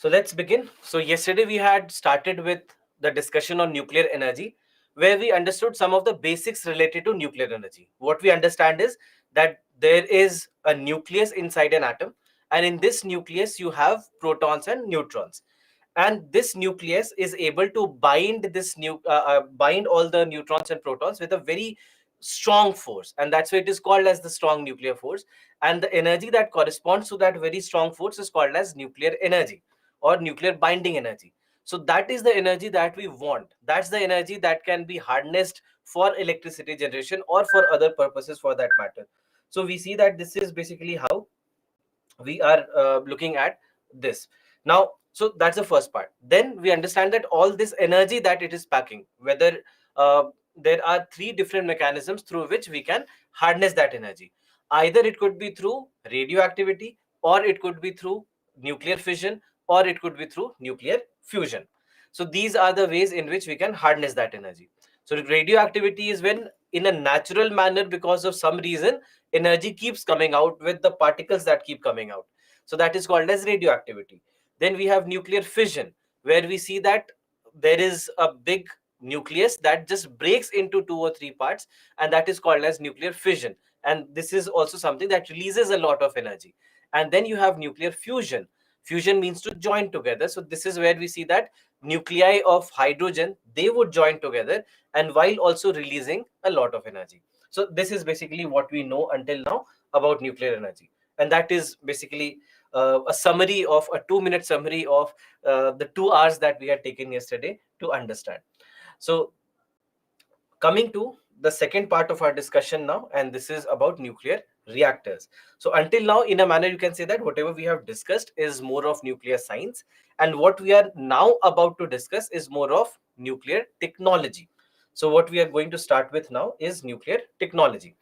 So let's begin. So yesterday we had started with the discussion on nuclear energy, where we understood some of the basics related to nuclear energy. What we understand is that there is a nucleus inside an atom, and in this nucleus you have protons and neutrons, and this nucleus is able to bind all the neutrons and protons with a very strong force, and that's why it is called as the strong nuclear force. And the energy that corresponds to that very strong force is called as nuclear energy or nuclear binding energy. So that is the energy that we want. That's the energy that can be harnessed for electricity generation or for other purposes for that matter. So we see that this is basically how we are looking at this now. So that's the first part. Then we understand that all this energy that it is packing, whether uh, there are three different mechanisms through which we can harness that energy. Either it could be through radioactivity, or it could be through nuclear fission, or it could be through nuclear fusion. So these are the ways in which we can harness that energy. So radioactivity is when, in a natural manner, because of some reason, energy keeps coming out with the particles that keep coming out. So that is called as radioactivity. Then we have nuclear fission, where we see that there is a big nucleus that just breaks into two or three parts, and that is called as nuclear fission. And this is also something that releases a lot of energy. And then you have nuclear fusion. Fusion means to join together. So this is where we see that nuclei of hydrogen, they would join together, and while also releasing a lot of energy. So this is basically what we know until now about nuclear energy, and that is basically a summary of a 2-minute summary of the 2 hours that we had taken yesterday to understand. So coming to the second part of our discussion now, and this is about nuclear reactors. So until now, in a manner, you can say that whatever we have discussed is more of nuclear science, and what we are now about to discuss is more of nuclear technology. So what we are going to start with now is nuclear technology.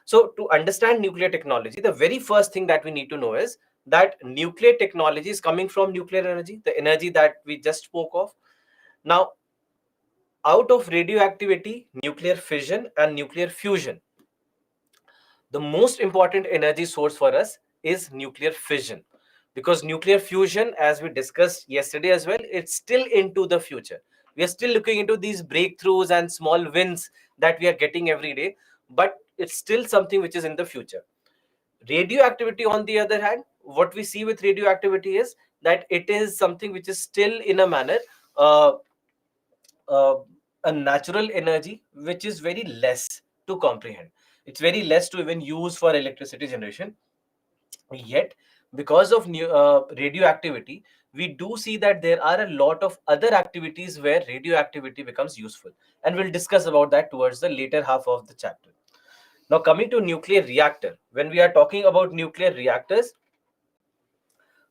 So to understand nuclear technology, the very first thing that we need to know is that nuclear technology is coming from nuclear energy, the energy that we just spoke of. Now, out of radioactivity, nuclear fission, and nuclear fusion, the most important energy source for us is nuclear fission, because nuclear fusion, as we discussed yesterday as well, it's still into the future. We are still looking into these breakthroughs and small wins that we are getting every day, but it's still something which is in the future. Radioactivity, on the other hand, what we see with radioactivity is that it is something which is still in a manner uh, uh, a natural energy which is very less to comprehend. It's very less to even use for electricity generation. Yet, because of radioactivity, we do see that there are a lot of other activities where radioactivity becomes useful. And we'll discuss about that towards the later half of the chapter. Now, coming to nuclear reactor, when we are talking about nuclear reactors,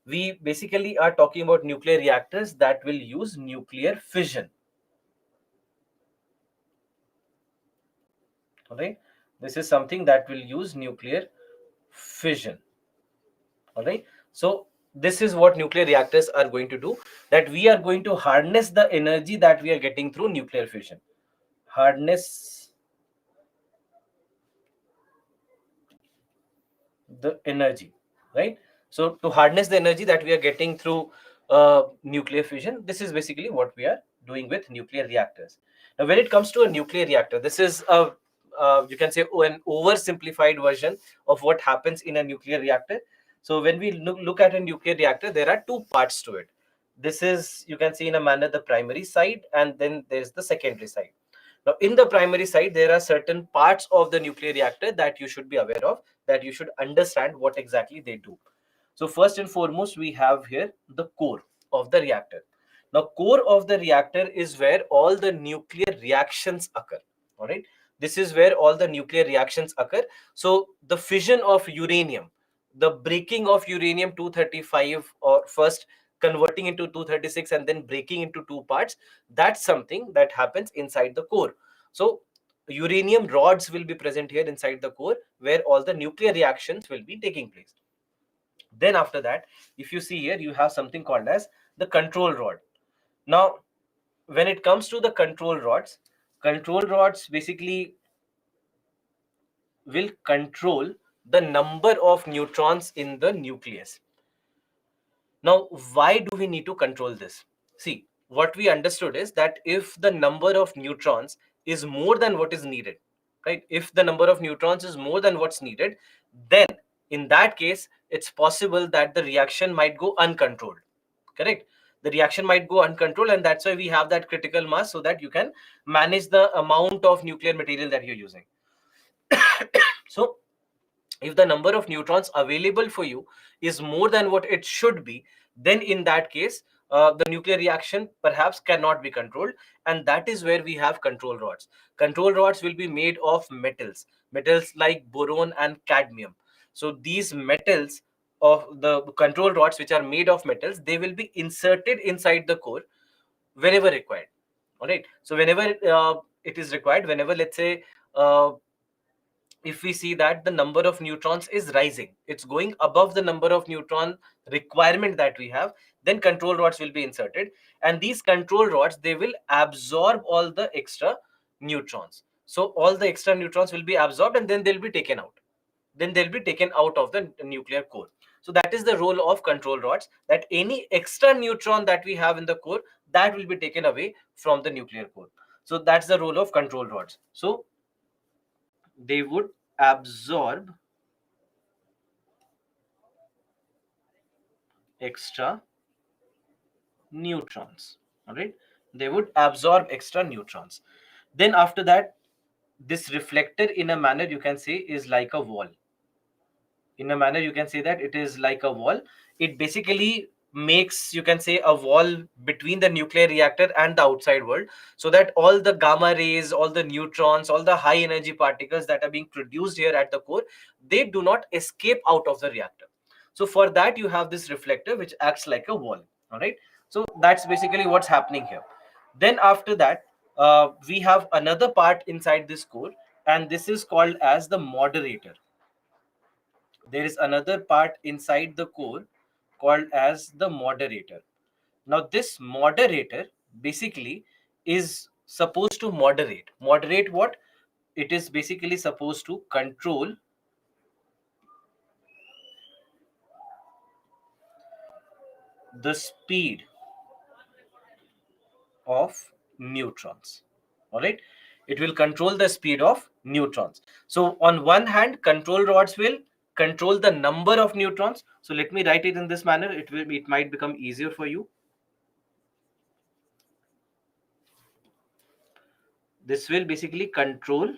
we basically are talking about nuclear reactors that will use nuclear fission. All right, this is something that will use nuclear fission. All right, so this is what nuclear reactors are going to do, that we are going to harness the energy that we are getting through nuclear fission. Harness the energy, right? So to harness the energy that we are getting through nuclear fission, this is basically what we are doing with nuclear reactors. Now when it comes to a nuclear reactor, this is a you can say an oversimplified version of what happens in a nuclear reactor. So when we look at a nuclear reactor, there are two parts to it. This is, you can see in a manner, the primary side, and then there's the secondary side. Now, in the primary side, there are certain parts of the nuclear reactor that you should be aware of, that you should understand what exactly they do. So first and foremost, we have here the core of the reactor. Now, core of the reactor is where all the nuclear reactions occur. All right. This is where all the nuclear reactions occur. So the fission of uranium, the breaking of uranium 235, or first converting into 236 and then breaking into two parts, that's something that happens inside the core. So uranium rods will be present here inside the core, where all the nuclear reactions will be taking place. Then after that, if you see here, you have something called as the control rod. Now when it comes to the control rods basically will control the number of neutrons in the nucleus. Now, why do we need to control this? See, what we understood is that if the number of neutrons is more than what is needed, right? If the number of neutrons is more than what's needed, then in that case, it's possible that the reaction might go uncontrolled, correct? The reaction might go uncontrolled, and that's why we have that critical mass, so that you can manage the amount of nuclear material that you're using. So if the number of neutrons available for you is more than what it should be, then in that case, the nuclear reaction perhaps cannot be controlled, and that is where we have control rods. Control rods will be made of metals like boron and cadmium. So these metals of the control rods, which are made of metals, they will be inserted inside the core whenever required. All right, so whenever it is required, whenever, let's say, if we see that the number of neutrons is rising, it's going above the number of neutron requirement that we have, then control rods will be inserted, and these control rods, they will absorb all the extra neutrons. So all the extra neutrons will be absorbed, and then they'll be taken out, of the nuclear core. So that is the role of control rods, that any extra neutron that we have in the core, that will be taken away from the nuclear core. So that's the role of control rods. So they would absorb extra neutrons. All right, they would absorb extra neutrons. Then after that, this reflector, in a manner you can say, is like a wall. In a manner you can say that it is like a wall. It basically makes, you can say, a wall between the nuclear reactor and the outside world, so that all the gamma rays, all the neutrons, all the high energy particles that are being produced here at the core, they do not escape out of the reactor. So for that, you have this reflector which acts like a wall. All right, so that's basically what's happening here. Then after that, we have another part inside this core, and this is called as the moderator. There is another part inside the core called as the moderator. Now this moderator basically is supposed to moderate what? It is basically supposed to control the speed of neutrons. All right, it will control the speed of neutrons. So on one hand, control rods will control the number of neutrons. So let me write it in this manner, it might become easier for you. This will basically control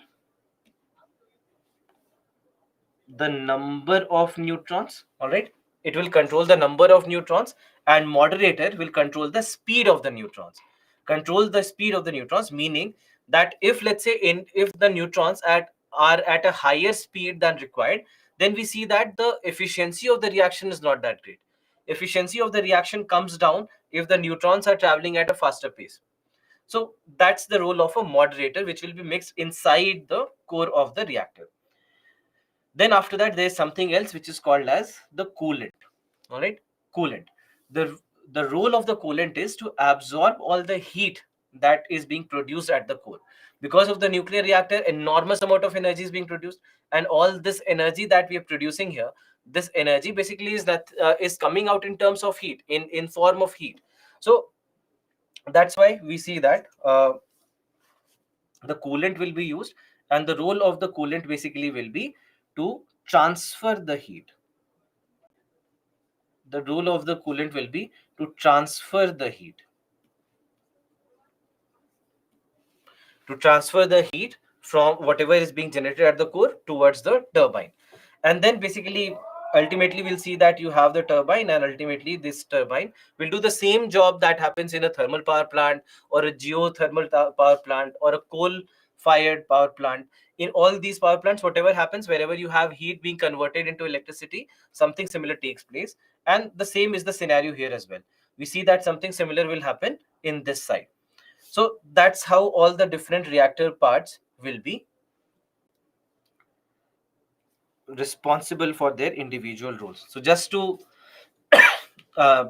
the number of neutrons. All right, it will control the number of neutrons, and moderator will control the speed of the neutrons. Control the speed of the neutrons, meaning that if, let's say, if the neutrons are at a higher speed than required, then we see that the efficiency of the reaction is not that great. Efficiency of the reaction comes down if the neutrons are traveling at a faster pace. So that's the role of a moderator, which will be mixed inside the core of the reactor. Then after that, there's something else which is called as the coolant. All right, coolant. The role of the coolant is to absorb all the heat that is being produced at the core. Because of the nuclear reactor, enormous amount of energy is being produced, and all this energy that we are producing here, this energy basically is coming out in terms of heat, in form of heat. So that's why we see that the coolant will be used, and the role of the coolant basically will be to transfer the heat. The role of the coolant will be to transfer the heat, from whatever is being generated at the core towards the turbine. And then basically, ultimately, we'll see that you have the turbine, and ultimately this turbine will do the same job that happens in a thermal power plant, or a geothermal power plant, or a coal fired power plant. In all these power plants, whatever happens, wherever you have heat being converted into electricity, something similar takes place. And the same is the scenario here as well. We see that something similar will happen in this side. So that's how all the different reactor parts will be responsible for their individual roles. So just to uh,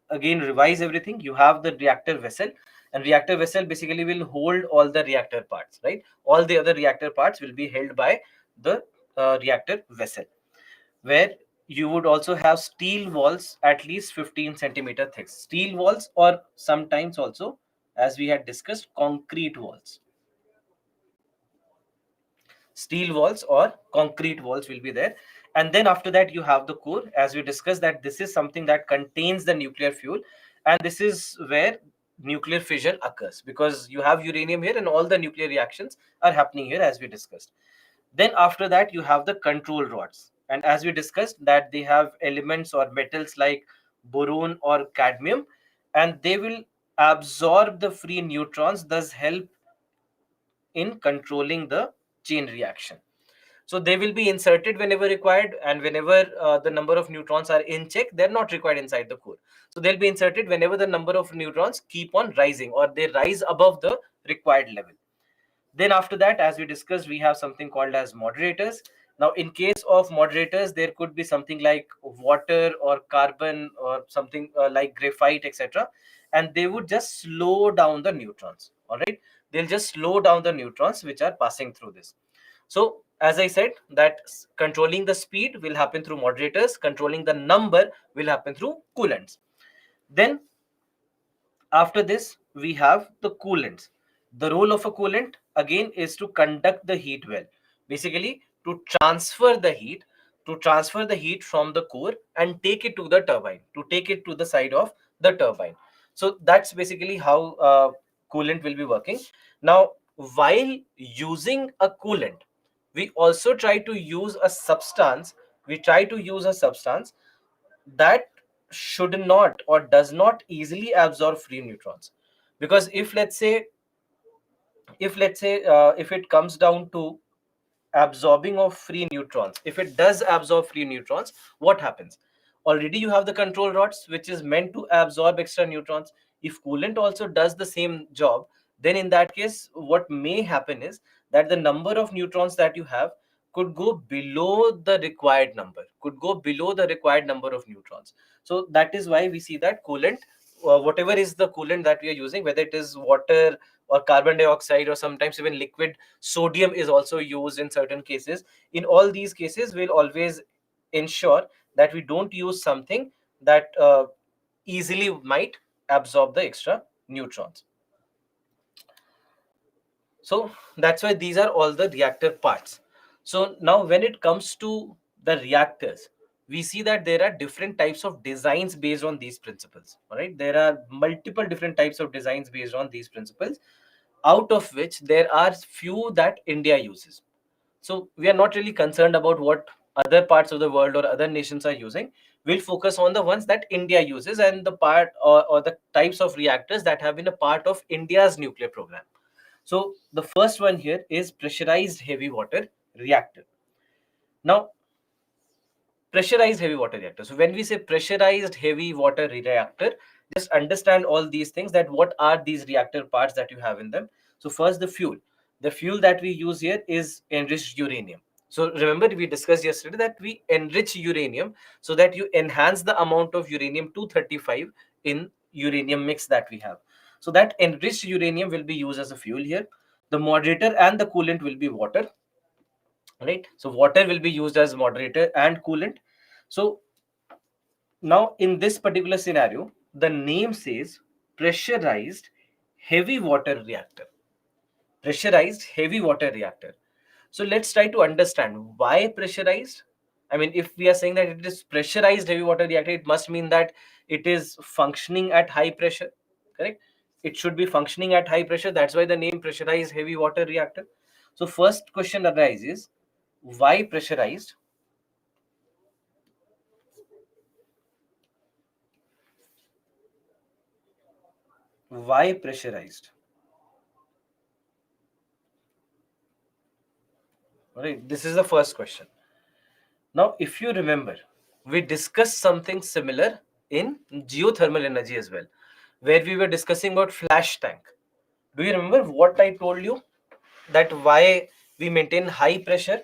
again revise everything, you have the reactor vessel, and reactor vessel basically will hold all the reactor parts, right? All the other reactor parts will be held by the reactor vessel, where you would also have steel walls at least 15 centimeter thick. Steel walls, or sometimes also, as we had discussed, concrete walls. Steel walls or concrete walls will be there. And then after that, you have the core, as we discussed, that this is something that contains the nuclear fuel. And this is where nuclear fission occurs, because you have uranium here and all the nuclear reactions are happening here, as we discussed. Then after that, you have the control rods. And as we discussed, that they have elements or metals like boron or cadmium, and they will absorb the free neutrons, thus help in controlling the chain reaction. So they will be inserted whenever required, and whenever the number of neutrons are in check, they're not required inside the core. So they'll be inserted whenever the number of neutrons keep on rising, or they rise above the required level. Then after that, as we discussed, we have something called as moderators. Now, in case of moderators, there could be something like water or carbon or something like graphite, etc. And they would just slow down the neutrons. All right. They'll just slow down the neutrons which are passing through this. So, as I said, that controlling the speed will happen through moderators, controlling the number will happen through coolants. Then after this, we have the coolants. The role of a coolant again is to conduct the heat well. Basically, to transfer the heat from the core and take it to the turbine, to take it to the side of the turbine. So that's basically how coolant will be working. Now, while using a coolant, we also try to use a substance. We try to use a substance that should not or does not easily absorb free neutrons, because if it comes down to absorbing of free neutrons, if it does absorb free neutrons, what happens? Already you have the control rods which is meant to absorb extra neutrons. If coolant also does the same job, then in that case what may happen is that the number of neutrons that you have could go below the required number, of neutrons. So that is why we see that coolant, whatever is the coolant that we are using, whether it is water or carbon dioxide, or sometimes even liquid sodium is also used in certain cases. In all these cases, we'll always ensure that we don't use something that easily might absorb the extra neutrons. So that's why these are all the reactor parts. So now when it comes to the reactors, we see that there are different types of designs based on these principles. All right, there are multiple different types of designs based on these principles, out of which there are few that India uses. So we are not really concerned about what other parts of the world or other nations are using. We'll focus on the ones that India uses, and the part or the types of reactors that have been a part of India's nuclear program. So the first one here is pressurized heavy water reactor. Now, pressurized heavy water reactor. So when we say pressurized heavy water reactor, just understand all these things, that what are these reactor parts that you have in them. So first, the fuel. The fuel that we use here is enriched uranium. So remember, we discussed yesterday that we enrich uranium so that you enhance the amount of uranium 235 in uranium mix that we have. So that enriched uranium will be used as a fuel here. The moderator and the coolant will be water, right? So water will be used as moderator and coolant. So now in this particular scenario, the name says pressurized heavy water reactor. Pressurized heavy water reactor. So let's try to understand why pressurized. I mean, if we are saying that it is pressurized heavy water reactor, it must mean that it is functioning at high pressure, correct? It should be functioning at high pressure. That's why the name pressurized heavy water reactor. So first question arises, why pressurized? Why pressurized? All right, this is the first question. Now, if you remember, we discussed something similar in geothermal energy as well, where we were discussing about flash tank. Do you remember what I told you? That why we maintain high pressure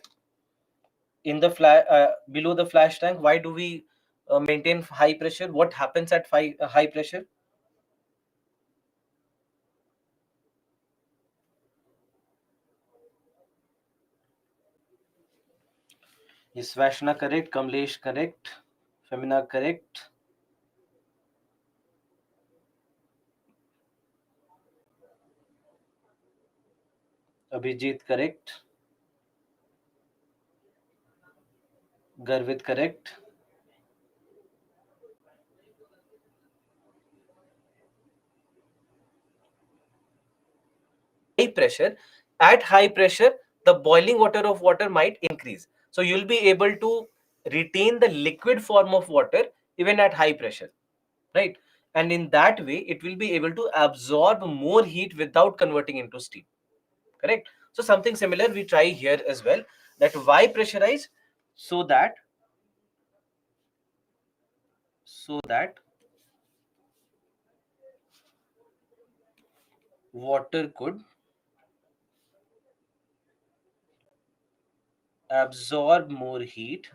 in the below the flash tank? Why do we maintain high pressure? What happens at high pressure? Yes, Vashna correct, Kamlesh correct, Femina correct, Abhijit correct, Garvit correct. High pressure, at high pressure, the boiling water of water might increase. So you'll be able to retain the liquid form of water even at high pressure, right? And in that way, it will be able to absorb more heat without converting into steam, correct? So something similar we try here as well. That why pressurize? So that so that water could absorb more heat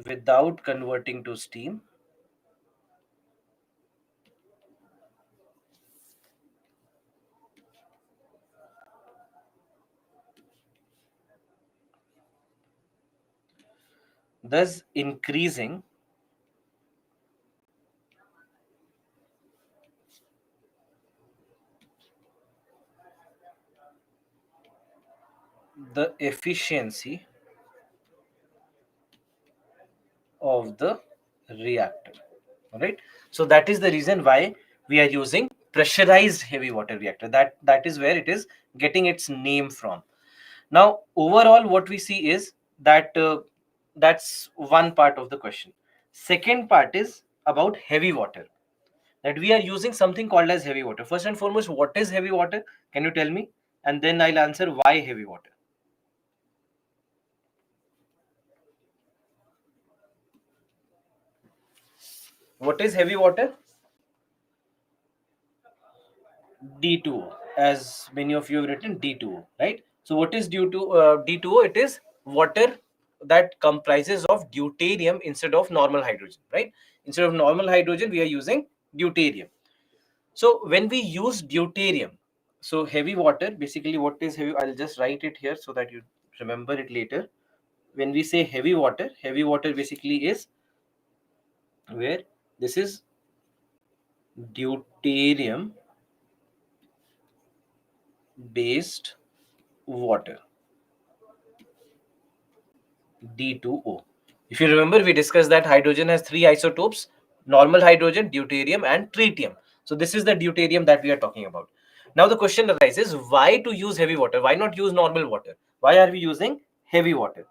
without converting to steam, thus increasing the efficiency of the reactor. All right. So that is the reason why we are using pressurized heavy water reactor. That is where it is getting its name from. Now, overall, what we see is that that's one part of the question. Second part is about heavy water. That we are using something called as heavy water. First and foremost, what is heavy water? Can you tell me? And then I'll answer why heavy water. What is heavy water? D2O, as many of you have written D2O, right? So what is due to D2O? It is water that comprises of deuterium instead of normal hydrogen, right? Instead of normal hydrogen, we are using deuterium. So when we use deuterium, so heavy water, basically what is heavy? I'll just write it here so that you remember it later. When we say heavy water basically is where this is deuterium based water. D2O. If you remember, we discussed that hydrogen has three isotopes: normal hydrogen, deuterium, and tritium. So this is the deuterium that we are talking about. Now the question arises, why to use heavy water? Why not use normal water? Why are we using heavy water?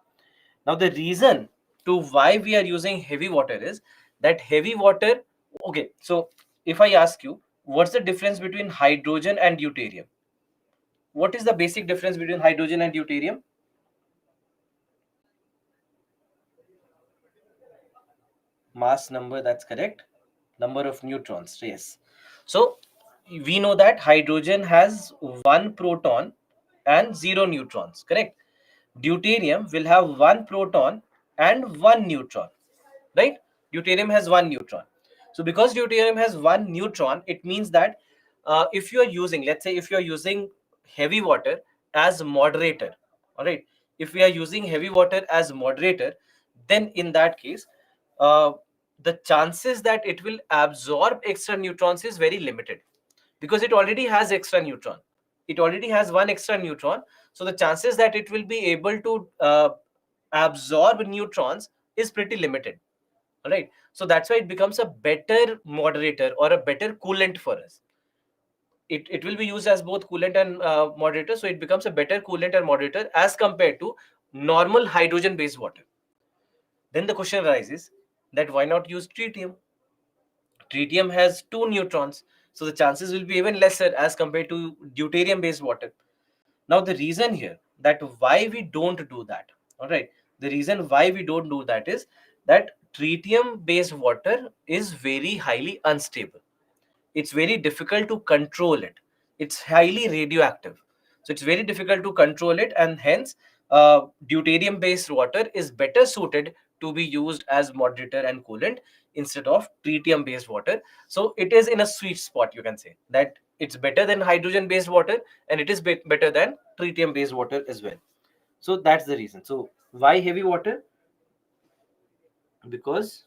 Now the reason to why we are using heavy water is that heavy water, okay, so if I ask you, what's the difference between hydrogen and deuterium? What is the basic difference between hydrogen and deuterium? Mass number, that's correct. Number of neutrons, yes. So we know that hydrogen has one proton and zero neutrons, correct? Deuterium will have one proton and one neutron, right? Deuterium has one neutron. So because deuterium has one neutron, it means that if you are using, let's say if you are using heavy water as moderator, all right, if we are using heavy water as moderator, then in that case, uh, the chances that it will absorb extra neutrons is very limited, because it already has extra neutron. It already has one extra neutron. So the chances that it will be able to absorb neutrons is pretty limited. All right. So that's why it becomes a better moderator or a better coolant for us. It will be used as both coolant and moderator. So it becomes a better coolant and moderator as compared to normal hydrogen based water. Then the question arises that why not use tritium? Tritium has two neutrons. So the chances will be even lesser as compared to deuterium based water. Now, the reason here that why we don't do that, all right, the reason why we don't do that is that tritium based water is very highly unstable. It's very difficult to control it. It's highly radioactive. So it's very difficult to control it, and hence deuterium based water is better suited to be used as moderator and coolant instead of tritium based water. So it is in a sweet spot, you can say that it's better than hydrogen based water, and it is better than tritium based water as well. So that's the reason. So why heavy water? Because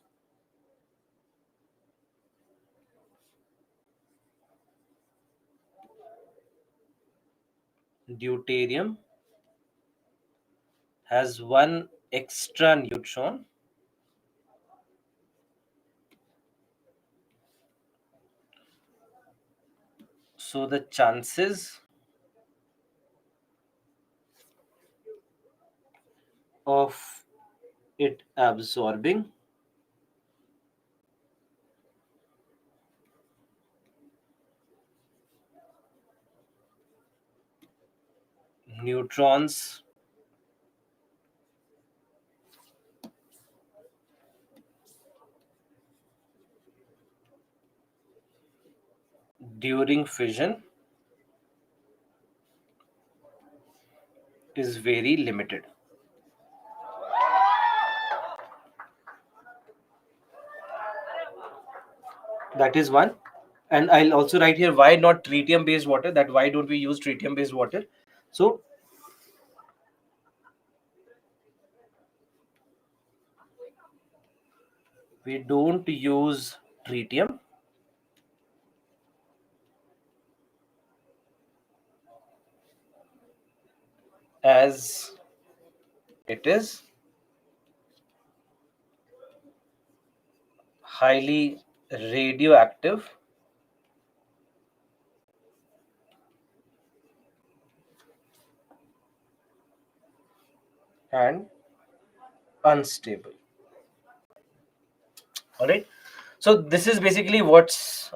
deuterium has one extra neutron, so the chances of it absorbing neutrons during fission is very limited. That is one. And I'll also write here why not tritium based water, that why don't we use tritium based water. So we don't use tritium as it is highly radioactive and unstable. All right. So this is basically what's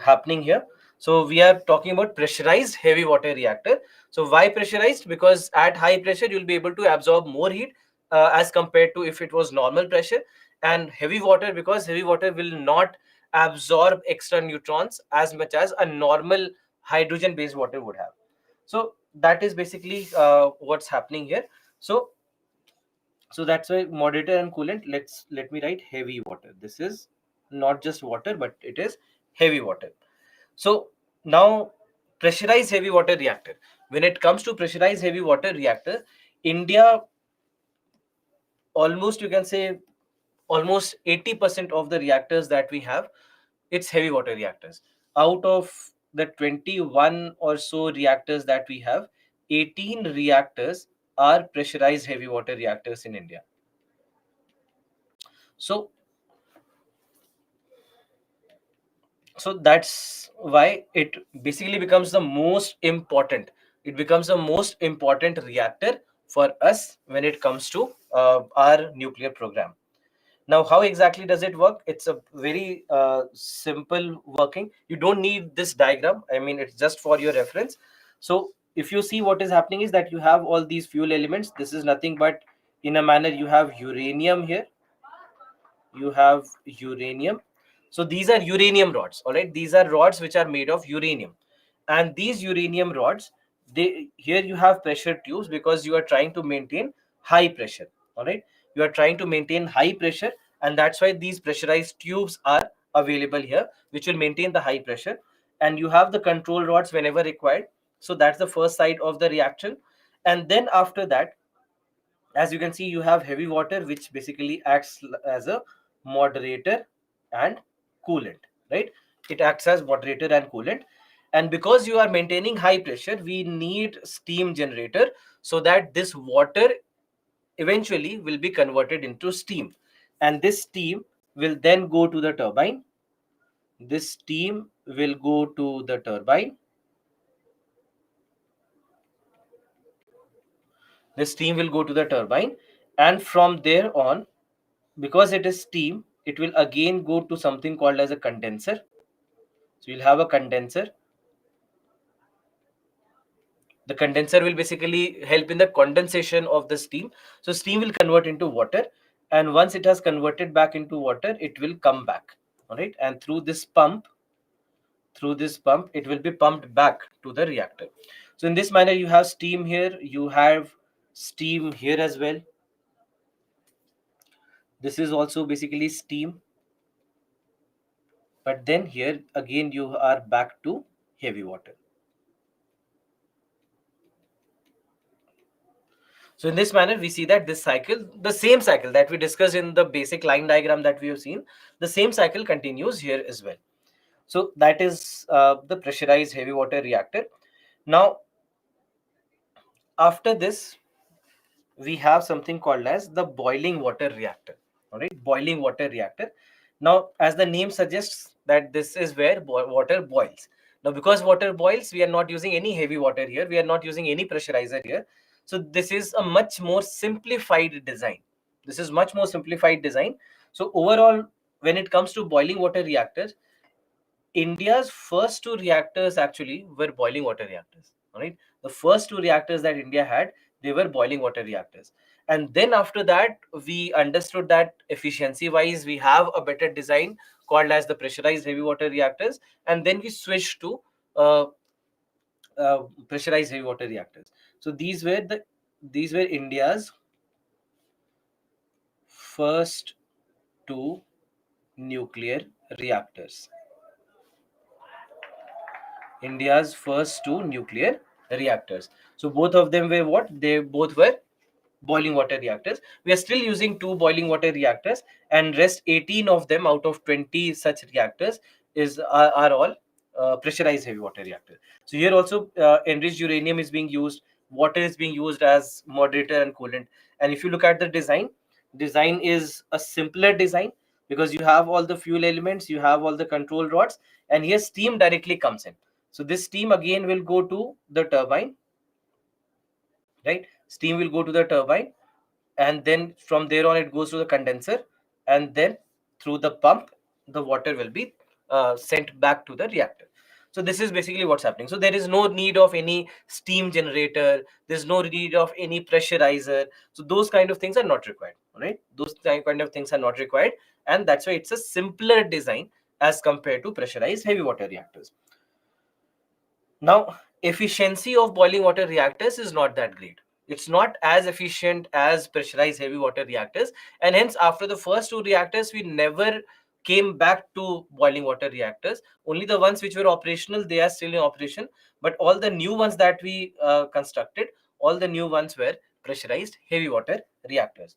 happening here. So we are talking about pressurized heavy water reactor. So why pressurized? Because at high pressure you'll be able to absorb more heat as compared to if it was normal pressure. And heavy water, because heavy water will not absorb extra neutrons as much as a normal hydrogen based water would have. So that is basically what's happening here. So that's why moderator and coolant, let me write heavy water. This is not just water, but it is heavy water. So now pressurized heavy water reactor. When it comes to pressurized heavy water reactor, India, almost you can say almost 80% of the reactors that we have, it's heavy water reactors. Out of the 21 or so reactors that we have, 18 reactors are pressurized heavy water reactors in India. So that's why it basically becomes the most important, it becomes the most important reactor for us when it comes to our nuclear program. Now how exactly does it work? It's a very simple working. You don't need this diagram, I mean it's just for your reference. So if you see, what is happening is that you have all these fuel elements. This is nothing but, in a manner, you have uranium here, you have uranium. So these are uranium rods. All right, these are rods which are made of uranium, and these uranium rods, they, here you have pressure tubes because you are trying to maintain high pressure. All right, you are trying to maintain high pressure, and that's why these pressurized tubes are available here, which will maintain the high pressure. And you have the control rods whenever required. So that's the first side of the reaction. And then after that, as you can see, you have heavy water, which basically acts as a moderator and coolant, right? It acts as moderator and coolant. And because you are maintaining high pressure, we need steam generator, so that this water eventually will be converted into steam, and this steam will then go to the turbine. This steam will go to the turbine. This steam will go to the turbine, and from there on, because it is steam, it will again go to something called as a condenser. So you'll have a condenser. The condenser will basically help in the condensation of the steam. So steam will convert into water, and once it has converted back into water, it will come back. All right, and through this pump, it will be pumped back to the reactor. So in this manner, you have steam here, you have steam here as well. This is also basically steam. But then here again you are back to heavy water. So in this manner, we see that this cycle, the same cycle that we discussed in the basic line diagram that we have seen, the same cycle continues here as well. So that is the pressurized heavy water reactor. Now, after this, we have something called as the boiling water reactor. All right, boiling water reactor. Now, as the name suggests, that this is where water boils. Now, because water boils, we are not using any heavy water here. We are not using any pressurizer here. So this is a much more simplified design. This is much more simplified design. So overall, when it comes to boiling water reactors, India's first two reactors actually were boiling water reactors. All right, the first two reactors that India had, they were boiling water reactors. And then after that, we understood that efficiency-wise, we have a better design called as the pressurized heavy water reactors, and then we switched to uh, pressurized heavy water reactors. So these were India's first two nuclear reactors. India's first two nuclear reactors. So both of them were what? They both were boiling water reactors. We are still using two boiling water reactors, and rest 18 of them out of 20 such reactors are all pressurized heavy water reactors. So here also enriched uranium is being used. Water is being used as moderator and coolant. And if you look at the design is a simpler design, because you have all the fuel elements, you have all the control rods, and here steam directly comes in. So this steam again will go to the turbine, right? Steam will go to the turbine, and then from there on it goes to the condenser, and then through the pump the water will be sent back to the reactor. So this is basically what's happening. So there is no need of any steam generator, there's no need of any pressurizer. So those kind of things are not required, right? Those kind of things are not required, and that's why it's a simpler design as compared to pressurized heavy water reactors. Now, efficiency of boiling water reactors is not that great. It's not as efficient as pressurized heavy water reactors. And hence, after the first two reactors, we never came back to boiling water reactors. Only the ones which were operational, they are still in operation. But all the new ones that we constructed, all the new ones were pressurized heavy water reactors.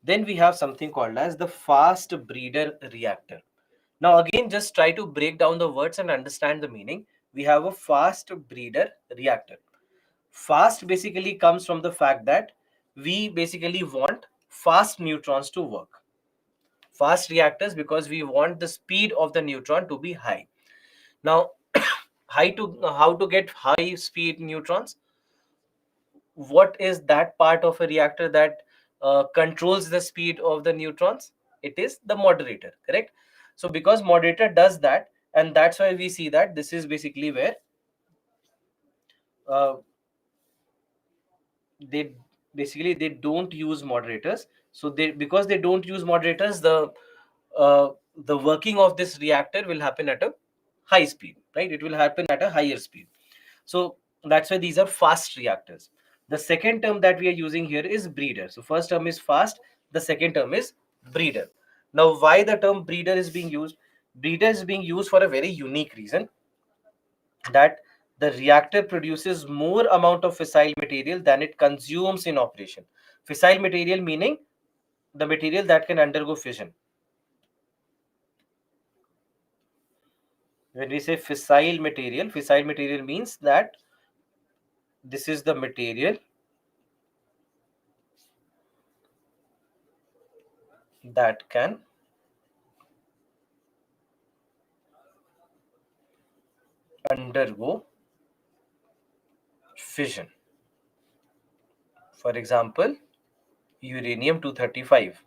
Then we have something called as the fast breeder reactor. Now again, just try to break down the words and understand the meaning. We have a fast breeder reactor. Fast basically comes from the fact that we basically want fast neutrons to work. Fast reactors, because we want the speed of the neutron to be high. Now, how to get high speed neutrons? What is that part of a reactor that controls the speed of the neutrons? It is the moderator, correct? So because moderator does that, and that's why we see that this is basically where uh, they they don't use moderators. So they, because they don't use moderators, the working of this reactor will happen at a high speed, right? It will happen at a higher speed. So that's why these are fast reactors. The second term that we are using here is breeder. So first term is fast, the second term is breeder. Now, why the term breeder is being used? Breeder is being used for a very unique reason, that the reactor produces more amount of fissile material than it consumes in operation. Fissile material meaning the material that can undergo fission. When we say fissile material means that this is the material that can undergo fission. For example, uranium 235.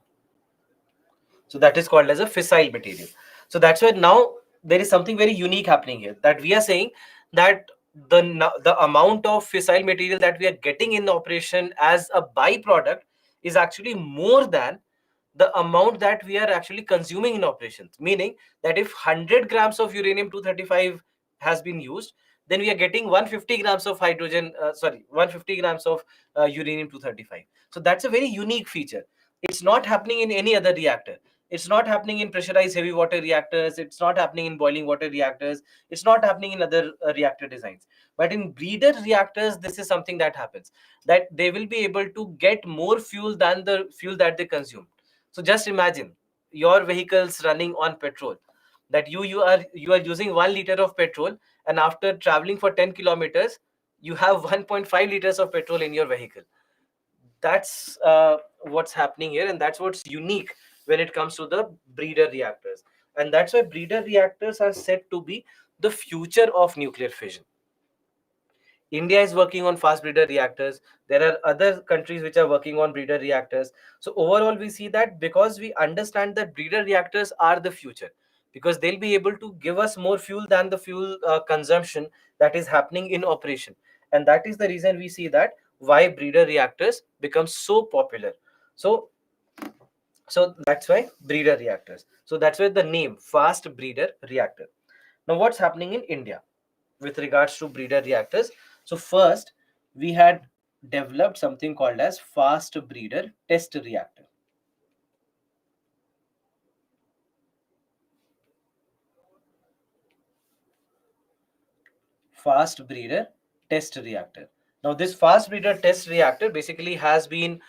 So that is called as a fissile material. So that's why now there is something very unique happening here, that we are saying that the amount of fissile material that we are getting in operation as a byproduct is actually more than the amount that we are actually consuming in operations. Meaning that if 100 grams of uranium 235 has been used, then we are getting 150 grams of hydrogen, 150 grams of uranium 235. So that's a very unique feature. It's not happening in any other reactor. It's not happening in pressurized heavy water reactors. It's not happening in boiling water reactors. It's not happening in other reactor designs. But in breeder reactors, this is something that happens, that they will be able to get more fuel than the fuel that they consume. So just imagine your vehicles running on petrol, that you are using 1 liter of petrol, and after traveling for 10 kilometers you have 1.5 liters of petrol in your vehicle. That's what's happening here, and that's what's unique when it comes to the breeder reactors. And that's why breeder reactors are said to be the future of nuclear fission. India is working on fast breeder reactors. There are other countries which are working on breeder reactors. So overall, we see that because we understand that breeder reactors are the future, because they'll be able to give us more fuel than the fuel consumption that is happening in operation. And that is the reason we see that why breeder reactors become so popular. So so that's why breeder reactors. So that's why the name fast breeder reactor. Now, what's happening in India with regards to breeder reactors? So first, we had developed something called as fast breeder test reactor. Fast breeder test reactor. Now, this fast breeder test reactor basically has been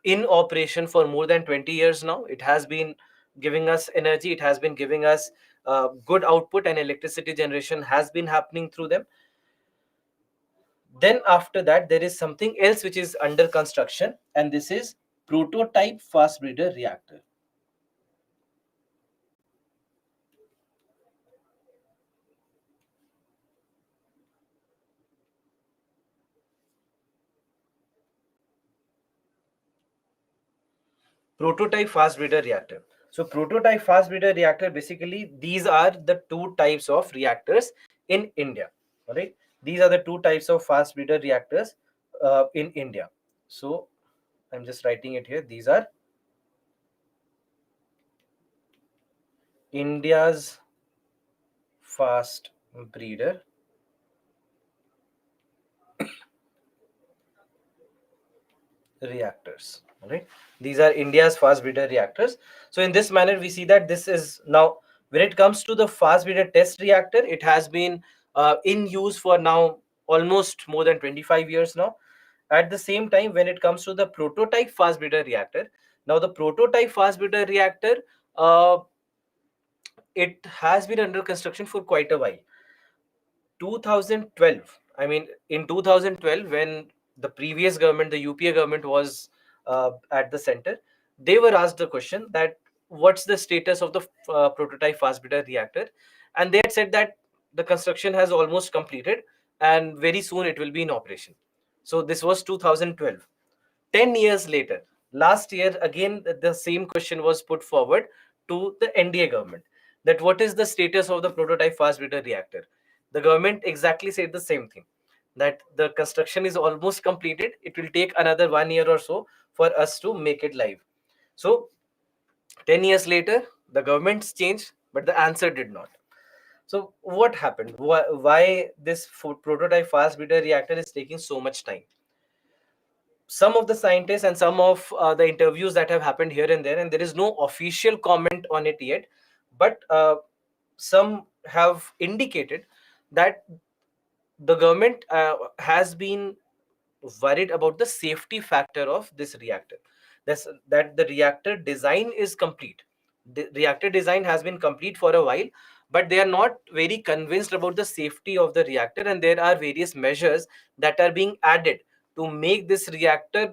in operation for more than 20 years now. It has been giving us energy, it has been giving us good output, and electricity generation has been happening through them. Then after that, there is something else which is under construction, and this is prototype fast breeder reactor. Prototype fast breeder reactor. So prototype fast breeder reactor, basically these are the two types of reactors in India. All right, these are the two types of fast breeder reactors in India. So I'm just writing it here. These are India's fast breeder reactors. All right, these are India's fast breeder reactors. So in this manner, we see that this is now, when it comes to the fast breeder test reactor, it has been in use for now almost more than 25 years now. At the same time, when it comes to the prototype fast breeder reactor, now the prototype fast breeder reactor, uh, it has been under construction for quite a while. 2012, I mean, in 2012, when the previous government, the UPA government, was at the center, they were asked the question that what's the status of the prototype fast breeder reactor, and they had said that the construction has almost completed and very soon it will be in operation. So this was 2012. 10 years later, last year, again, the same question was put forward to the NDA government, that what is the status of the prototype fast breeder reactor. The government exactly said the same thing, that the construction is almost completed. It will take another 1 year or so for us to make it live. So 10 years later, the government's changed, but the answer did not. So what happened? Why this prototype fast breeder reactor is taking so much time? Some of the scientists and some of the interviews that have happened here and there, and there is no official comment on it yet, but some have indicated that the government has been worried about the safety factor of this reactor. That the reactor design is complete. The reactor design has been complete for a while, but they are not very convinced about the safety of the reactor, and there are various measures that are being added to make this reactor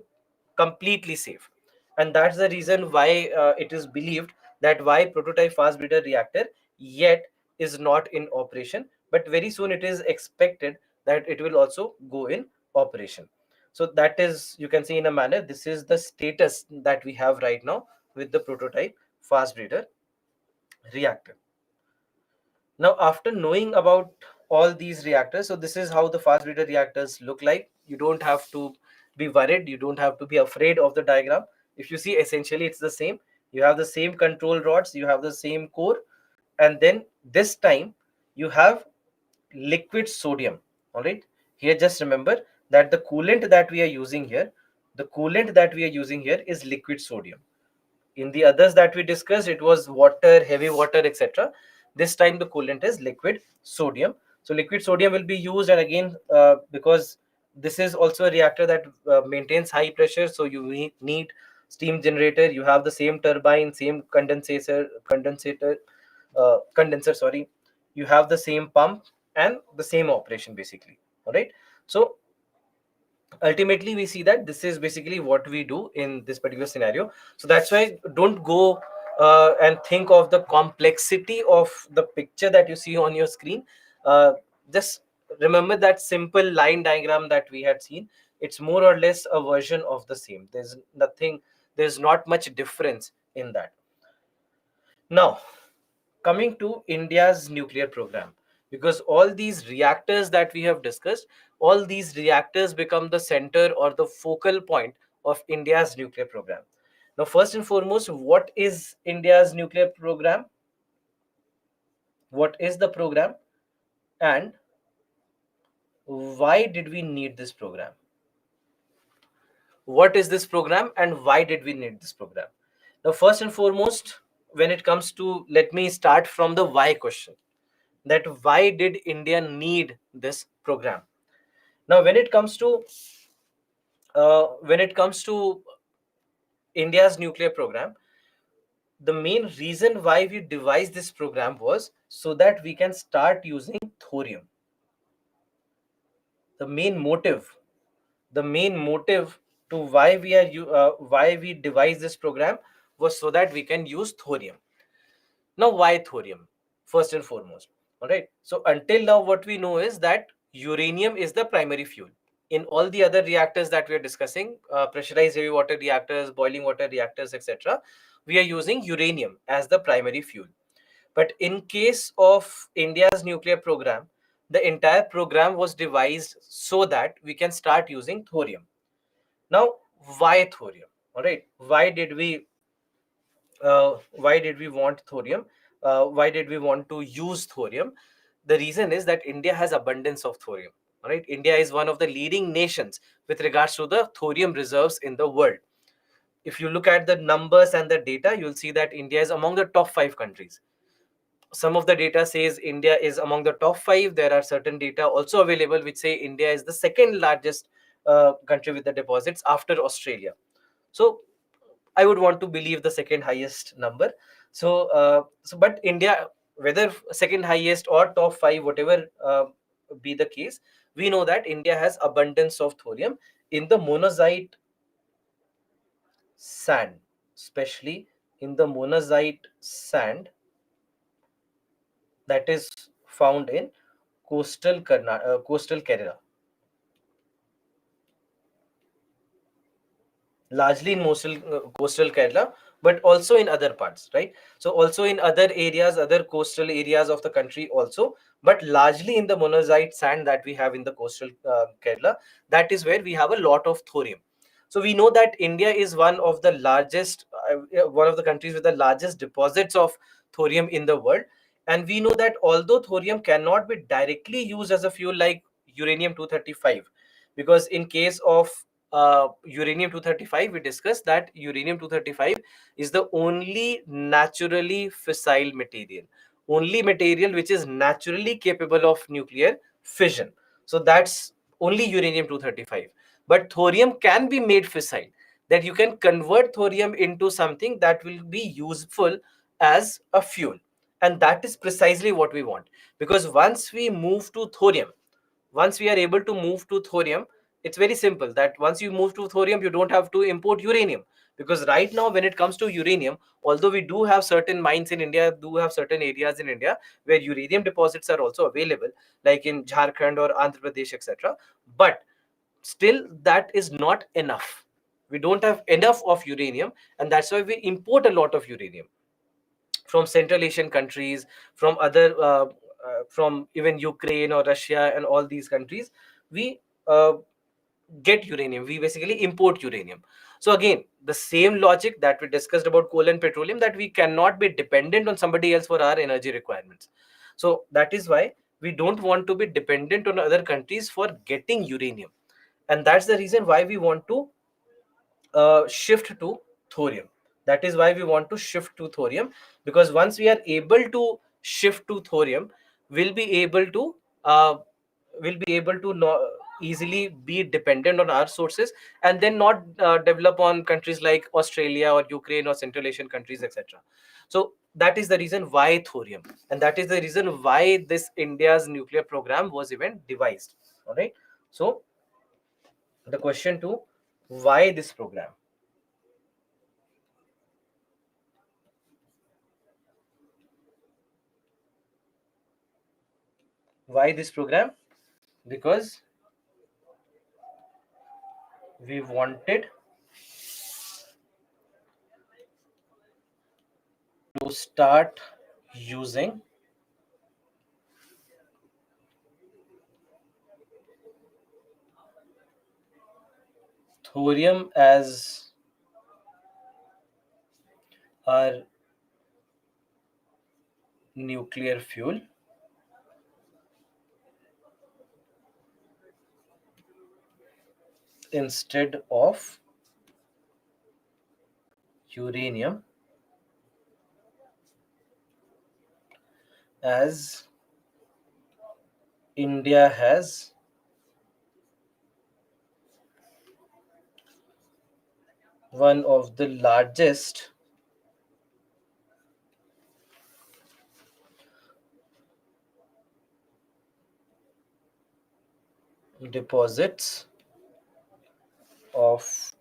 completely safe. And that's the reason why it is believed that why prototype fast breeder reactor yet is not in operation, but very soon it is expected that it will also go in operation. So that is, you can see in a manner, this is the status that we have right now with the prototype fast breeder reactor. Now, after knowing about all these reactors, so this is how the fast breeder reactors look like. You don't have to be worried, you don't have to be afraid of the diagram. If you see, essentially it's the same. You have the same control rods, you have the same core, and then this time you have liquid sodium. All right, here just remember that the coolant that we are using here, the coolant that we are using here is liquid sodium. In the others that we discussed, it was water, heavy water, etc. This time the coolant is liquid sodium. So liquid sodium will be used, and again, because this is also a reactor that maintains high pressure, so you need steam generator. You have the same turbine, same condenser. Sorry, you have the same pump and the same operation basically. All right. So ultimately we see that this is basically what we do in this particular scenario. So that's why don't go and think of the complexity of the picture that you see on your screen. Just remember that simple line diagram that we had seen. It's more or less a version of the same. There's not much difference in that. Now, coming to India's nuclear program, because all these reactors that we have discussed, all these reactors become the center or the focal point of India's nuclear program. Now, first and foremost, what is India's nuclear program? What is the program? And why did we need this program? What is this program and why did we need this program? Now, first and foremost, when it comes to, let me start from the why question, that why did India need this program? Now, when it comes to India's nuclear program, the main reason why we devised this program was so that we can start using thorium. The main motive, the main motive to why we devised this program was so that we can use thorium. Now, why thorium? First and foremost. All right. So, until now, what we know is that uranium is the primary fuel. In all the other reactors that we are discussing, pressurized heavy water reactors, boiling water reactors, etc., we are using uranium as the primary fuel. But in case of India's nuclear program, the entire program was devised so that we can start using thorium. Now, why thorium? All right. Why did we want thorium? Why did we want to use thorium? The reason is that India has abundance of thorium. All right, India is one of the leading nations with regards to the thorium reserves in the world. If you look at the numbers and the data, you'll see that India is among the top 5 countries. Some of the data says India is among the top 5. There are certain data also available which say India is the second largest country with the deposits after Australia. So I would want to believe the second highest number. But India, whether second highest or top 5, whatever be the case, we know that India has abundance of thorium in the monazite sand, especially in the monazite sand that is found in coastal Kerala, largely in coastal Kerala, but also in other parts, right? So also in other areas, other coastal areas of the country also, but largely in the monazite sand that we have in the coastal Kerala, that is where we have a lot of thorium. So we know that India is one of the countries with the largest deposits of thorium in the world. And we know that although thorium cannot be directly used as a fuel like uranium 235, because in case of uranium 235, we discussed that uranium 235 is the only naturally fissile material, only material which is naturally capable of nuclear fission. So that's only uranium 235. But thorium can be made fissile, that you can convert thorium into something that will be useful as a fuel. And that is precisely what we want. Because once we are able to move to thorium, it's very simple that once you move to thorium, you don't have to import uranium. Because right now, when it comes to uranium, although we do have certain mines in India, do have certain areas in India where uranium deposits are also available, like in Jharkhand or Andhra Pradesh, etc. But still, that is not enough. We don't have enough of uranium, and that's why we import a lot of uranium from Central Asian countries, from even Ukraine or Russia and all these countries. We get uranium. We basically import uranium. So again, the same logic that we discussed about coal and petroleum, that we cannot be dependent on somebody else for our energy requirements. So that is why we don't want to be dependent on other countries for getting uranium, and that's the reason why we want to shift to thorium. That is why we want to shift to thorium, because once we are able to shift to thorium, we'll be able to uh, easily be dependent on our sources, and then not develop on countries like Australia or Ukraine or Central Asian countries, etc. So that is the reason why thorium, and that is the reason why this India's nuclear program was even devised. All right. So the question to, why this program? Why this program? Because we wanted to start using thorium as our nuclear fuel instead of uranium, as India has one of the largest deposits of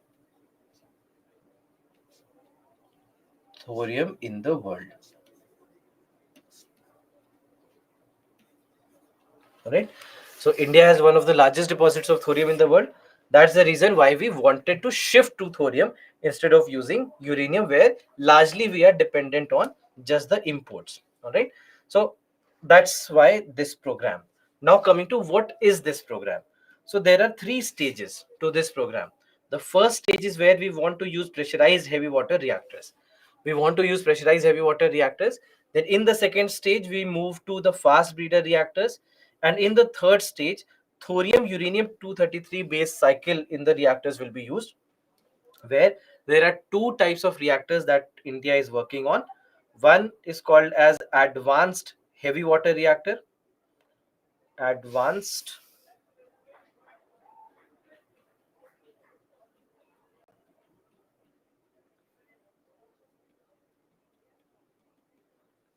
thorium in the world. Right. So India has one of the largest deposits of thorium in the world. That's the reason why we wanted to shift to thorium instead of using uranium, where largely we are dependent on just the imports. All right. So that's why this program. Now coming to, what is this program? So there are three stages to this program. The first stage is where we want to use pressurized heavy water reactors. We want to use pressurized heavy water reactors. Then in the second stage, we move to the fast breeder reactors. And in the third stage, thorium uranium 233 based cycle in the reactors will be used, where there are two types of reactors that India is working on. One is called as advanced heavy water reactor. Advanced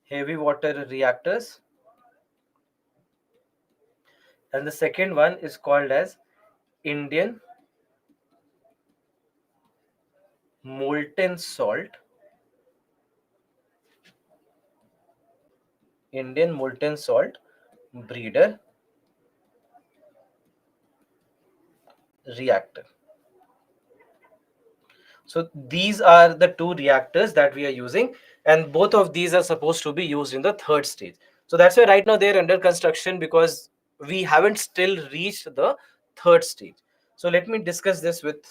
heavy water reactors. And the second one is called as Indian molten salt. Indian molten salt breeder reactor. So these are the two reactors that we are using, and both of these are supposed to be used in the third stage. So that's why right now they're under construction, because we haven't still reached the third stage. So let me discuss this with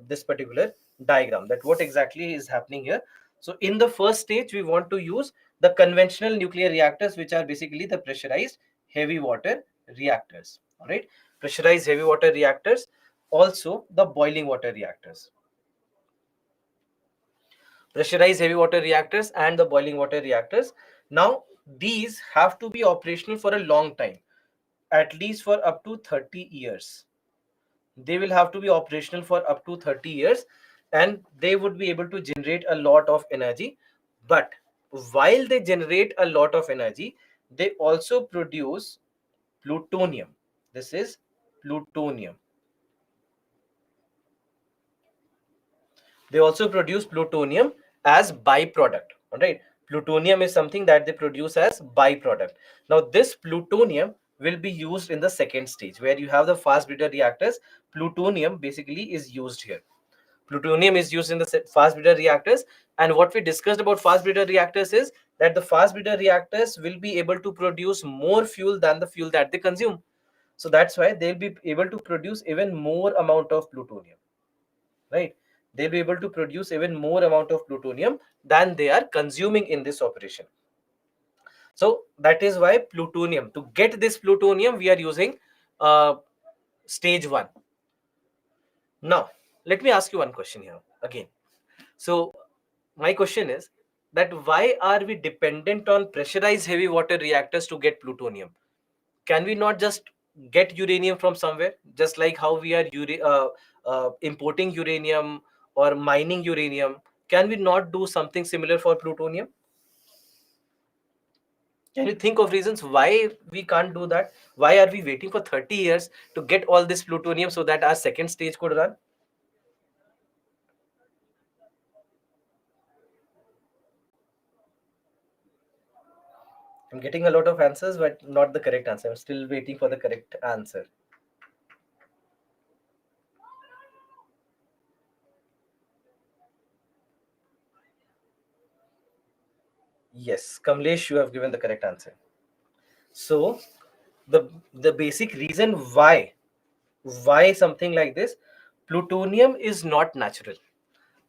this particular diagram, that what exactly is happening here. So in the first stage, we want to use the conventional nuclear reactors, which are basically the pressurized heavy water reactors. All right, pressurized heavy water reactors, also the boiling water reactors. Pressurized heavy water reactors and the boiling water reactors. Now, these have to be operational for a long time, at least for up to 30 years. They will have to be operational for up to 30 years, and they would be able to generate a lot of energy. But while they generate a lot of energy, they also produce plutonium. This is plutonium. They also produce plutonium as byproduct. All right, plutonium is something that they produce as byproduct. Now this plutonium will be used in the second stage, where you have the fast breeder reactors. Plutonium basically is used here. Plutonium is used in the fast breeder reactors, and what we discussed about fast breeder reactors is that the fast breeder reactors will be able to produce more fuel than the fuel that they consume. So that's why they'll be able to produce even more amount of plutonium, right? They'll be able to produce even more amount of plutonium than they are consuming in this operation. So that is why plutonium, to get this plutonium, we are using stage 1. Now, let me ask you one question here again. So, my question is that why are we dependent on pressurized heavy water reactors to get plutonium? Can we not just get uranium from somewhere, just like how we are importing uranium or mining uranium? Can we not do something similar for plutonium? Can you think of reasons why we can't do that? Why are we waiting for 30 years to get all this plutonium so that our second stage could run? I'm getting a lot of answers, but not the correct answer. I'm still waiting for the correct answer. Yes, Kamlesh, you have given the correct answer. So the basic reason why something like this, plutonium is not natural.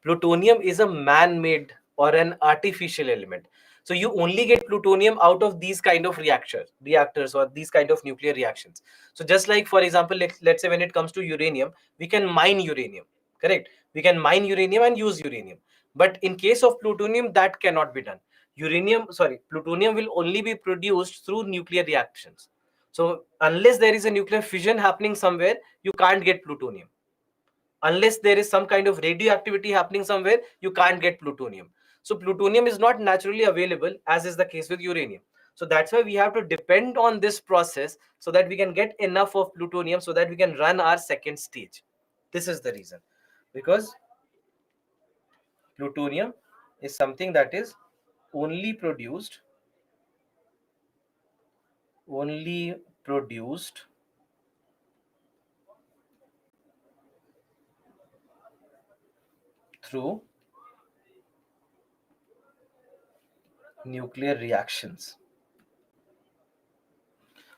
Plutonium is a man-made or an artificial element. So you only get plutonium out of these kind of reactors or these kind of nuclear reactions. So just like, for example, let's say when it comes to uranium, we can mine uranium, correct? We can mine uranium and use uranium. But in case of plutonium, that cannot be done. Plutonium will only be produced through nuclear reactions. So unless there is a nuclear fission happening somewhere, you can't get plutonium. Unless there is some kind of radioactivity happening somewhere, you can't get plutonium. So plutonium is not naturally available, as is the case with uranium. So that's why we have to depend on this process so that we can get enough of plutonium so that we can run our second stage. This is the reason, because plutonium is something that is only produced only produced through nuclear reactions.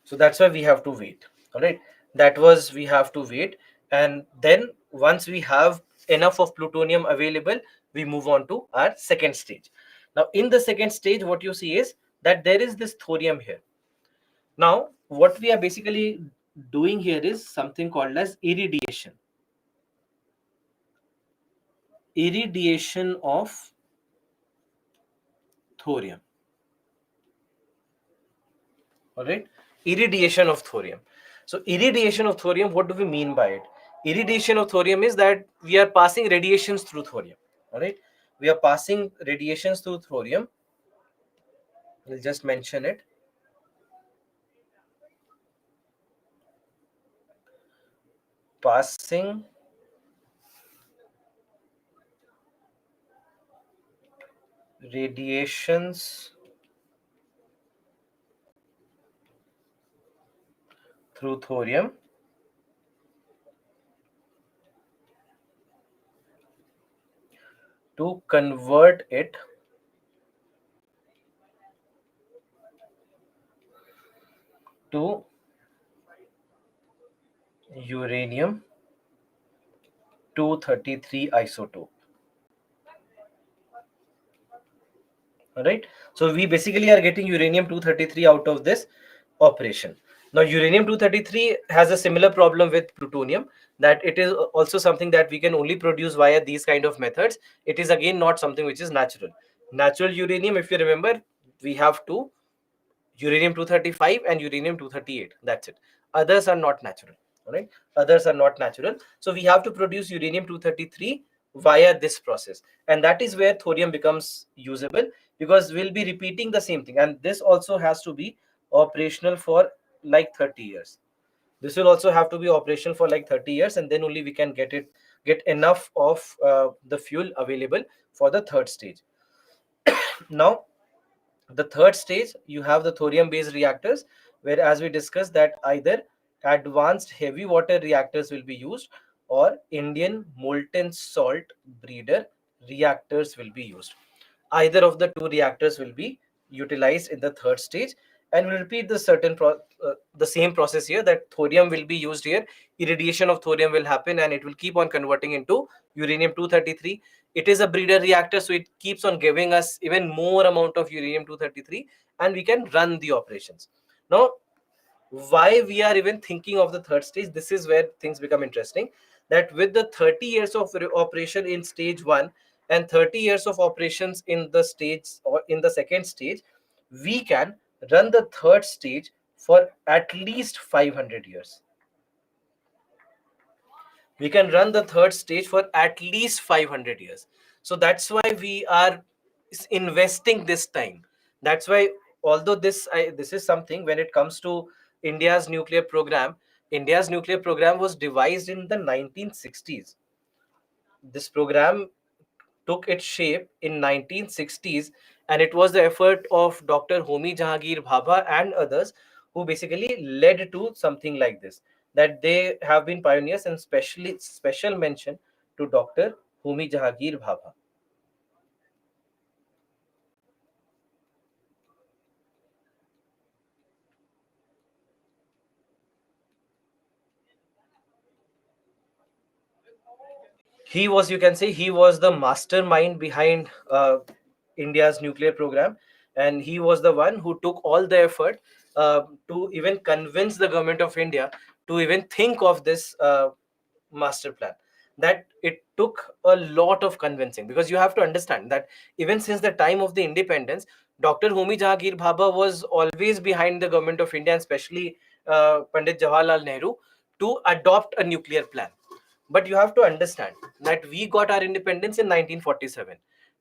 So that's why we have to wait. All right, that was, we have to wait. And then once we have enough of plutonium available, we move on to our second stage. Now in the second stage, what you see is that there is this thorium here. Now what we are basically doing here is something called as irradiation of thorium. All right, irradiation of thorium. So irradiation of thorium, what do we mean by it? Irradiation of thorium is that we are passing radiations through thorium. All right, we are passing radiations through thorium. We'll just mention it. Passing radiations through thorium to convert it to uranium 233 isotope. All right, so we basically are getting uranium 233 out of this operation. Now uranium 233 has a similar problem with plutonium, that it is also something that we can only produce via these kind of methods. It is again not something which is natural uranium. If you remember, we have two: uranium 235 and uranium 238. That's it. Others are not natural. All right, others are not natural. So we have to produce uranium 233 via this process, and that is where thorium becomes usable, because we'll be repeating the same thing, and this also has to be operational for like 30 years. This will also have to be operational for like 30 years, and then only we can get enough of the fuel available for the third stage. Now the third stage, you have the thorium based reactors, where, as we discussed, that either advanced heavy water reactors will be used, or Indian molten salt breeder reactors will be used. Either of the two reactors will be utilized in the third stage, And we'll repeat the same process here, that thorium will be used here. Irradiation of thorium will happen, and it will keep on converting into uranium 233. It is a breeder reactor, so it keeps on giving us even more amount of uranium 233, and we can run the operations. Now, why we are even thinking of the third stage, this is where things become interesting. That with the 30 years of operation in stage 1 and 30 years of operations in the stage or in the second stage, we can run the third stage for at least 500 years. We can run the third stage for at least 500 years. So that's why we are investing this time. That's why, although this is something, when it comes to India's nuclear program, India's nuclear program was devised in the 1960s. This program took its shape in 1960s, and it was the effort of Dr. Homi Jahangir Bhabha and others who basically led to something like this, that they have been pioneers, and especially special mention to Dr. Homi Jahangir Bhabha. He was, you can say, he was the mastermind behind India's nuclear program, and he was the one who took all the effort to even convince the government of India to even think of this master plan. That it took a lot of convincing, because you have to understand that even since the time of the independence, Dr. Homi Jahangir Bhabha was always behind the government of India, and especially Pandit Jawaharlal Nehru, to adopt a nuclear plan. But you have to understand that we got our independence in 1947.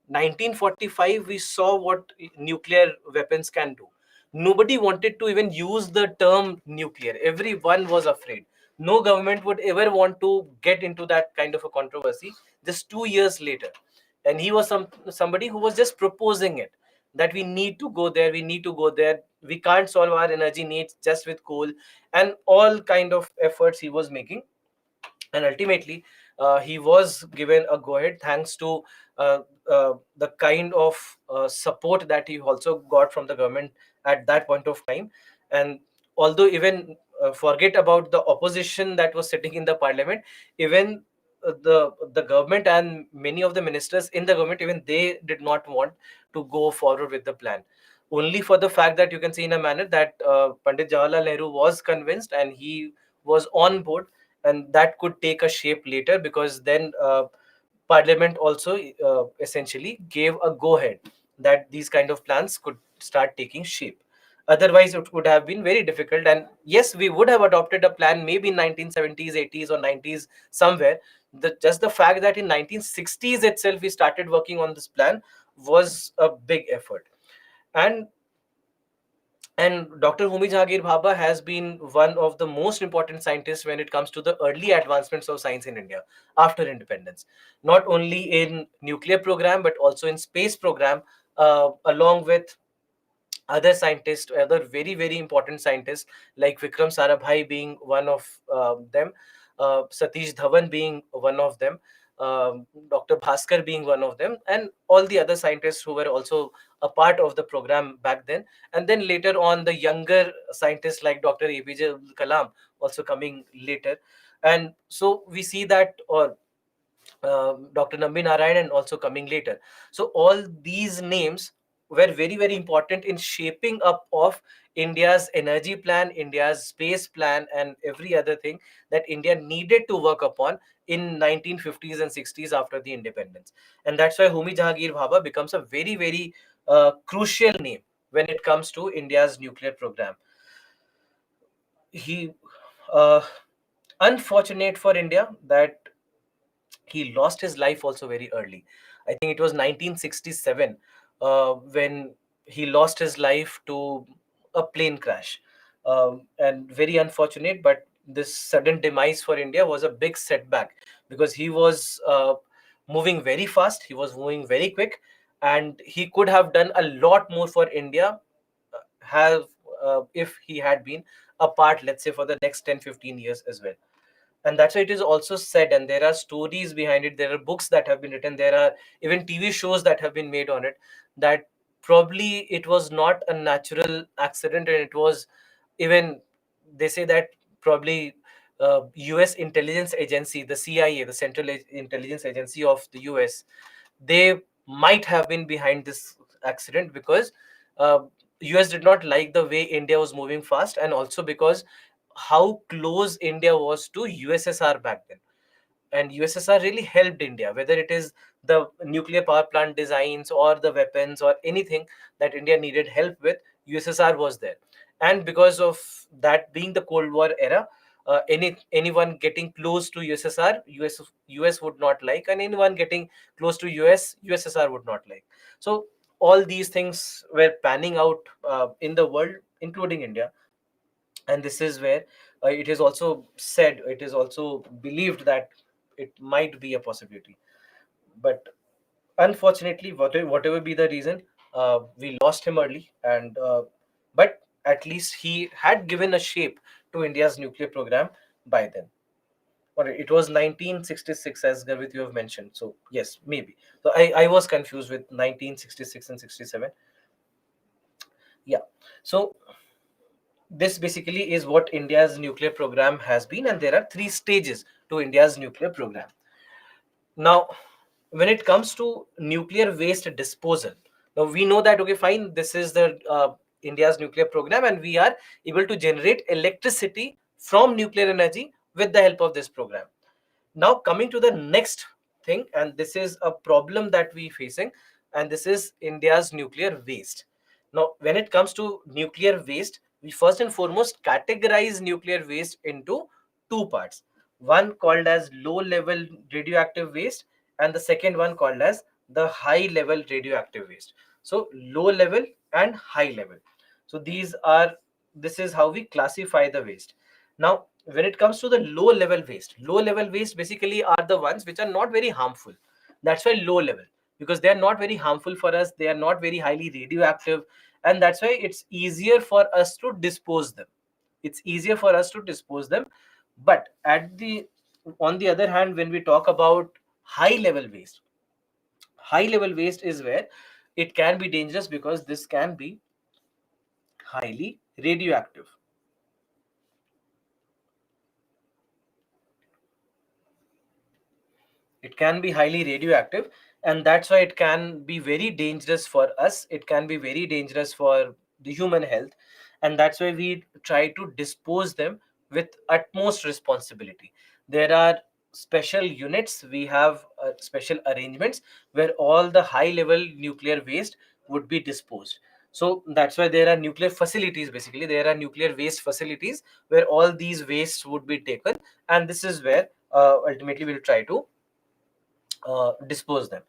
1945, we saw what nuclear weapons can do. Nobody wanted to even use the term nuclear. Everyone was afraid. No government would ever want to get into that kind of a controversy. Just 2 years later, and he was somebody who was just proposing it, that we need to go there, we need to go there, we can't solve our energy needs just with coal, and all kind of efforts he was making. And ultimately, he was given a go ahead, thanks to the kind of support that he also got from the government at that point of time. And although even forget about the opposition that was sitting in the parliament, even the government and many of the ministers in the government, even they did not want to go forward with the plan, only for the fact that, you can see in a manner, that Pandit Jawaharlal Nehru was convinced and he was on board. And that could take a shape later, because then parliament also essentially gave a go ahead that these kind of plans could start taking shape. Otherwise it would have been very difficult, and yes, we would have adopted a plan maybe in 1970s, 80s, or 90s somewhere. Just the fact that in 1960s itself we started working on this plan was a big effort. And and Dr. Homi Jahangir Bhabha has been one of the most important scientists when it comes to the early advancements of science in India after independence. Not only in nuclear program, but also in space program, along with other scientists, other very very important scientists, like Vikram Sarabhai being one of them, Satish Dhawan being one of them, Dr. Bhaskar being one of them, and all the other scientists who were also a part of the program back then. And then later on, the younger scientists like Dr. APJ Abdul Kalam also coming later. And so we see that, or Dr. Nambi Narayanan also coming later. So all these names were very, very important in shaping up of India's energy plan, India's space plan, and every other thing that India needed to work upon in 1950s and 60s after the independence. And that's why Homi Jahangir Bhabha becomes a very, very crucial name when it comes to India's nuclear program. He, uh, unfortunate for India that he lost his life also very early. I think it was 1967 when he lost his life to a plane crash. And very unfortunate, but this sudden demise for India was a big setback, because he was moving very fast, he was moving very quick, and he could have done a lot more for India, have if he had been a part, let's say, for the next 10-15 years as well. And that's why it is also said, and there are stories behind it, there are books that have been written, there are even TV shows that have been made on it, that probably it was not a natural accident, and it was even, they say that probably US intelligence agency, the CIA, the Central Intelligence Agency of the US, they might have been behind this accident, because uh, US did not like the way India was moving fast, and also because how close India was to USSR back then. And USSR really helped India, whether it is the nuclear power plant designs or the weapons or anything that India needed help with. USSR was there, and because of that being the Cold War era, anyone getting close to USSR, US would not like, and anyone getting close to USSR would not like. So all these things were panning out in the world, including India. And this is where it is also said, it is also believed that it might be a possibility. But unfortunately, whatever be the reason, we lost him early, and but at least he had given a shape to India's nuclear program by then. Or it was 1966, as Garvit you have mentioned. So yes, maybe. So I was confused with 1966 and 67. Yeah. So this basically is what India's nuclear program has been, and there are three stages to India's nuclear program. Now, when it comes to nuclear waste disposal, now we know that, okay, fine, this is the India's nuclear program, and we are able to generate electricity from nuclear energy with the help of this program. Now coming to the next thing, and this is a problem that we facing, and this is India's nuclear waste. Now when it comes to nuclear waste, we first and foremost categorize nuclear waste into two parts, one called as low level radioactive waste, and the second one called as the high level radioactive waste. So low level and high level. So this is how we classify the waste. Now when it comes to the low level waste basically are the ones which are not very harmful. That's why low level, because they are not very harmful for us, they are not very highly radioactive, and that's why it's easier for us to dispose them. It's easier for us to dispose them. But at the on the other hand, when we talk about high level waste, high level waste is where it can be dangerous, because this can be highly radioactive. It can be highly radioactive, and that's why it can be very dangerous for us, it can be very dangerous for the human health, and that's why we try to dispose them with utmost responsibility. There are special units, we have special arrangements where all the high level nuclear waste would be disposed. So that's why there are nuclear facilities, basically there are nuclear waste facilities where all these wastes would be taken, and this is where ultimately we'll try to dispose them.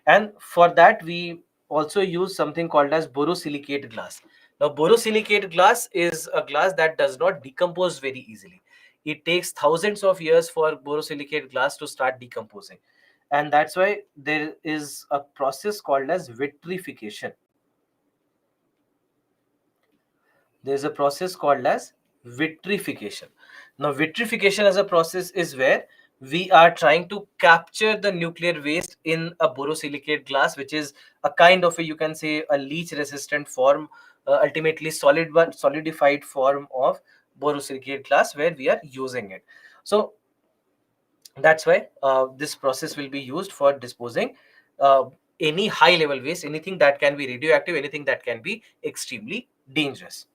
And for that we also use something called as borosilicate glass. Now borosilicate glass is a glass that does not decompose very easily. It takes thousands of years for borosilicate glass to start decomposing, and that's why there is a process called as vitrification. There's a process called as vitrification. Now, vitrification as a process is where we are trying to capture the nuclear waste in a borosilicate glass, which is a kind of a, you can say, a leach resistant form, ultimately solidified form of borosilicate glass where we are using it. So that's why this process will be used for disposing uh, any high level waste, anything that can be radioactive, anything that can be extremely dangerous.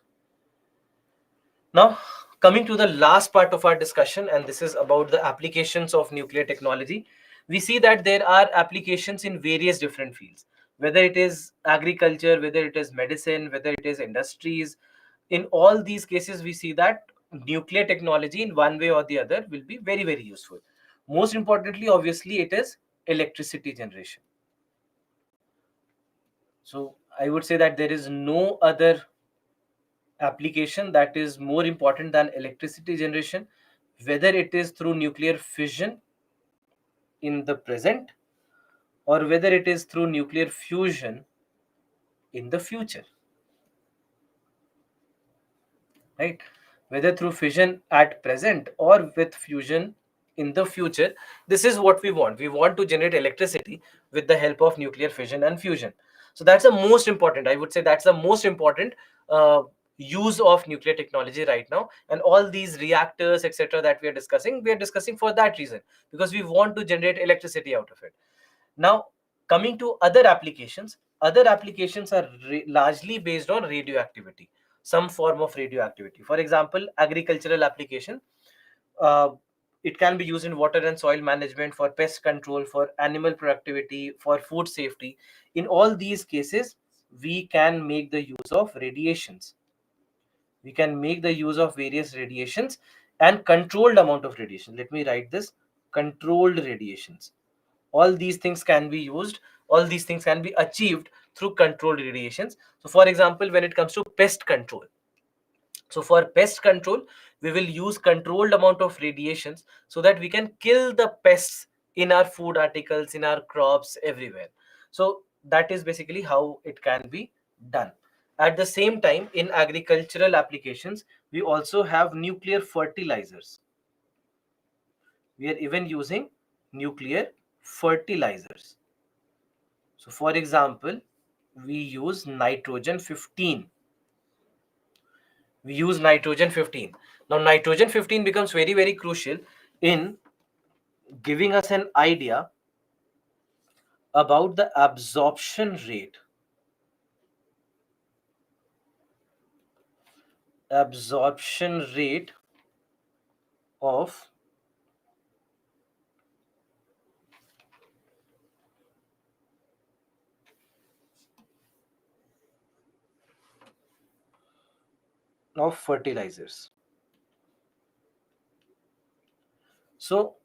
Now, coming to the last part of our discussion, and this is about the applications of nuclear technology. We see that there are applications in various different fields, whether it is agriculture, whether it is medicine, whether it is industries. In all these cases, we see that nuclear technology, in one way or the other, will be very, very useful. Most importantly, obviously, it is electricity generation. So, I would say that there is no other application that is more important than electricity generation, whether it is through nuclear fission in the present, or whether it is through nuclear fusion in the future, right? Whether through fission at present or with fusion in the future, this is what we want. We want to generate electricity with the help of nuclear fission and fusion. So that's the most important, I would say, that's the most important uh, use of nuclear technology right now. And all these reactors, etc., that we are discussing for that reason, because we want to generate electricity out of it. Now, coming to other applications are largely based on radioactivity, some form of radioactivity. For example, agricultural application. uh, it can be used in water and soil management, for pest control, for animal productivity, for food safety. In all these cases, we can make the use of radiations. We can make the use of various radiations and controlled amount of radiation. Let me write this: controlled radiations. All these things can be used, all these things can be achieved through controlled radiations. So for example, when it comes to pest control, so for pest control, we will use controlled amount of radiations so that we can kill the pests in our food articles, in our crops, everywhere. So that is basically how it can be done. At the same time, in agricultural applications, we also have nuclear fertilizers. We are even using nuclear fertilizers. So for example, we use nitrogen 15. We use nitrogen 15. Now nitrogen 15 becomes very, very crucial in giving us an idea about the absorption rate of fertilizers. So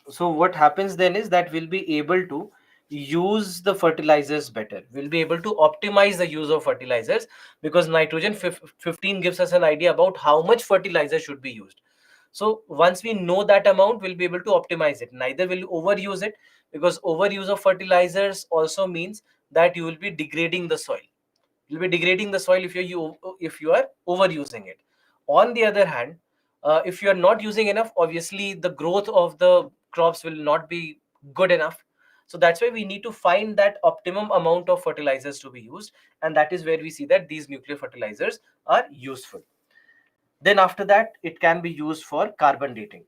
so what happens then is that we'll be able to use the fertilizers better. We'll be able to optimize the use of fertilizers, because nitrogen 15 gives us an idea about how much fertilizer should be used. So once we know that amount, we'll be able to optimize it. Neither will you overuse it, because overuse of fertilizers also means that you will be degrading the soil. You'll be degrading the soil if you are overusing it. On the other hand, if you are not using enough, obviously the growth of the crops will not be good enough. So that's why we need to find that optimum amount of fertilizers to be used, and that is where we see that these nuclear fertilizers are useful. Then after that, it can be used for carbon dating.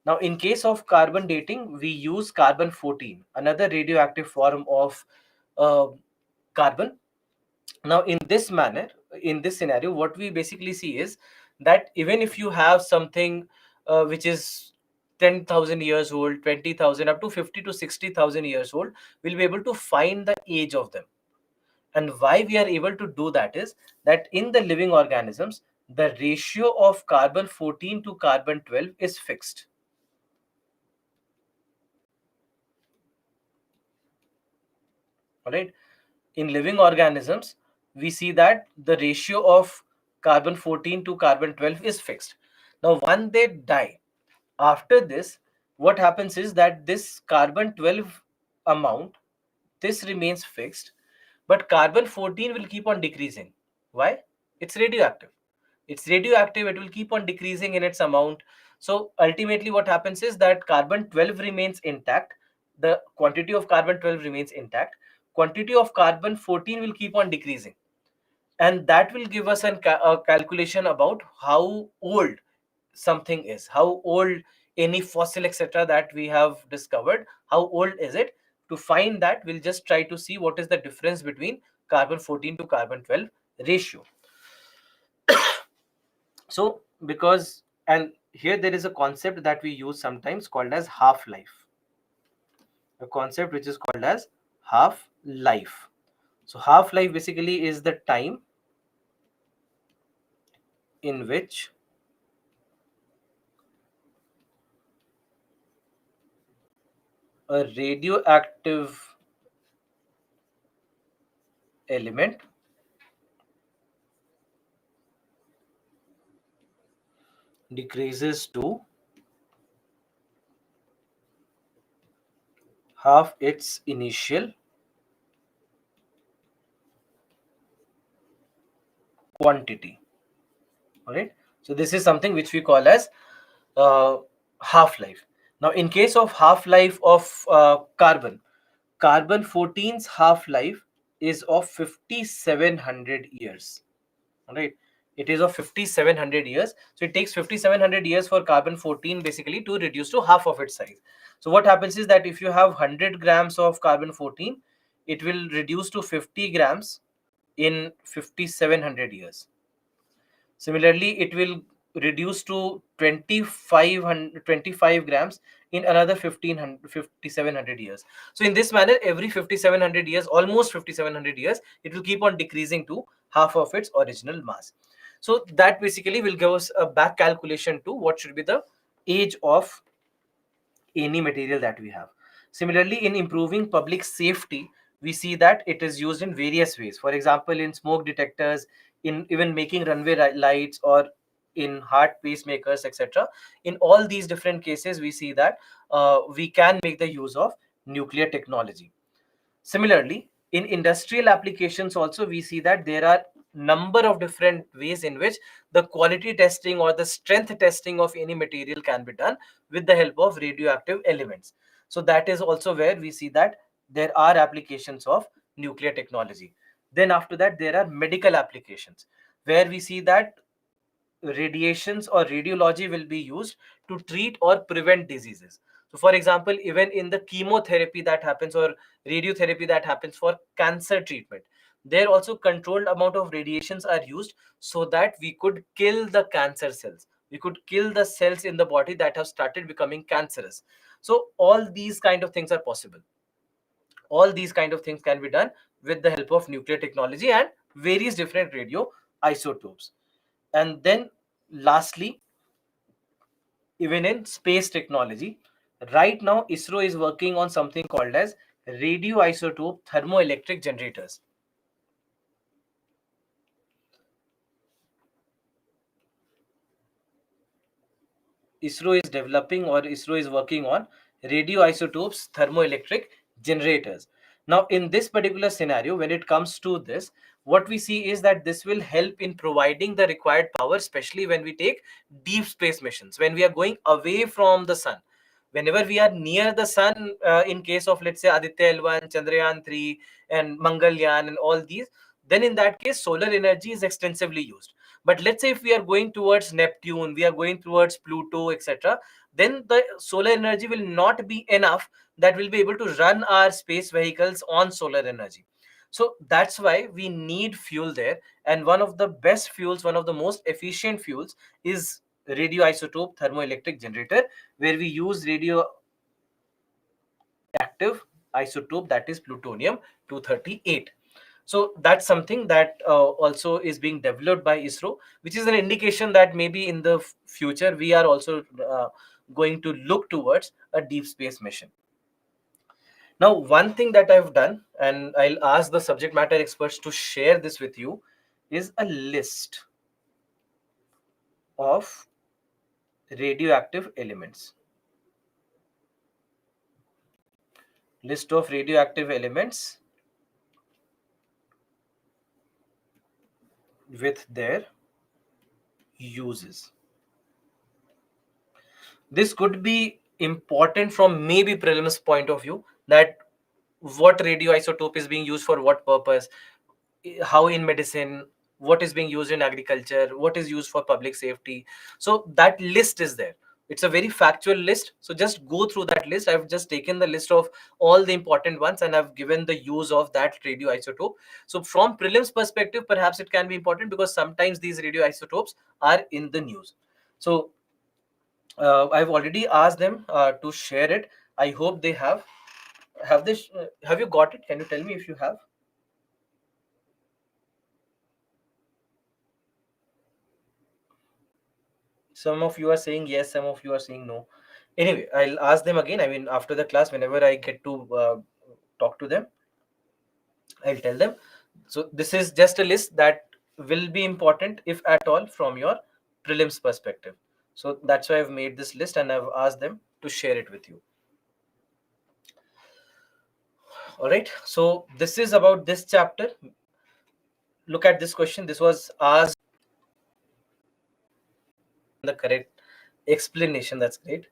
Now, in case of carbon dating, we use carbon 14, another radioactive form of uh, carbon. Now in this manner, in this scenario, what we basically see is that even if you have something which is 10,000 years old, 20,000, up to 50 to 60,000 years old, we'll be able to find the age of them. And why we are able to do that is that in the living organisms, the ratio of carbon 14 to carbon 12 is fixed. All right. In living organisms, we see that the ratio of carbon 14 to carbon 12 is fixed. Now, when they die, after this, what happens is that this carbon 12 amount, this remains fixed, but carbon 14 will keep on decreasing. Why? It's radioactive. It's radioactive, it will keep on decreasing in its amount. So ultimately what happens is that carbon 12 remains intact, the quantity of carbon 12 remains intact, quantity of carbon 14 will keep on decreasing, and that will give us a calculation about how old something is, how old any fossil, etc., that we have discovered, how old is it. To find that, we'll just try to see what is the difference between carbon 14 to carbon 12 ratio. So because, and here there is a concept that we use sometimes called as half life, a concept which is called as half life. So half life basically is the time in which a radioactive element decreases to half its initial quantity. All right. So this is something which we call as uh, half life. Now in case of half life of carbon, carbon 14's half life is of 5700 years. All right, it is of 5700 years. So it takes 5700 years for carbon 14 basically to reduce to half of its size. So what happens is that if you have 100 grams of carbon 14, it will reduce to 50 grams in 5700 years. Similarly, it will reduce to 25 grams in another 5700 years. So in this manner, every 5700 years, almost 5700 years, it will keep on decreasing to half of its original mass. So that basically will give us a back calculation to what should be the age of any material that we have. Similarly, in improving public safety, we see that it is used in various ways. For example, in smoke detectors, in even making runway lights, or in heart pacemakers, etc. In all these different cases, we see that we can make the use of nuclear technology. Similarly, in industrial applications also, we see that there are number of different ways in which the quality testing or the strength testing of any material can be done with the help of radioactive elements. So that is also where we see that there are applications of nuclear technology. Then after that, there are medical applications where we see that radiations or radiology will be used to treat or prevent diseases. So for example, even in the chemotherapy that happens or radiotherapy that happens for cancer treatment, there also controlled amount of radiations are used so that we could kill the cancer cells, we could kill the cells in the body that have started becoming cancerous. So all these kind of things are possible. All these kind of things can be done with the help of nuclear technology and various different radio isotopes. And then lastly, even in space technology, right now ISRO is working on something called as radioisotope thermoelectric generators. ISRO is developing, or ISRO is working on radioisotopes thermoelectric generators. Now, in this particular scenario, when it comes to this, what we see is that this will help in providing the required power, especially when we take deep space missions, when we are going away from the sun. Whenever we are near the sun, in case of, let's say, Aditya L1, Chandrayaan 3, and Mangalyaan, and all these, then in that case, solar energy is extensively used. But let's say if we are going towards Neptune, we are going towards Pluto, etc., then the solar energy will not be enough that will be able to run our space vehicles on solar energy. So that's why we need fuel there. And one of the best fuels, one of the most efficient fuels is radioisotope thermoelectric generator, where we use radioactive isotope, that is plutonium 238. So that's something that also is being developed by ISRO, which is an indication that maybe in the future we are also going to look towards a deep space mission. Now, one thing that I've done, and I'll ask the subject matter experts to share this with you, is a list of radioactive elements. List of radioactive elements with their uses. This could be important from maybe prelims point of view, that what radioisotope is being used for what purpose, how in medicine, what is being used in agriculture, what is used for public safety. So that list is there. It's a very factual list, so just go through that list. I've just taken the list of all the important ones and I've given the use of that radioisotope. So from prelims perspective, perhaps it can be important because sometimes these radioisotopes are in the news. So I've already asked them to share it. I hope they have this. Have you got it? Can you tell me if you have? Some of you are saying yes, some of you are saying no. Anyway, I'll ask them again. I mean, after the class, whenever I get to talk to them, I'll tell them. So this is just a list that will be important, if at all, from your prelims perspective. So that's why I've made this list and I've asked them to share it with you. All right. So this is about this chapter. Look at this question. This was asked the correct explanation. That's great.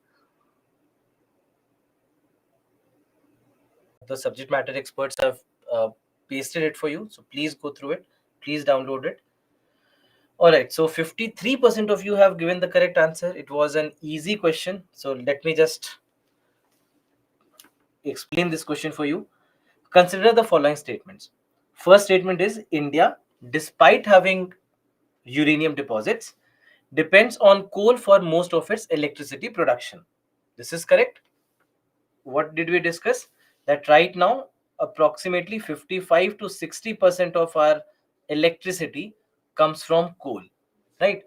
The subject matter experts have pasted it for you, so please go through it, please download it. All right, so 53% of you have given the correct answer. It was an easy question, so let me just explain this question for you. Consider the following statements. First statement is India, despite having uranium deposits, depends on coal for most of its electricity production. This is correct. What did we discuss? That right now, approximately 55 to 60% of our electricity comes from coal, right?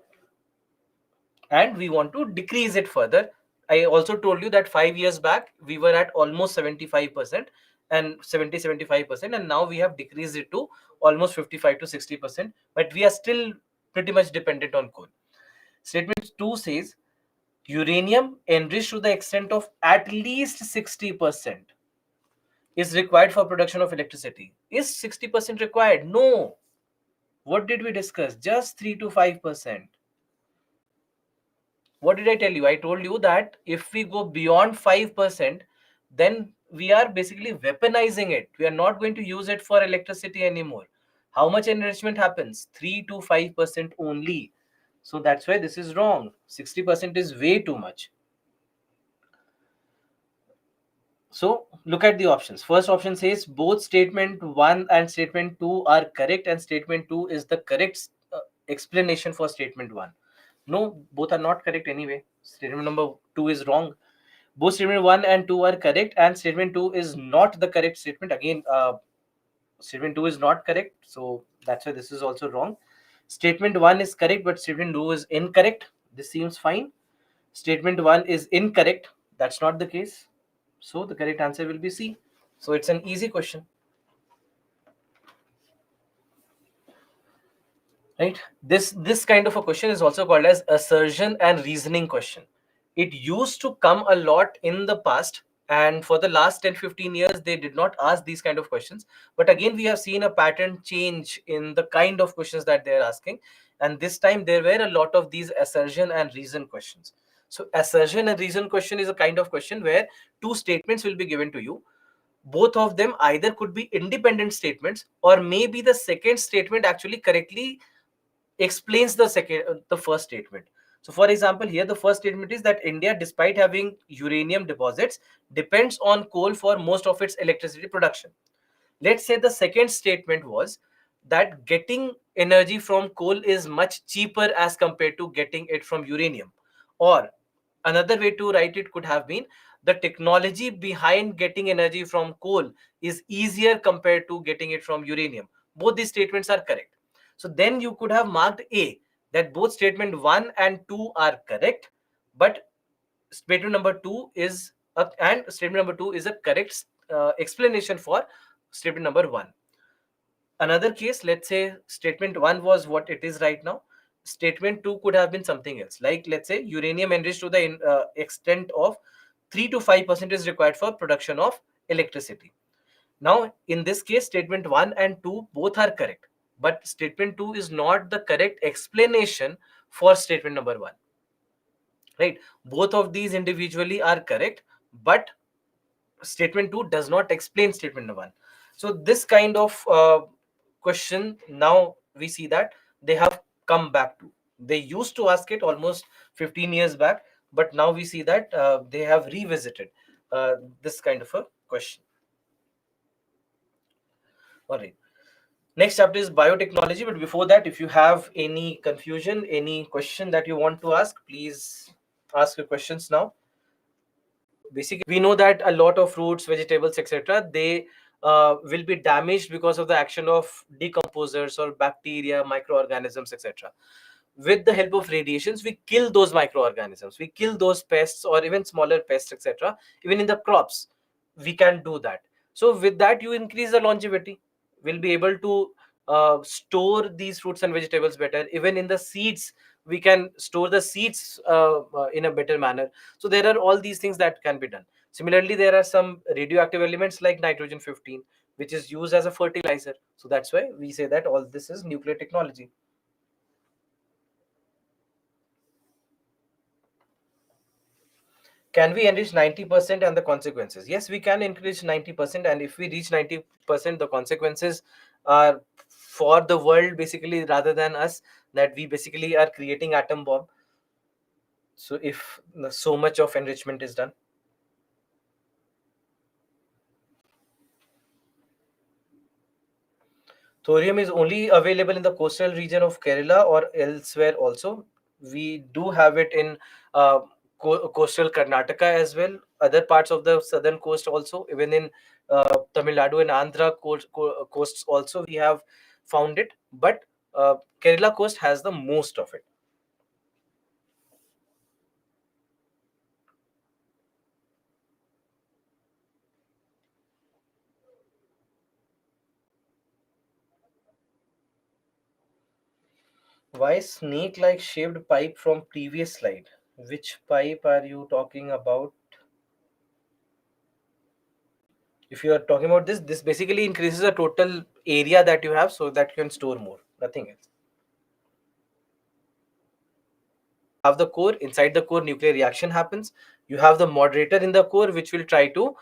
And we want to decrease it further. I also told you that 5 years back we were at almost 75% and 75%, and now we have decreased it to almost 55 to 60%, but we are still pretty much dependent on coal. Statement 2 says uranium enriched to the extent of at least 60% is required for production of electricity. Is 60% required? No. What did we discuss? Just 3 to 5%. What did I tell you? I told you that if we go beyond 5%, then we are basically weaponizing it. We are not going to use it for electricity anymore. How much enrichment happens? 3 to 5% only. So that's why this is wrong. 60% is way too much. So look at the options. First option says both statement 1 and statement 2 are correct, and statement 2 is the correct explanation for statement 1. No, both are not correct anyway. Statement number 2 is wrong. Both statement 1 and 2 are correct, and statement 2 is not the correct statement. Again, statement 2 is not correct, so that's why this is also wrong. Statement 1 is correct, but statement 2 is incorrect. This seems fine. Statement 1 is incorrect. That's not the case. So the correct answer will be C. So it's an easy question. Right? This kind of a question is also called as assertion and reasoning question. It used to come a lot in the past, and for the last 10-15 years they did not ask these kind of questions, but again we have seen a pattern change in the kind of questions that they're asking, and this time there were a lot of these assertion and reason questions. So assertion and reason question is a kind of question where two statements will be given to you. Both of them either could be independent statements, or maybe the second statement actually correctly explains the first statement. So for example, here the first statement is that India, despite having uranium deposits, depends on coal for most of its electricity production. Let's say the second statement was that getting energy from coal is much cheaper as compared to getting it from uranium. Or another way to write it could have been the technology behind getting energy from coal is easier compared to getting it from uranium. Both these statements are correct. So then you could have marked A, that both statement 1 and 2 are correct, but statement number 2 is a correct explanation for statement number 1. Another case, let's say statement 1 was what it is right now. Statement 2 could have been something else. Like, let's say uranium enriched to the extent of 3 to 5% is required for production of electricity. Now, in this case, statement 1 and 2 both are correct, but statement 2 is not the correct explanation for statement number 1. Right? Both of these individually are correct, but statement 2 does not explain statement number 1. So this kind of question, now we see that they have come back to. They used to ask it almost 15 years back, but now we see that they have revisited this kind of a question. All right. Next chapter is biotechnology, but before that, if you have any confusion, any question that you want to ask, please ask your questions now. Basically, we know that a lot of fruits, vegetables, etc., they will be damaged because of the action of decomposers or bacteria, microorganisms, etc. With the help of radiations, we kill those microorganisms, we kill those pests or even smaller pests, etc. Even in the crops, we can do that. So with that, you increase the longevity. We'll be able to store these fruits and vegetables better. Even in the seeds, we can store the seeds in a better manner. So there are all these things that can be done. Similarly, there are some radioactive elements like nitrogen 15, which is used as a fertilizer. So that's why we say that all this is nuclear technology. Can we enrich 90% and the consequences? Yes, we can enrich 90%, and if we reach 90%, the consequences are for the world basically rather than us, that we basically are creating atom bomb. So if so much of enrichment is done. Thorium is only available in the coastal region of Kerala or elsewhere also. We do have it in uh, coastal Karnataka as well, other parts of the southern coast also, even in Tamil Nadu and Andhra coasts also we have found it. But Kerala coast has the most of it. Why snake-like shaped pipe from previous slide? Which pipe are you talking about? If you are talking about this basically increases the total area that you have so that you can store more, nothing else. Have the core, inside the core nuclear reaction happens. You have the moderator in the core which will try to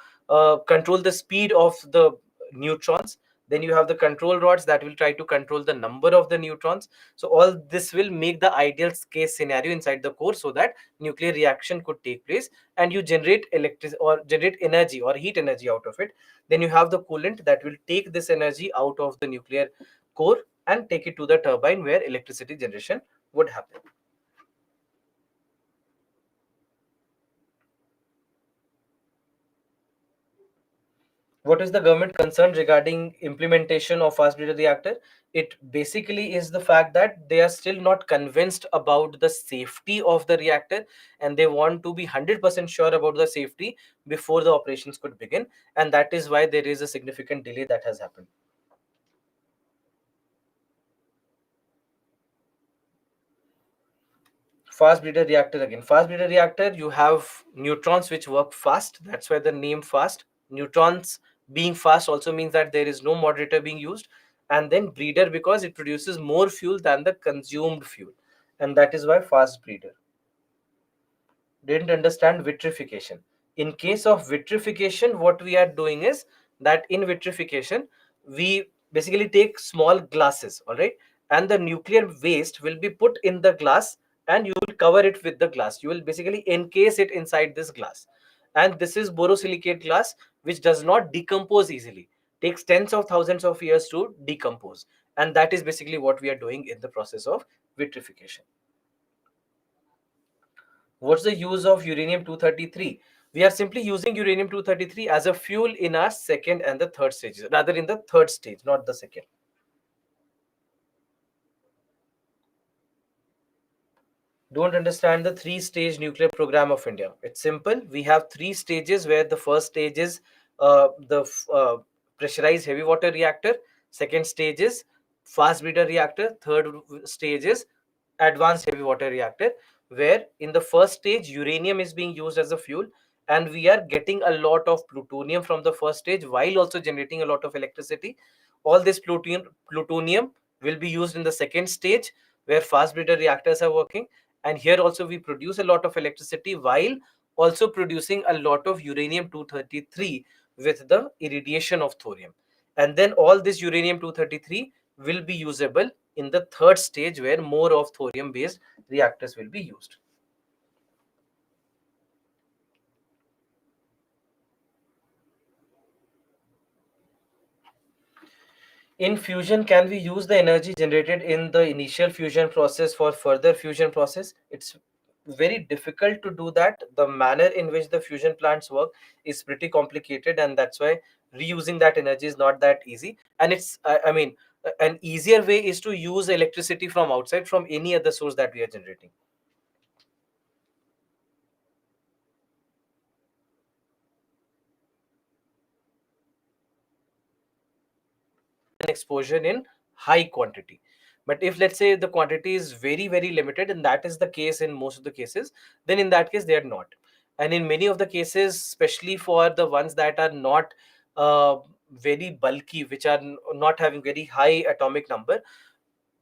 control the speed of the neutrons. Then you have the control rods that will try to control the number of the neutrons. So all this will make the ideal case scenario inside the core so that nuclear reaction could take place and you generate electricity or generate energy or heat energy out of it. Then you have the coolant that will take this energy out of the nuclear core and take it to the turbine where electricity generation would happen. What is the government concern regarding implementation of fast breeder reactor? It basically is the fact that they are still not convinced about the safety of the reactor, and they want to be 100% sure about the safety before the operations could begin, and that is why there is a significant delay that has happened. Fast breeder reactor again. Fast breeder reactor, you have neutrons which work fast. That's why the name fast. Neutrons being fast also means that there is no moderator being used. And then breeder because it produces more fuel than the consumed fuel. And that is why fast breeder. Didn't understand vitrification. In case of vitrification, what we are doing is that in vitrification, we basically take small glasses, all right, and the nuclear waste will be put in the glass and you will cover it with the glass. You will basically encase it inside this glass. And this is borosilicate glass, which does not decompose easily, takes tens of thousands of years to decompose. And that is basically what we are doing in the process of vitrification. What's the use of uranium 233? We are simply using uranium 233 as a fuel in our second and the third stages, rather in the third stage, not the second. Don't understand the three-stage nuclear program of India. It's simple. We have three stages where the first stage is pressurized heavy water reactor. Second stage is fast breeder reactor. Third stage is advanced heavy water reactor, where in the first stage uranium is being used as a fuel, and we are getting a lot of plutonium from the first stage while also generating a lot of electricity. All this plutonium will be used in the second stage where fast breeder reactors are working, and here also we produce a lot of electricity while also producing a lot of uranium 233 with the irradiation of thorium. And then all this uranium 233 will be usable in the third stage where more of thorium based reactors will be used. In fusion, can we use the energy generated in the initial fusion process for further fusion process? It's very difficult to do that. The manner in which the fusion plants work is pretty complicated, and that's why reusing that energy is not that easy. And it's, I mean, an easier way is to use electricity from outside from any other source that we are generating. Exposure in high quantity. But if let's say the quantity is very limited, and that is the case in most of the cases, then in that case they are not. And in many of the cases, especially for the ones that are not uh, very bulky, which are not having very high atomic number,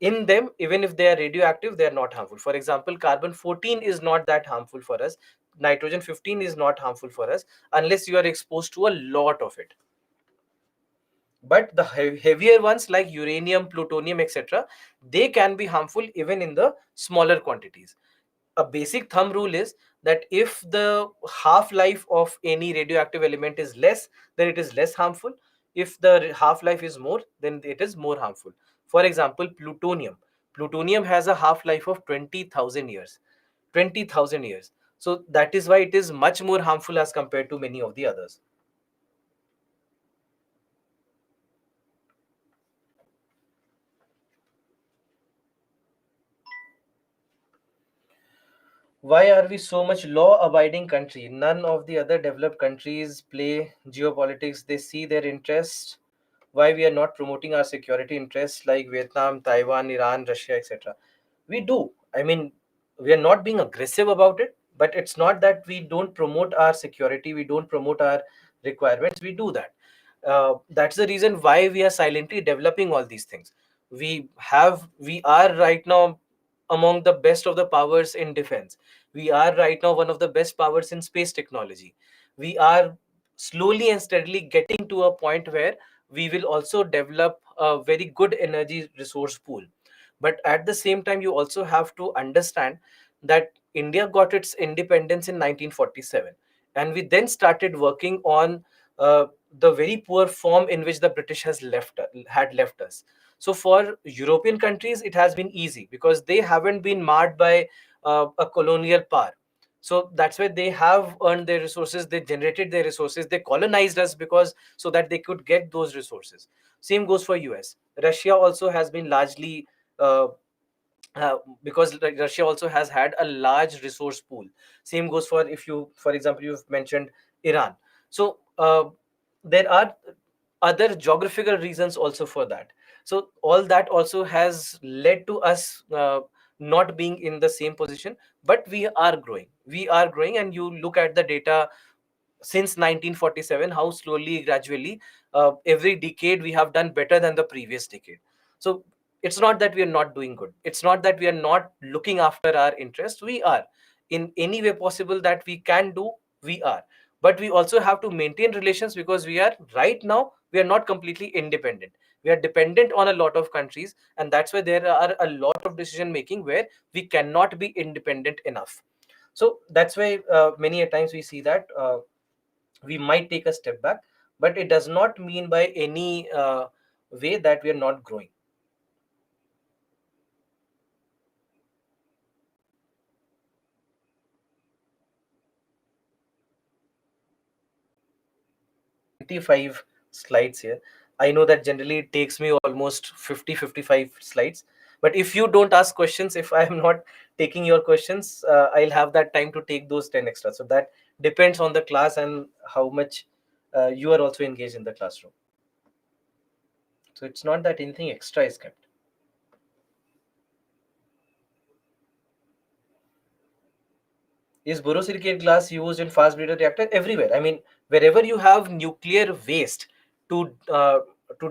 in them, even if they are radioactive, they are not harmful. For example, carbon 14 is not that harmful for us. nitrogen 15 is not harmful for us unless you are exposed to a lot of it. But the heavier ones like uranium, plutonium, etc., they can be harmful even in the smaller quantities. A basic thumb rule is that if the half life of any radioactive element is less, then it is less harmful. If the half life is more, then it is more harmful. For example, plutonium has a half life of 20,000 years. 20,000 years. So that is why it is much more harmful as compared to many of the others. Why are we so much law abiding country? None of the other developed countries play geopolitics. They see their interest. Why we are not promoting our security interests like Vietnam, Taiwan, Iran, Russia, etc.? We do. I mean, we are not being aggressive about it, but it's not that we don't promote our security, we don't promote our requirements. We do that. That's the reason why we are silently developing all these things. We are right now among the best of the powers in defense. We are right now one of the best powers in space technology. We are slowly and steadily getting to a point where we will also develop a very good energy resource pool. But at the same time, you also have to understand that India got its independence in 1947, and we then started working on the very poor form in which the British had left us. So for European countries, it has been easy because they haven't been marred by a colonial power. So that's why they have earned their resources, they generated their resources, they colonized us because so that they could get those resources. Same goes for US. Russia also has been largely uh, because like Russia also has had a large resource pool. Same goes for, if you, for example, you've mentioned Iran. So there are other geographical reasons also for that. So all that also has led to us not being in the same position, but we are growing. We are growing, and you look at the data since 1947, how slowly, gradually, every decade we have done better than the previous decade. So it's not that we are not doing good, it's not that we are not looking after our interests. We are, in any way possible that we can do, we are. But we also have to maintain relations, because we are right now, we are not completely independent. We are dependent on a lot of countries, and that's why there are a lot of decision making where we cannot be independent enough. So that's why many a times we see that we might take a step back, but it does not mean by any way that we are not growing. 25 slides here. I know that generally it takes me almost 50-55 slides, but if you don't ask questions, if I am not taking your questions, I'll have that time to take those 10 extra. So that depends on the class and how much you are also engaged in the classroom. So it's not that anything extra is kept. Is borosilicate glass used in fast breeder reactor? Everywhere. I mean, wherever you have nuclear waste to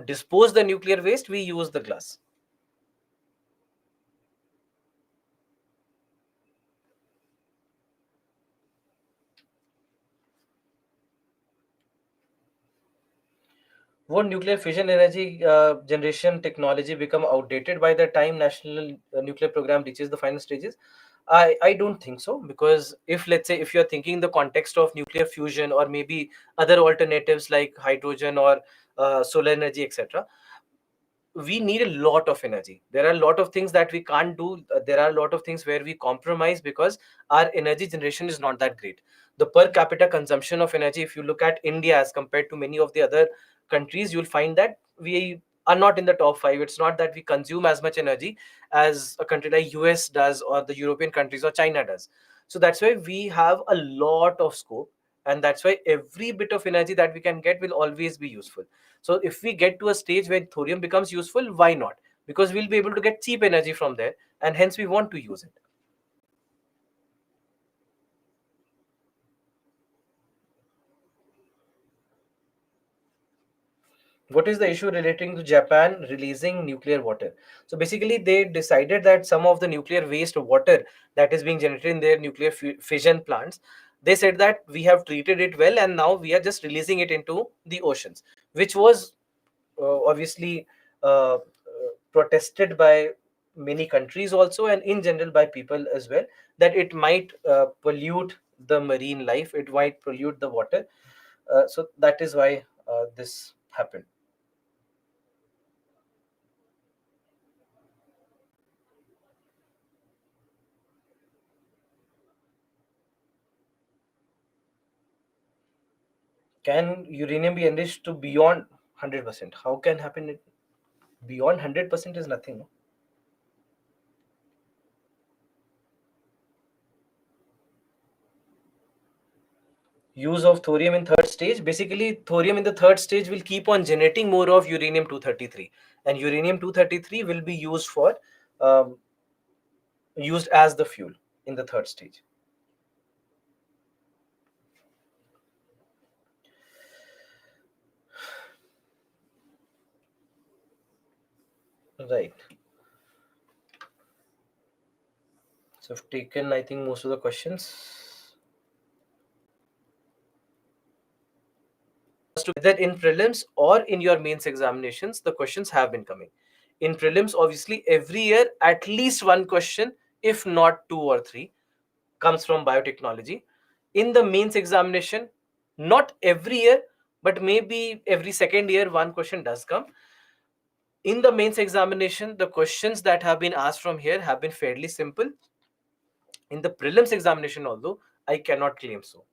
dispose the nuclear waste, we use the glass. Would nuclear fission energy generation technology become outdated by the time national nuclear program reaches the final stages? I don't think so, because if, let's say, if you're thinking the context of nuclear fusion or maybe other alternatives like hydrogen or solar energy, etc., we need a lot of energy. There are a lot of things that we can't do. There are a lot of things where we compromise because our energy generation is not that great. The per capita consumption of energy, if you look at India as compared to many of the other countries, you'll find that we are not in the top 5. It's not that we consume as much energy as a country like US does, or the European countries, or China does. So that's why we have a lot of scope, and that's why every bit of energy that we can get will always be useful. So if we get to a stage where thorium becomes useful, why not? Because we'll be able to get cheap energy from there, and hence we want to use it. What is the issue relating to Japan releasing nuclear water? So basically, they decided that some of the nuclear waste water that is being generated in their nuclear fission plants, They said that we have treated it well and now we are just releasing it into the oceans, which was obviously protested by many countries also, and in general by people as well, that it might pollute the marine life, it might pollute the water. So that is why this happened. Can uranium be enriched to beyond 100%? How can happen it beyond 100% is nothing, no? Use of thorium in third stage, basically thorium in the third stage will keep on generating more of uranium 233, and uranium 233 will be used for um, used as the fuel in the third stage. Right. So I've taken, I think, most of the questions. Whether in prelims or in your mains examinations, the questions have been coming. In prelims, obviously, every year, at least one question, if not two or three, comes from biotechnology. In the mains examination, not every year, but maybe every second year, one question does come. In the mains examination, the questions that have been asked from here have been fairly simple. In the prelims examination, although I cannot claim so.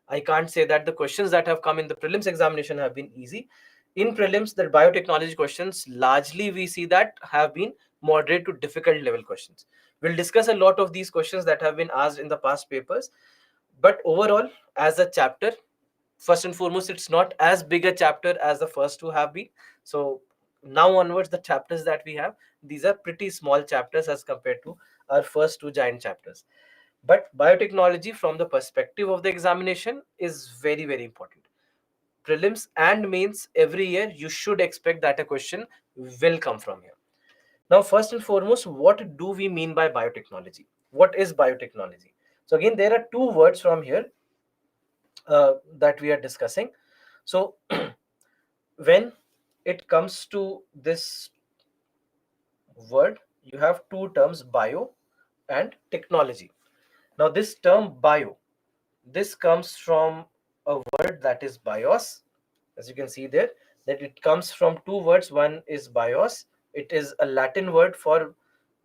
I can't say that the questions that have come in the prelims examination have been easy. In prelims, the biotechnology questions largely we see that have been moderate to difficult level questions. We'll discuss a lot of these questions that have been asked in the past papers, but overall, as a chapter, first and foremost, it's not as big a chapter as the first two have been. So now onwards, the chapters that we have, these are pretty small chapters as compared to our first two giant chapters. But biotechnology, from the perspective of the examination, is very, very important. Prelims and mains, every year, you should expect that a question will come from here. Now, first and foremost, what do we mean by biotechnology? What is biotechnology? So, again, there are two words from here that we are discussing. So, when it comes to this word, you have two terms, bio and technology. Now, this term bio, this comes from a word that is bios, as you can see there, that it comes from two words. One is bios, it is a Latin word for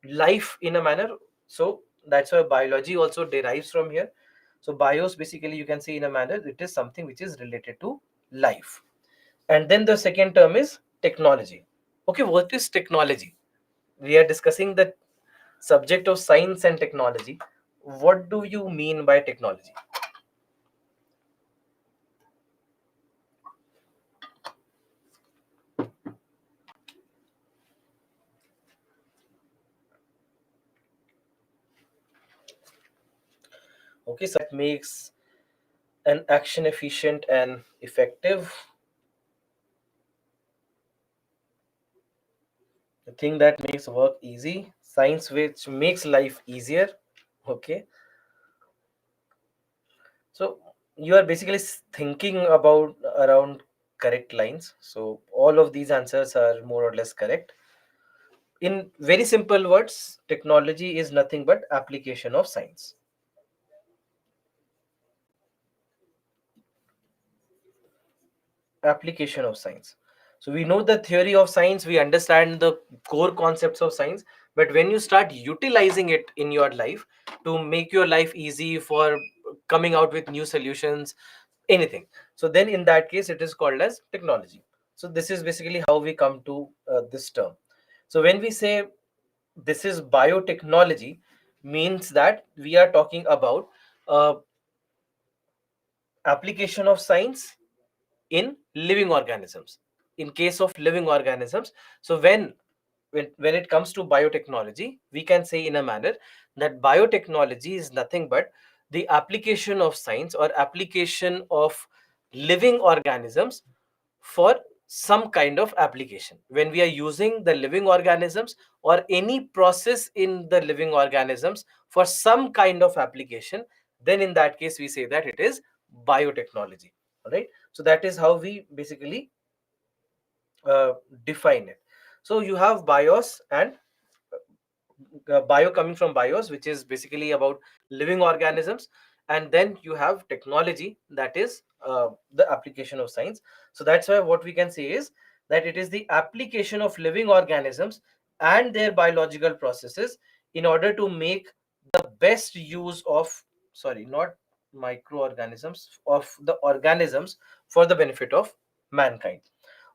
life in a manner. So that's why biology also derives from here. So bios, basically, you can see in a manner, it is something which is related to life. And then the second term is technology. Okay, what is technology? We are discussing the subject of science and technology. What do you mean by technology? Okay, so it makes an action efficient and effective. The thing that makes work easy, science which makes life easier. Okay, so you are basically thinking about around correct lines. So all of these answers are more or less correct. In very simple words, technology is nothing but application of science. Application of science. So we know the theory of science, we understand the core concepts of science, but when you start utilizing it in your life to make your life easy for coming out with new solutions, anything, so then in that case it is called as technology. So this is basically how we come to this term. So when we say this is biotechnology, means that we are talking about uh, application of science in living organisms. In case of living organisms, so when it comes to biotechnology, we can say in a manner that biotechnology is nothing but the application of science or application of living organisms for some kind of application. When we are using the living organisms or any process in the living organisms for some kind of application, then in that case we say that it is biotechnology. All right, so that is how we basically uh, define it. So you have bios and bio coming from bios, which is basically about living organisms, and then you have technology, that is the application of science. So that's why what we can say is that it is the application of living organisms and their biological processes in order to make the best use of, sorry, not microorganisms, of the organisms for the benefit of mankind.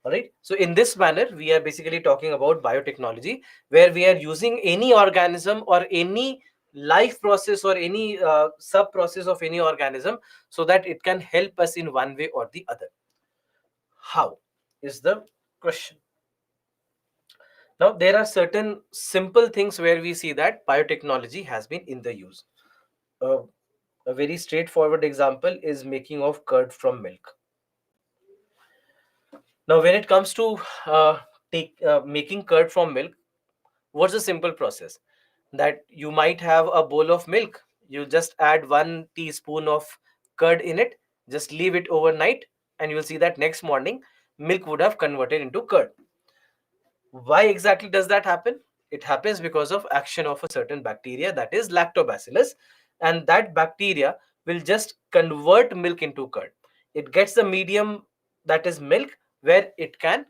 All right, so in this manner we are basically talking about biotechnology, where we are using any organism or any life process or any sub process of any organism so that it can help us in one way or the other. How is the question. Now there are certain simple things where we see that biotechnology has been in the use. uh, a very straightforward example is making of curd from milk. Now when it comes to making curd from milk, what's the simple process? That you might have a bowl of milk, you just add 1 teaspoon of curd in it, just leave it overnight, and you'll see that next morning milk would have converted into curd. Why exactly does that happen? It happens because of action of a certain bacteria, that is lactobacillus, and that bacteria will just convert milk into curd. It gets the medium, that is milk, where it can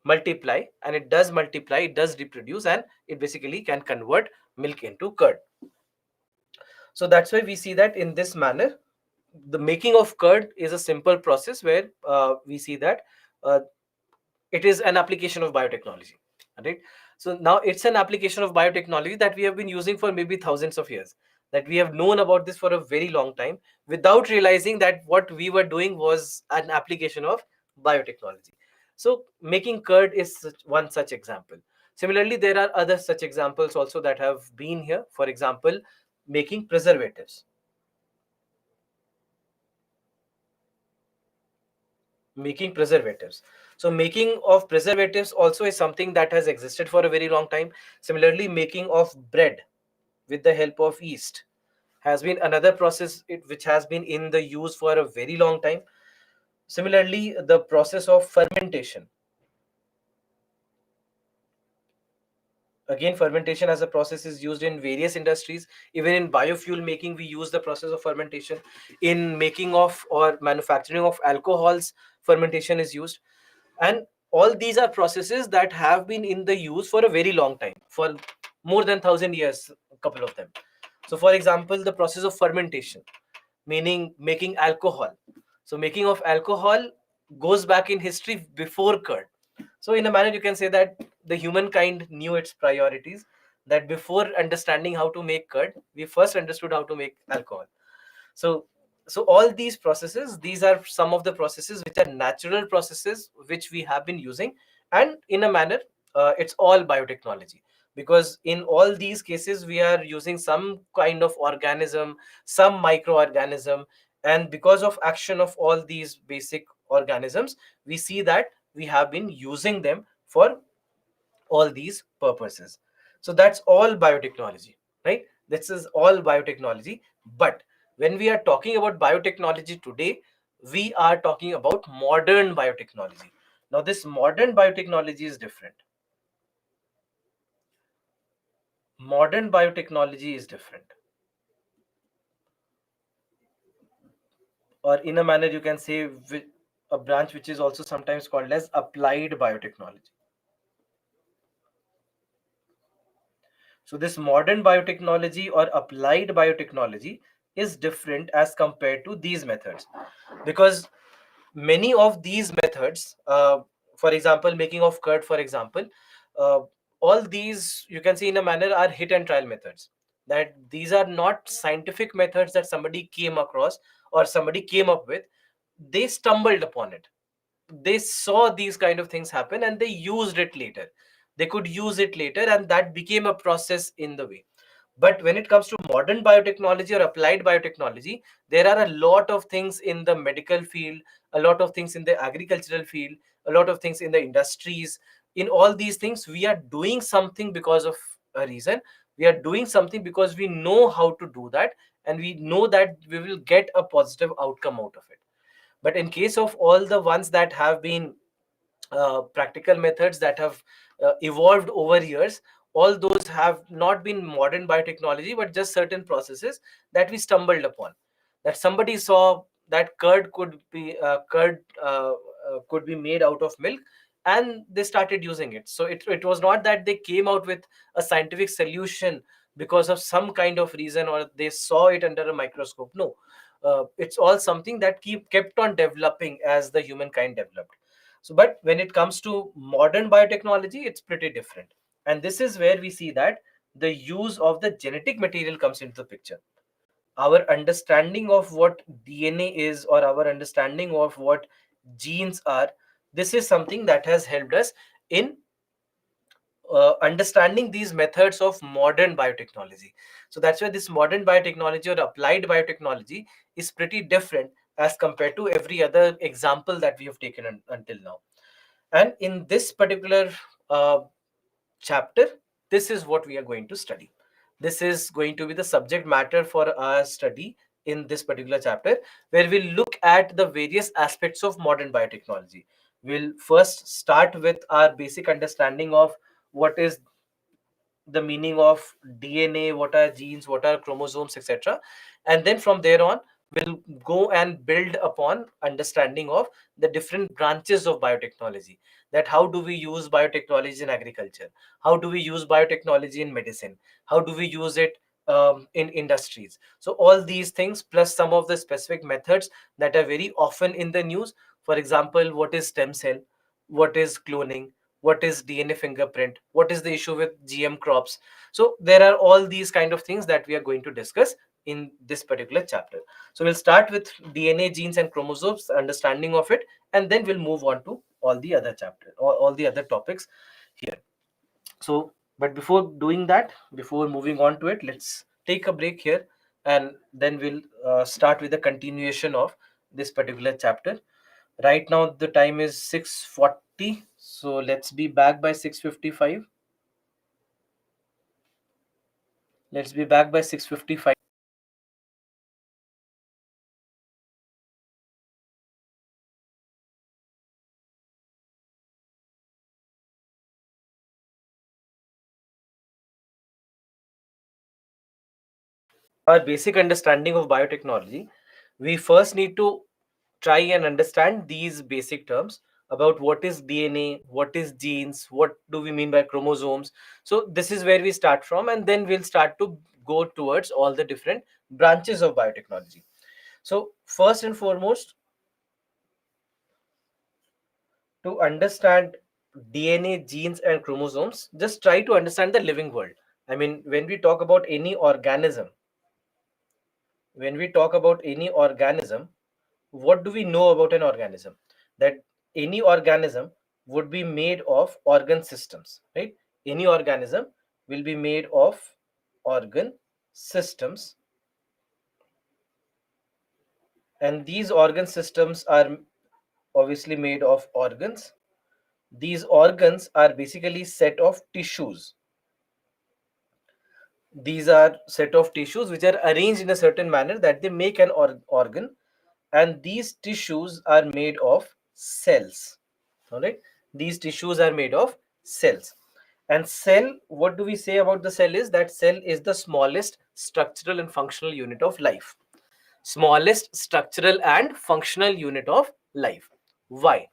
multiply, and it does multiply, it does reproduce, and it basically can convert milk into curd. So that's why we see that in this manner the making of curd is a simple process where we see that uh, it is an application of biotechnology. Right, so now it's an application of biotechnology that we have been using for maybe thousands of years, that we have known about this for a very long time without realizing that what we were doing was an application of biotechnology. So making curd is one such example. Similarly, there are other such examples also that have been here. For example, making preservatives. Making preservatives. So making of preservatives also is something that has existed for a very long time. Similarly, making of bread with the help of yeast has been another process which has been in the use for a very long time. Similarly, the process of fermentation. Again, fermentation as a process is used in various industries. Even in biofuel making, we use the process of fermentation. In making of or manufacturing of alcohols, fermentation is used. And all these are processes that have been in the use for a very long time, for more than 1,000 years, a couple of them. So for example, the process of fermentation, meaning making alcohol. So making of alcohol goes back in history before curd. So in a manner you can say that the humankind knew its priorities, that before understanding how to make curd, we first understood how to make alcohol. So so all these processes, these are some of the processes which are natural processes which we have been using, and in a manner it's all biotechnology, because in all these cases we are using some kind of organism, some microorganism, and because of action of all these basic organisms, we see that we have been using them for all these purposes. So that's all biotechnology, right? This is all biotechnology. But when we are talking about biotechnology today, we are talking about modern biotechnology. Now this modern biotechnology is different. Modern biotechnology is different, or in a manner you can say a branch which is also sometimes called as applied biotechnology. So this modern biotechnology or applied biotechnology is different as compared to these methods, because many of these methods, for example, making of curd, for example, uh, all these you can see in a manner are hit and trial methods. That these are not scientific methods that somebody came across or somebody came up with. They stumbled upon it, they saw these kind of things happen and they used it later, they could use it later, and that became a process in the way. But when it comes to modern biotechnology or applied biotechnology, there are a lot of things in the medical field, a lot of things in the agricultural field, a lot of things in the industries. In all these things we are doing something because of a reason, we are doing something because we know how to do that, and we know that we will get a positive outcome out of it. But in case of all the ones that have been practical methods that have evolved over years, all those have not been modern biotechnology, but just certain processes that we stumbled upon. That somebody saw that curd could be made out of milk, and they started using it. So it was not that they came out with a scientific solution because of some kind of reason, or they saw it under a microscope. No, it's all something that kept on developing as the humankind developed. So, but when it comes to modern biotechnology, it's pretty different. And this is where we see that the use of the genetic material comes into the picture. Our understanding of what DNA is, or our understanding of what genes are, this is something that has helped us in understanding these methods of modern biotechnology. So that's why this modern biotechnology or applied biotechnology is pretty different as compared to every other example that we have taken until now. And in this particular uh, chapter, this is what we are going to study. This is going to be the subject matter for our study in this particular chapter, where we'll look at the various aspects of modern biotechnology. We'll first start with our basic understanding of what is the meaning of DNA, what are genes, what are chromosomes, etc. And then from there on, we'll go and build upon understanding of the different branches of biotechnology. That how do we use biotechnology in agriculture? How do we use biotechnology in medicine? How do we use it in industries? So all these things, plus some of the specific methods that are very often in the news. For example, what is stem cell? What is cloning? What is DNA fingerprint? What is the issue with GM crops? So there are all these kind of things that we are going to discuss in this particular chapter. So we'll start with DNA, genes, and chromosomes, understanding of it, and then we'll move on to all the other chapter or all the other topics here. So, but before doing that, before moving on to it, let's take a break here, and then we'll start with the continuation of this particular chapter. Right now the time is 6:40, so let's be back by 6:55. Let's be back by 6:55. Our basic understanding of biotechnology, we first need to try and understand these basic terms about what is DNA, what is genes, what do we mean by chromosomes. So this is where we start from, and then we'll start to go towards all the different branches of biotechnology. So first and foremost, to understand DNA, genes, and chromosomes, just try to understand the living world. I mean, when we talk about any organism, what do we know about an organism? That any organism would be made of organ systems, right? Any organism will be made of organ systems, and these organ systems are obviously made of organs. These organs are basically set of tissues. These are set of tissues which are arranged in a certain manner that they make an organ, and these tissues are made of cells. All right, these tissues are made of cells. And cell, what do we say about the cell is that cell is the smallest structural and functional unit of life. Smallest structural and functional unit of life. Why?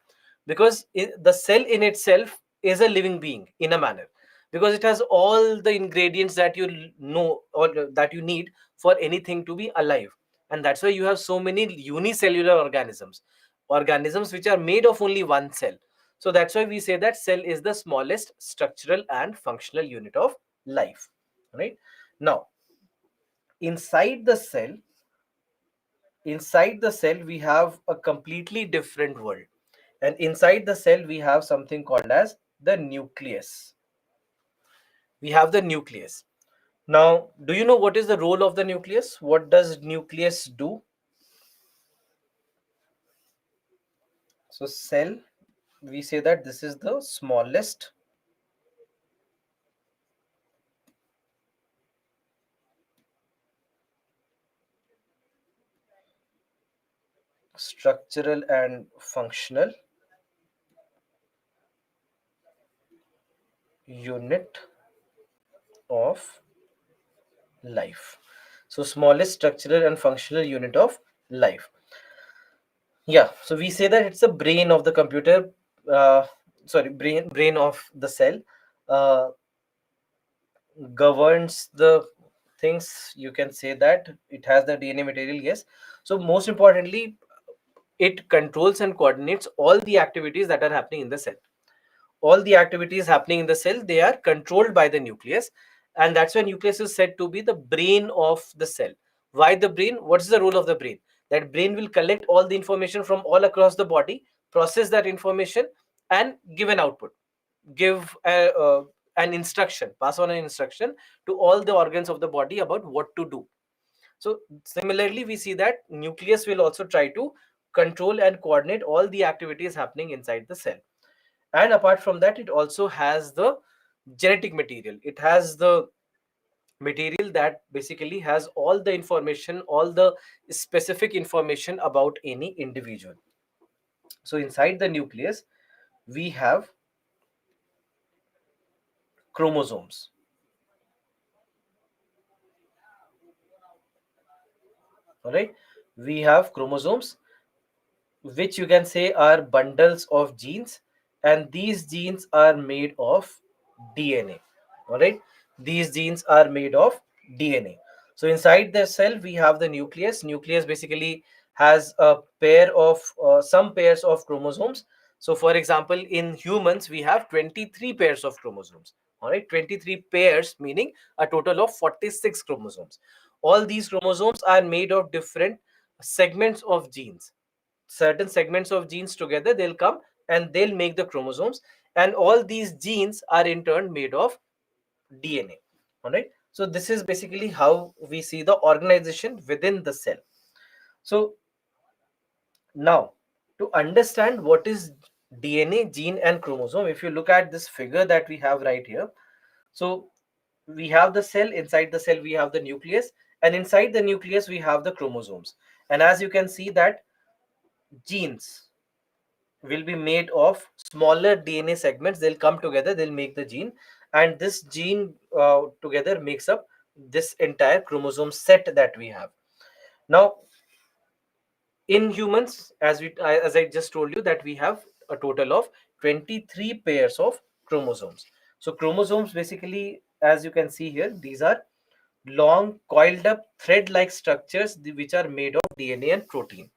Because the cell in itself is a living being in a manner, because it has all the ingredients that you know or that you need for anything to be alive. And that's why you have so many unicellular organisms which are made of only one cell. So that's why we say that cell is the smallest structural and functional unit of life, right? Now, inside the cell inside the cell we have a completely different world, and inside the cell we have something called as the nucleus. We have the nucleus. Now, do you know what is the role of the nucleus? What does nucleus do? So cell, we say that this is the smallest structural and functional unit of life. So smallest structural and functional unit of life. Yeah, so we say that it's a brain of the computer, sorry, brain of the cell, uh, governs the things. You can say that it has the DNA material, yes. So most importantly, it controls and coordinates all the activities that are happening in the cell. All the activities happening in the cell, they are controlled by the nucleus, and that's why nucleus is said to be the brain of the cell. Why the brain? What's the role of the brain? That brain will collect all the information from all across the body, process that information, and give an output, give an instruction, pass on an instruction to all the organs of the body about what to do. So similarly, we see that nucleus will also try to control and coordinate all the activities happening inside the cell. And apart from that, it also has the genetic material. It has the material that basically has all the information, all the specific information about any individual. So inside the nucleus, we have chromosomes. All right, we have chromosomes, which you can say are bundles of genes, and these genes are made of DNA. All right, these genes are made of DNA. So inside the cell we have the nucleus. Nucleus basically has a pair of some pairs of chromosomes. So for example, in humans we have 23 pairs of chromosomes. All right, 23 pairs meaning a total of 46 chromosomes. All these chromosomes are made of different segments of genes. Certain segments of genes together, they'll come and they'll make the chromosomes, and all these genes are in turn made of DNA. All right, so this is basically how we see the organization within the cell. So now, to understand what is DNA, gene and chromosome, if you look at this figure that we have right here, so we have the cell. Inside the cell we have the nucleus, and inside the nucleus we have the chromosomes. And as you can see that genes will be made of smaller DNA segments. They'll come together, they'll make the gene, and this gene together makes up this entire chromosome set that we have. Now, in humans, as I just told you, that we have a total of 23 pairs of chromosomes. So chromosomes basically, as you can see here, these are long coiled up thread like structures which are made of DNA and protein.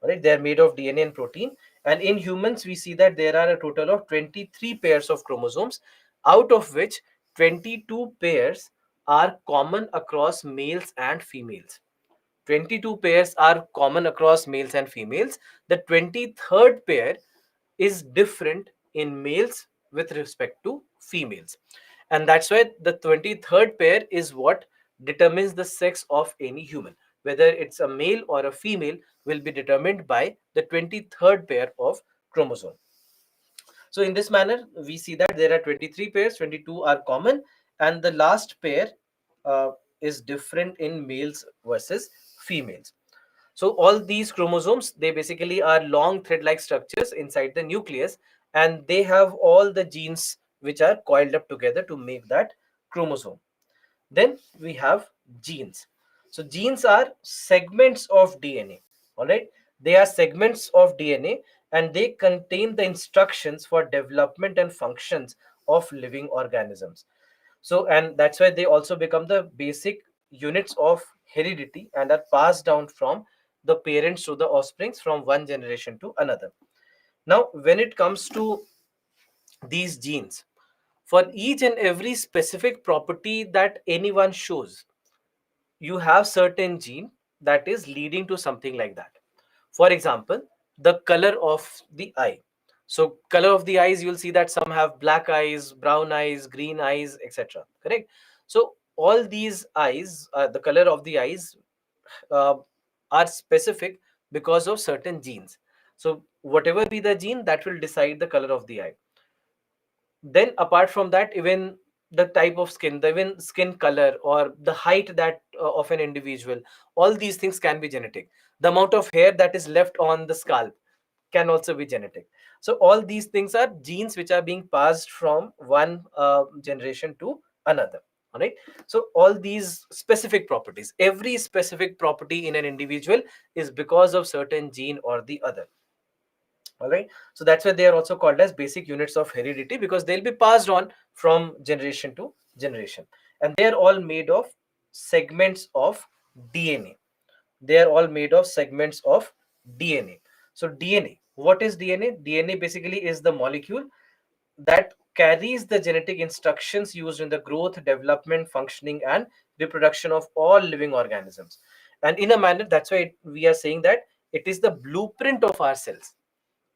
Right, they are made of DNA and protein. And in humans we see that there are a total of 23 pairs of chromosomes, out of which 22 pairs are common across males and females. 22 pairs are common across males and females. The 23rd pair is different in males with respect to females. And that's why the 23rd pair is what determines the sex of any human. Whether it's a male or a female will be determined by the 23rd pair of chromosome. So in this manner, we see that there are 23 pairs, 22 are common, and the last pair is different in males versus females. So all these chromosomes, they basically are long thread-like structures inside the nucleus, and they have all the genes which are coiled up together to make that chromosome. Then we have genes. So genes are segments of DNA. All right, they are segments of DNA, and they contain the instructions for development and functions of living organisms. So, and that's why they also become the basic units of heredity and are passed down from the parents to the offsprings from one generation to another. Now, when it comes to these genes, for each and every specific property that anyone shows, you have certain gene that is leading to something like that. For example, the color of the eye. So color of the eyes, you'll see that some have black eyes, brown eyes, green eyes, etc. Correct. So all these eyes, the color of the eyes uh, are specific because of certain genes. So whatever be the gene, that will decide the color of the eye. Then apart from that, even the type of skin, the even skin color, or the height that of an individual, all these things can be genetic. The amount of hair that is left on the scalp can also be genetic. So all these things are genes which are being passed from one generation to another. All right. So all these specific properties, every specific property in an individual is because of certain gene or the other. All right. So that's why they are also called as basic units of heredity, because they'll be passed on from generation to generation, and they are all made of segments of DNA. They are all made of segments of DNA. So DNA, what is DNA? DNA basically is the molecule that carries the genetic instructions used in the growth, development, functioning, and reproduction of all living organisms. And in a manner, that's why we are saying that it is the blueprint of our cells.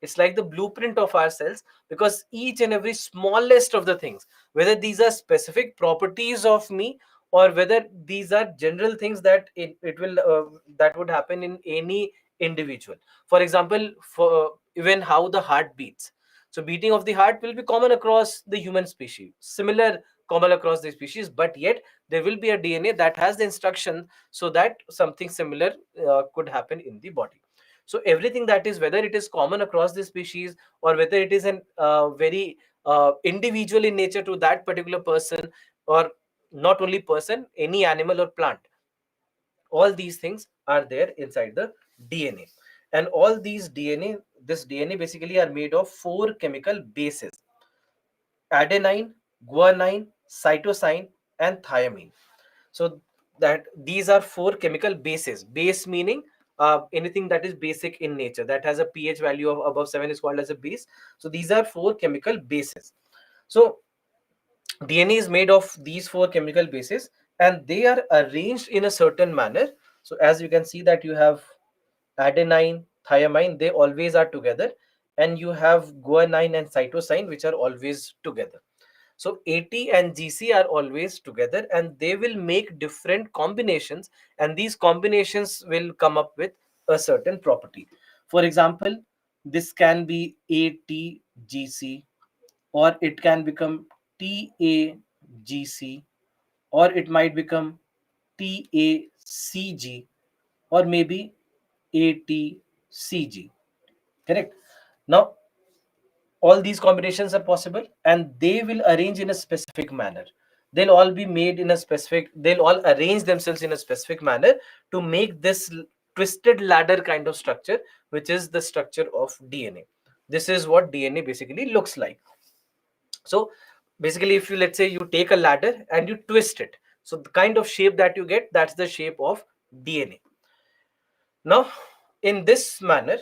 It's like the blueprint of our cells, because each and every smallest of the things, whether these are specific properties of me, or whether these are general things that it will that would happen in any individual. For example, for even how the heart beats. So beating of the heart will be common across the human species, similar common across the species, but yet there will be a DNA that has the instruction so that something similar could happen in the body. So everything that is, whether it is common across the species, or whether it is an very individual in nature to that particular person, or not only person, any animal or plant, all these things are there inside the DNA. And all these DNA, this DNA basically are made of four chemical bases: adenine, guanine, cytosine, and thiamine. So that these are four chemical bases. Base meaning anything that is basic in nature, that has a pH value of above 7 is called as a base. So these are four chemical bases. So DNA is made of these four chemical bases, and they are arranged in a certain manner. So as you can see that you have adenine, thiamine, they always are together, and you have guanine and cytosine, which are always together. So AT and GC are always together, and they will make different combinations, and these combinations will come up with a certain property. For example, this can be ATGC, or it can become TAGC, or it might become TACG, or maybe ATCG. Correct. Now, all these combinations are possible, and they will arrange in a specific manner. They'll all be made in a specific, they'll all arrange themselves in a specific manner to make this twisted ladder kind of structure, which is the structure of DNA. This is what DNA basically looks like. So basically, if you, let's say you take a ladder and you twist it, so the kind of shape that you get, that's the shape of DNA. Now, in this manner,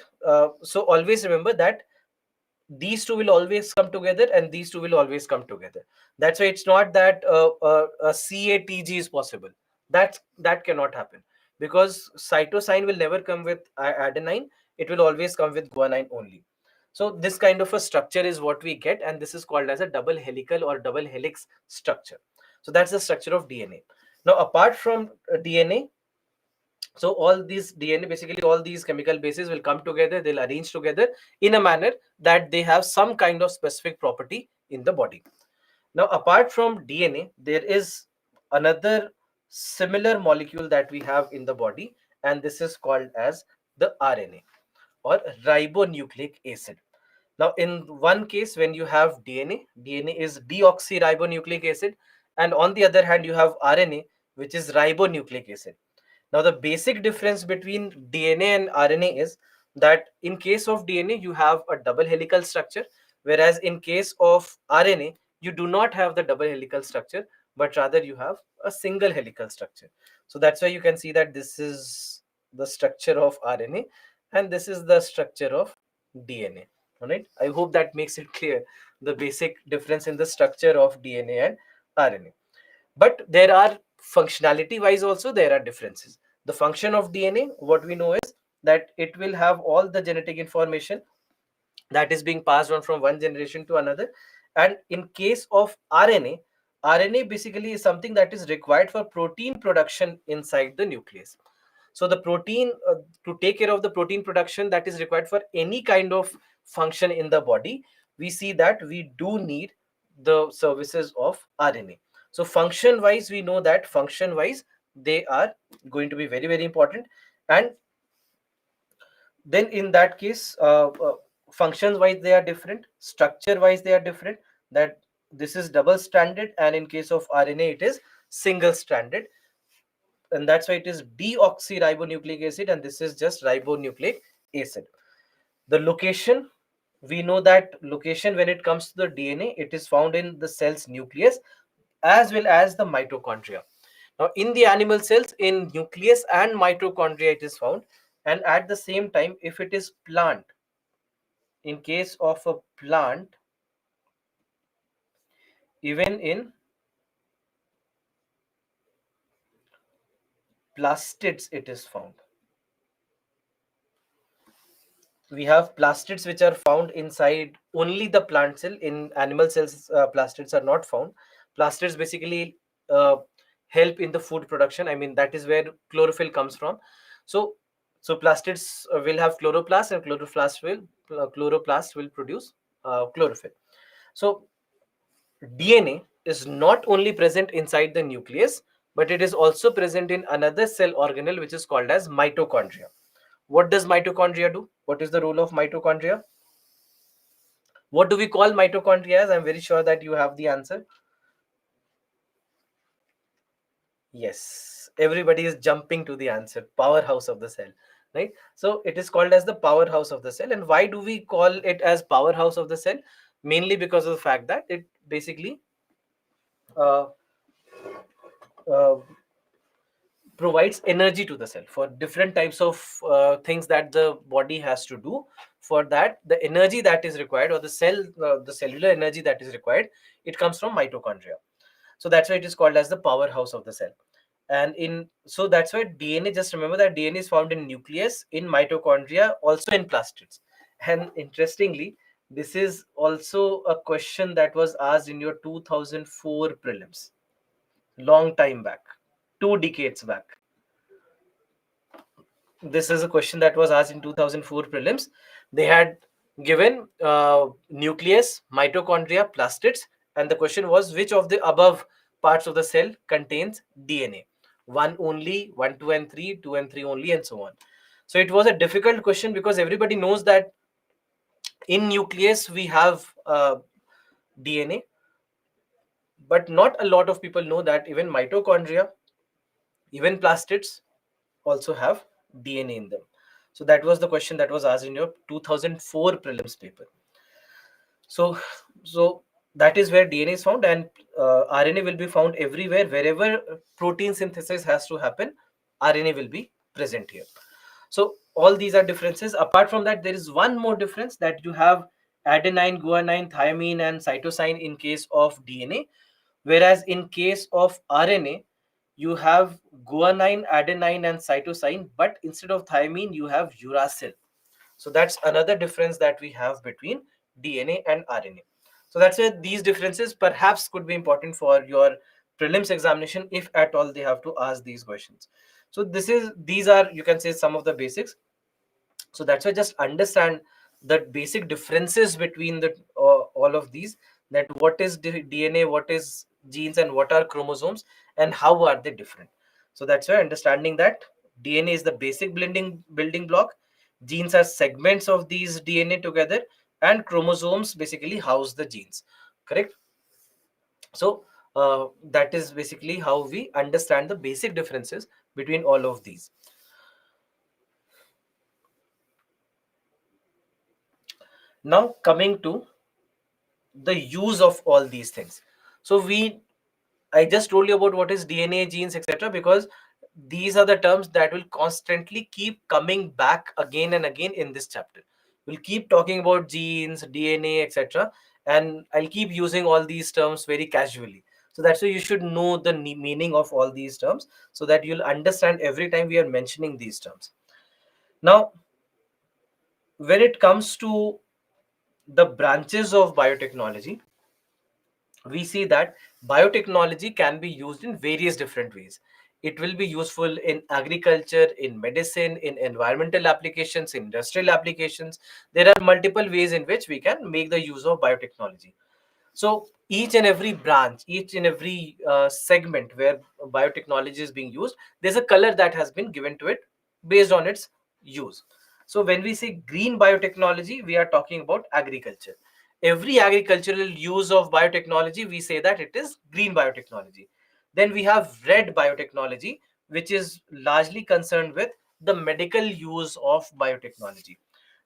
so always remember that these two will always come together, and these two will always come together. That's why it's not that a CATG is possible. That cannot happen, because cytosine will never come with adenine. It will always come with guanine only. So this kind of a structure is what we get, and this is called as a double helical or double helix structure. So that's the structure of DNA. Now, apart from DNA, so all these DNA, basically all these chemical bases will come together, they'll arrange together in a manner that they have some kind of specific property in the body. Now, apart from DNA, there is another similar molecule that we have in the body, and this is called as the RNA, or ribonucleic acid. Now, in one case, when you have DNA is deoxyribonucleic acid, and on the other hand, you have RNA, which is ribonucleic acid. Now, the basic difference between DNA and RNA is that in case of DNA, you have a double helical structure, whereas in case of RNA, you do not have the double helical structure, but rather you have a single helical structure. So that's why you can see that this is the structure of RNA, and this is the structure of DNA. All right. I hope that makes it clear, the basic difference in the structure of DNA and RNA. But there are, functionality wise also, there are differences. The function of DNA, what we know is that it will have all the genetic information that is being passed on from one generation to another. And in case of RNA basically is something that is required for protein production inside the nucleus. So the protein, to take care of the protein production that is required for any kind of function in the body, we see that we do need the services of RNA. So function wise, we know that function wise they are going to be very, very important. And then in that case, functions wise they are different, structure wise they are different. That this is double stranded, and in case of RNA it is single stranded, and that's why it is deoxyribonucleic acid, and this is just ribonucleic acid. The location, we know that location when it comes to the DNA, it is found in the cell's nucleus as well as the mitochondria. Now, in the animal cells, in nucleus and mitochondria, it is found. And at the same time, if it is plant, in case of a plant, even in plastids, it is found. We have plastids which are found inside only the plant cell. In animal cells, plastids are not found. Plastids basically uh, help in the food production. I mean, that is where chlorophyll comes from. So so plastids will have chloroplast, and chloroplast will produce chlorophyll. So DNA is not only present inside the nucleus, but it is also present in another cell organelle which is called as mitochondria. What does mitochondria do? What is the role of mitochondria? What do we call mitochondria as? I'm very sure that you have the answer. Yes, everybody is jumping to the answer. Powerhouse of the cell, right? So it is called as the powerhouse of the cell. And why do we call it as powerhouse of the cell? Mainly because of the fact that it basically uh, uh, provides energy to the cell for different types of things that the body has to do. For that, the energy that is required, or the cellular energy that is required, it comes from mitochondria. So that's why it is called as the powerhouse of the cell. And in so that's why DNA, just remember that DNA is found in nucleus, in mitochondria, also in plastids. And interestingly, this is also a question that was asked in your 2004 prelims, long time back, 2 decades back. This is a question that was asked in 2004 prelims. They had given nucleus, mitochondria, plastids, and the question was which of the above parts of the cell contains DNA? One only, one, two, and three, two and three only, and so on. So it was a difficult question because everybody knows that in nucleus we have DNA, but not a lot of people know that even mitochondria, even plastids also have DNA in them. So that was the question that was asked in your 2004 prelims paper. So, so that is where DNA is found, and RNA will be found everywhere. Wherever protein synthesis has to happen, RNA will be present here. So all these are differences. Apart from that, there is one more difference, that you have adenine, guanine, thymine, and cytosine in case of DNA, whereas in case of RNA, you have guanine, adenine, and cytosine, but instead of thymine, you have uracil. So that's another difference that we have between DNA and RNA. So that's why these differences perhaps could be important for your prelims examination, if at all they have to ask these questions. So these are, you can say, some of the basics. So that's why just understand the basic differences between the all of these, that what is DNA, what is genes, and what are chromosomes, and how are they different. So that's why understanding that DNA is the basic building block, genes are segments of these DNA together, and chromosomes basically house the genes, correct? So that is basically how we understand the basic differences between all of these. Now coming to the use of all these things. So I just told you about what is DNA, genes, etc., because these are the terms that will constantly keep coming back again and again in this chapter. We'll keep talking about genes, DNA, etc., and I'll keep using all these terms very casually. So that's why you should know the meaning of all these terms, so that you'll understand every time we are mentioning these terms. Now, when it comes to the branches of biotechnology, we see that biotechnology can be used in various different ways. It will be useful in agriculture, in medicine, in environmental applications, industrial applications. There are multiple ways in which we can make the use of biotechnology. So each and every branch, each and every segment where biotechnology is being used, there's a color that has been given to it based on its use. So when we say green biotechnology, we are talking about agriculture. Every agricultural use of biotechnology, we say that it is green biotechnology. Then we have red biotechnology, which is largely concerned with the medical use of biotechnology.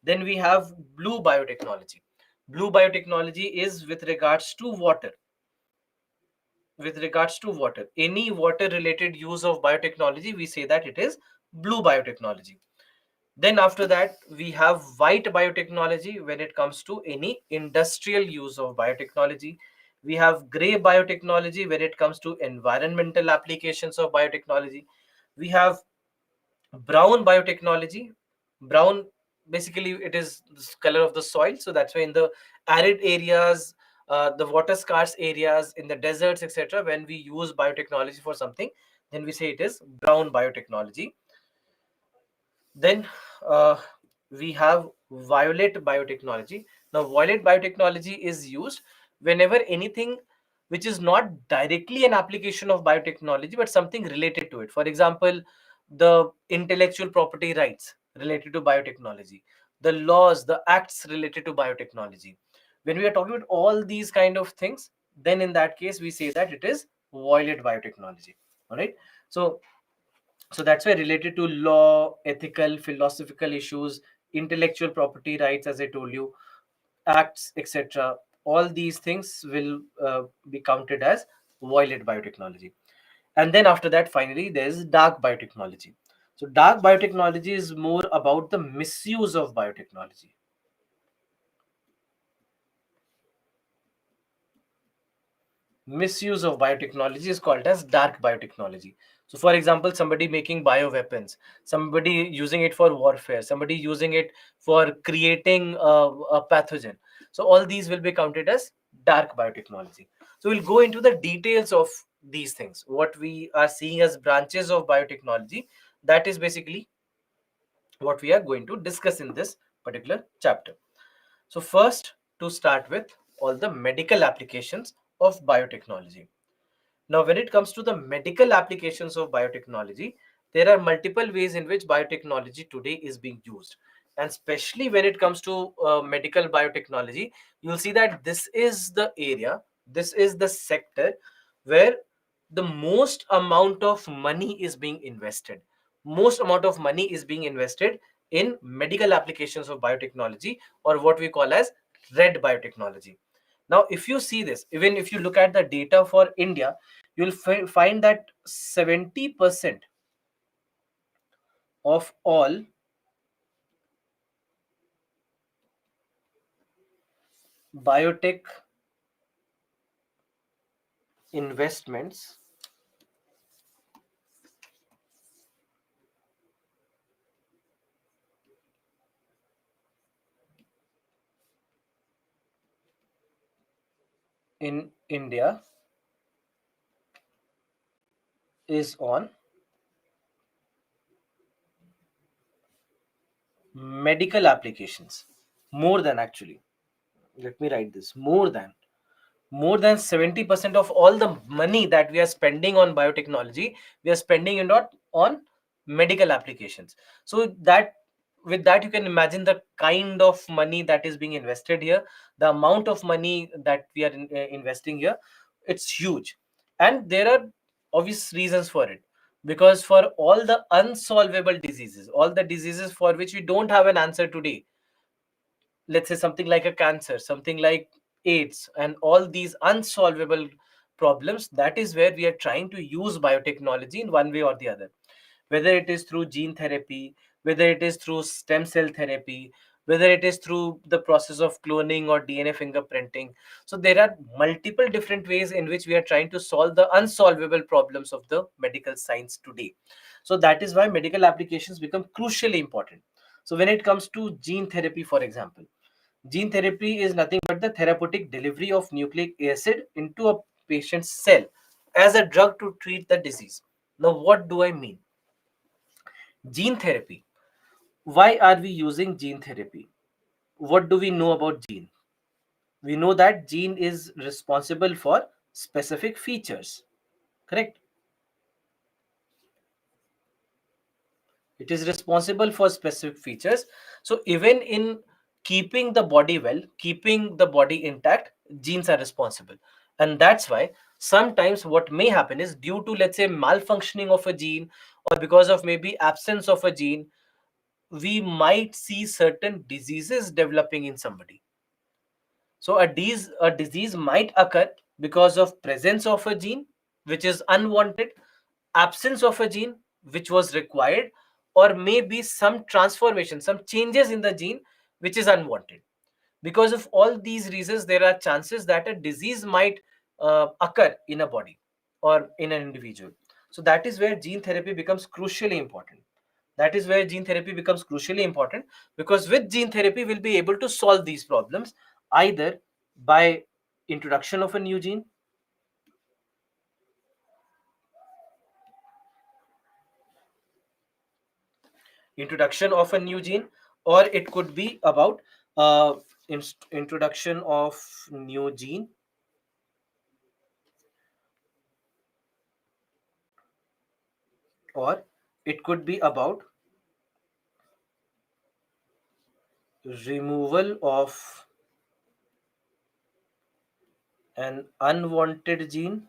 Then we have blue biotechnology. Blue biotechnology is with regards to water. With regards to water, any water related use of biotechnology, we say that it is blue biotechnology. Then after that, we have white biotechnology when it comes to any industrial use of biotechnology. We have gray biotechnology when it comes to environmental applications of biotechnology. We have brown biotechnology. Brown, basically it is the color of the soil, so that's why in the arid areas, the water scarce areas, in the deserts, etc., when we use biotechnology for something, then we say it is brown biotechnology. Then we have violet biotechnology. Now, violet biotechnology is used whenever anything which is not directly an application of biotechnology, but something related to it. For example, the intellectual property rights related to biotechnology, the laws, the acts related to biotechnology. When we are talking about all these kind of things, then in that case, we say that it is violet biotechnology. All right. So that's why related to law, ethical, philosophical issues, intellectual property rights, as I told you, acts, etc., all these things will be counted as violet biotechnology. And then after that, finally, there's dark biotechnology. So dark biotechnology is more about the misuse of biotechnology. Misuse of biotechnology is called as dark biotechnology. So, for example, somebody making bioweapons, somebody using it for warfare, somebody using it for creating a pathogen. So, all these will be counted as dark biotechnology. So, we'll go into the details of these things. What we are seeing as branches of biotechnology, that is basically what we are going to discuss in this particular chapter. So, first, to start with, all the medical applications of biotechnology. Now, when it comes to the medical applications of biotechnology, there are multiple ways in which biotechnology today is being used. And especially when it comes to medical biotechnology, you'll see that this is the area, this is the sector where the most amount of money is being invested. Most amount of money is being invested in medical applications of biotechnology, or what we call as red biotechnology. Now, if you see this, even if you look at the data for India, you'll find that 70% of all biotech investments in India is on medical applications. More than, actually, let me write this, more than 70% of all the money that we are spending on biotechnology, we are spending it on medical applications. So that, with that, you can imagine the kind of money that is being invested here, the amount of money that we are investing here. It's huge, and there are obvious reasons for it, because for all the unsolvable diseases, all the diseases for which we don't have an answer today, let's say something like a cancer, something like AIDS, and all these unsolvable problems, that is where we are trying to use biotechnology in one way or the other. Whether it is through gene therapy, whether it is through stem cell therapy, whether it is through the process of cloning or DNA fingerprinting. So there are multiple different ways in which we are trying to solve the unsolvable problems of the medical science today. So that is why medical applications become crucially important. So when it comes to gene therapy, for example, gene therapy is nothing but the therapeutic delivery of nucleic acid into a patient's cell as a drug to treat the disease. Now, what do I mean? Gene therapy. Why are we using gene therapy? What do we know about gene? We know that gene is responsible for specific features, correct? It is responsible for specific features. So even in keeping the body well, keeping the body intact, genes are responsible. And that's why sometimes what may happen is, due to, let's say, malfunctioning of a gene, or because of maybe absence of a gene, we might see certain diseases developing in somebody. So a disease might occur because of presence of a gene which is unwanted, absence of a gene which was required, or maybe some transformation, some changes in the gene which is unwanted. Because of all these reasons, there are chances that a disease might occur in a body or in an individual. So that is where gene therapy becomes crucially important. That is where gene therapy becomes crucially important, because with gene therapy we'll be able to solve these problems, either by introduction of a new gene, or it could be about uh, introduction of new gene, or it could be about removal of an unwanted gene,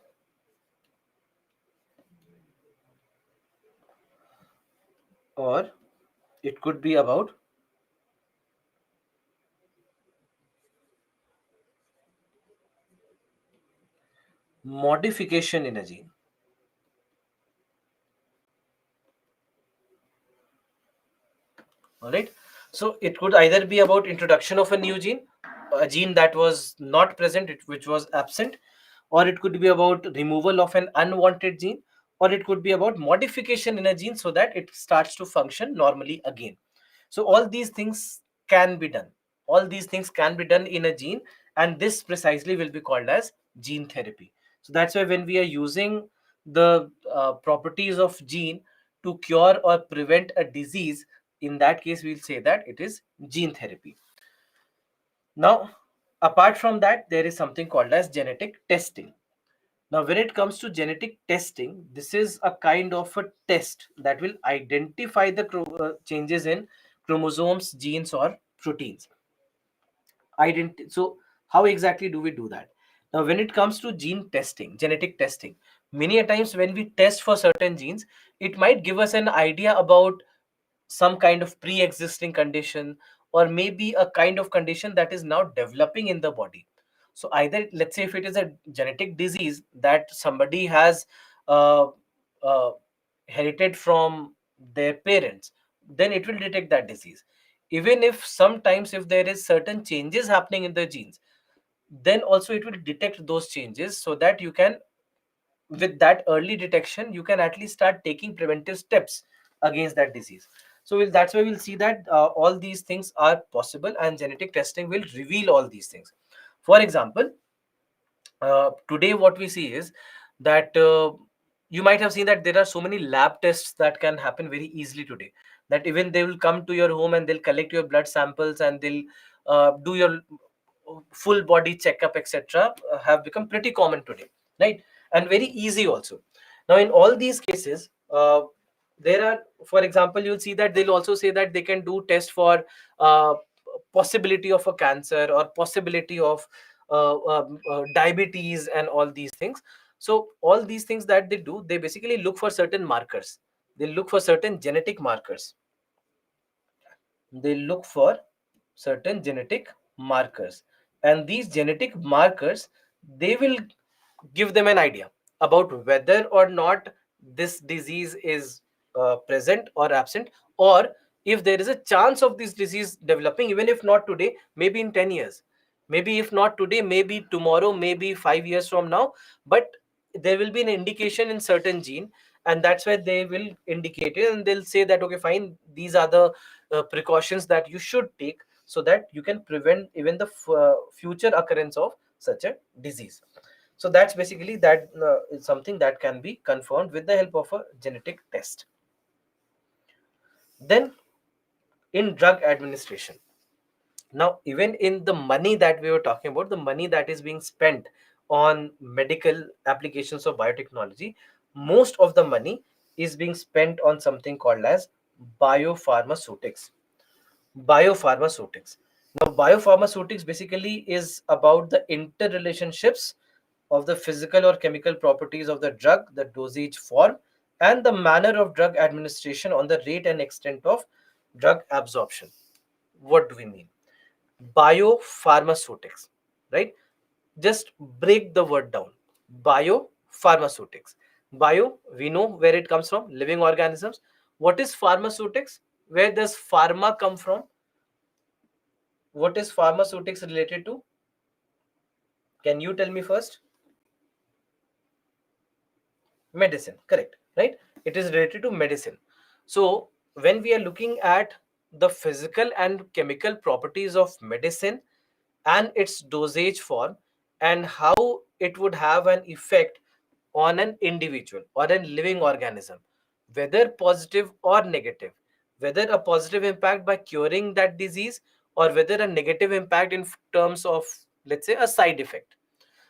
or it could be about modification in a gene. All right. So it could either be about introduction of a new gene, a gene that was not present, which was absent, or it could be about removal of an unwanted gene, or it could be about modification in a gene so that it starts to function normally again. So all these things can be done. All these things can be done in a gene, and this precisely will be called as gene therapy. So that's why when we are using the properties of gene to cure or prevent a disease, in that case we'll say that it is gene therapy. Now, apart from that, there is something called as genetic testing. Now, when it comes to genetic testing, this is a kind of a test that will identify the changes in chromosomes, genes, or proteins. So, how exactly do we do that? Now, when it comes to gene testing, genetic testing, many a times when we test for certain genes, it might give us an idea about some kind of pre-existing condition, or maybe a kind of condition that is now developing in the body. So either, let's say, if it is a genetic disease that somebody has uh, uh, inherited from their parents, then it will detect that disease. Even if sometimes if there is certain changes happening in the genes, then also it will detect those changes, so that you can, with that early detection, you can at least start taking preventive steps against that disease. So that's why we'll see that all these things are possible, and genetic testing will reveal all these things. For example, today what we see is that you might have seen that there are so many lab tests that can happen very easily today, that even they will come to your home and they'll collect your blood samples, and they'll do your full body checkup, etc., have become pretty common today, right? And very easy also. Now in all these cases, there are, for example, you'll see that they'll also say that they can do test for uh, possibility of a cancer, or possibility of diabetes, and all these things. So all these things that they do, they basically look for certain markers. They look for certain genetic markers. They look for certain genetic markers, and these genetic markers, they will give them an idea about whether or not this disease is present or absent, or if there is a chance of this disease developing, even if not today, maybe in 10 years, maybe if not today, maybe tomorrow, maybe 5 years from now. But there will be an indication in certain gene, and that's why they will indicate it, and they'll say that, okay, fine, these are the precautions that you should take, so that you can prevent even the future occurrence of such a disease. So that's basically that is something that can be confirmed with the help of a genetic test. Then, in drug administration, Now, even in the money that we were talking about, the money that is being spent on medical applications of biotechnology, most of the money is being spent on something called as biopharmaceutics. Biopharmaceutics. Now, biopharmaceutics basically is about the interrelationships of the physical or chemical properties of the drug, the dosage form, and the manner of drug administration on the rate and extent of drug absorption. What do we mean? Biopharmaceutics, right? Just break the word down. Biopharmaceutics. Bio, we know where it comes from, living organisms. What is pharmaceutics? Where does pharma come from? What is pharmaceutics related to? Can you tell me first? Medicine, correct, right? It is related to medicine. So when we are looking at the physical and chemical properties of medicine and its dosage form, and how it would have an effect on an individual or a living organism, whether positive or negative, whether a positive impact by curing that disease, or whether a negative impact in terms of, let's say, a side effect.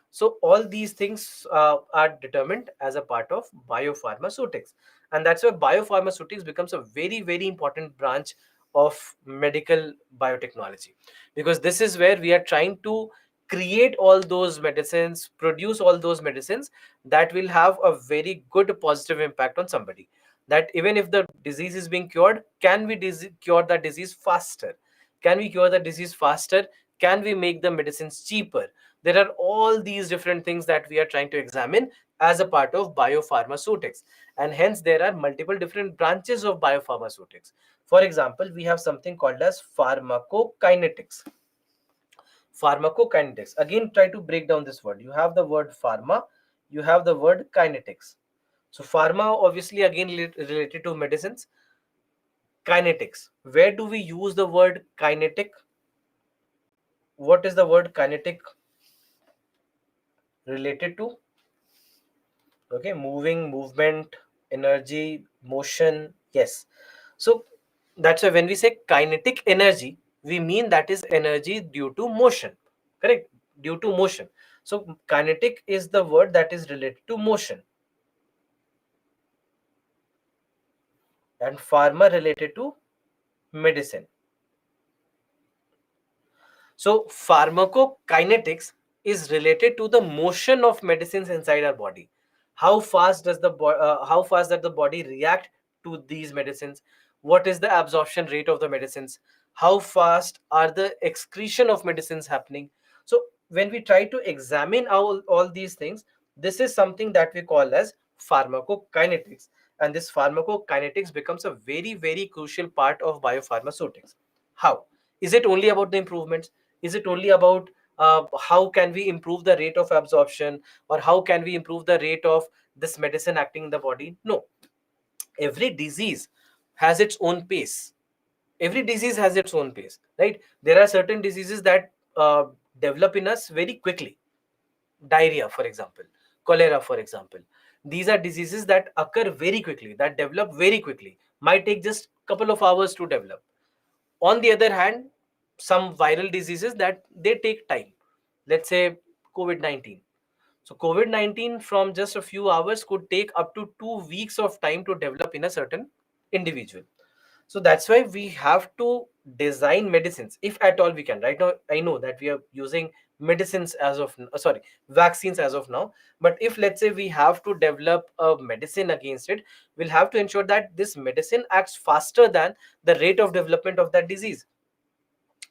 So all these things are determined as a part of biopharmaceutics, and that's why biopharmaceutics becomes a very very important branch of medical biotechnology, because this is where we are trying to create all those medicines, produce all those medicines that will have a very good positive impact on somebody. That even if the disease is being cured, can we cure the disease faster? Can we cure the disease faster? Can we make the medicines cheaper? There are all these different things that we are trying to examine as a part of biopharmaceutics, and hence there are multiple different branches of biopharmaceutics. For example, we have something called as pharmacokinetics. Pharmacokinetics, again, try to break down this word. You have the word pharma, you have the word kinetics. So pharma, obviously, again related to medicines. Kinetics, where do we use the word kinetic? What is the word kinetic related to? Okay, moving, movement, energy, motion. Yes. So that's why when we say kinetic energy, we mean that is energy due to motion. Correct? Due to motion. So kinetic is the word that is related to motion, and pharma related to medicine. So pharmacokinetics is related to the motion of medicines inside our body. How fast does how fast does the body react to these medicines? What is the absorption rate of the medicines? How fast are the excretion of medicines happening? So when we try to examine all these things, this is something that we call as pharmacokinetics. And this pharmacokinetics becomes a very, very crucial part of biopharmaceutics. How? Is it only about the improvements? Is it only about how can we improve the rate of absorption, or how can we improve the rate of this medicine acting in the body? No. Every disease has its own pace. Every disease has its own pace, right? There are certain diseases that develop in us very quickly. Diarrhea, for example, cholera, for example. These are diseases that occur very quickly, that develop very quickly, might take just a couple of hours to develop. On the other hand, some viral diseases that they take time, let's say COVID-19. So COVID-19 from just a few hours could take up to 2 weeks of time to develop in a certain individual. So that's why we have to design medicines, if at all we can. Right now, I know that we are using medicines as of sorry, vaccines as of now. But if, let's say, we have to develop a medicine against it, we'll have to ensure that this medicine acts faster than the rate of development of that disease.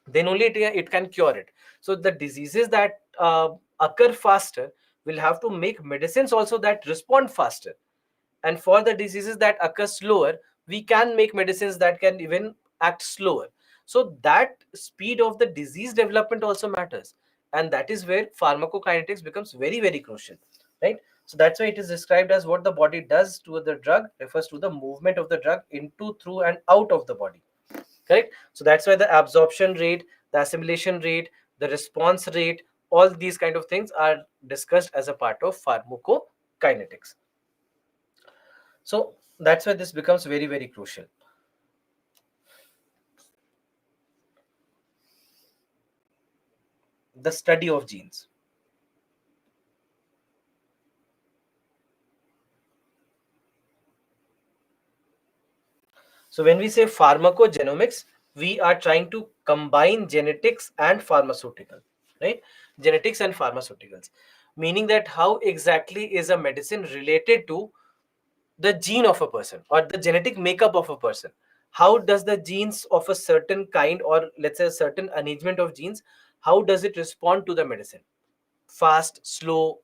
Then only it can cure it. So the diseases that occur faster, will have to make medicines also that respond faster. And for the diseases that occur slower, we can make medicines that can even act slower. So that speed of the disease development also matters, and that is where pharmacokinetics becomes very very crucial, right? So that's why it is described as what the body does to the drug refers to the movement of the drug into, through, and out of the body. Correct? So that's why the absorption rate, the assimilation rate, the response rate, all these kind of things are discussed as a part of pharmacokinetics. So that's why this becomes very very crucial. the study of genes. So when we say pharmacogenomics, we are trying to combine genetics and pharmaceutical, right? Genetics and pharmaceuticals, meaning that how exactly is a medicine related to the gene of a person or the genetic makeup of a person. How does the genes of a certain kind, or let's say a certain arrangement of genes, how does it respond to the medicine? Fast, slow,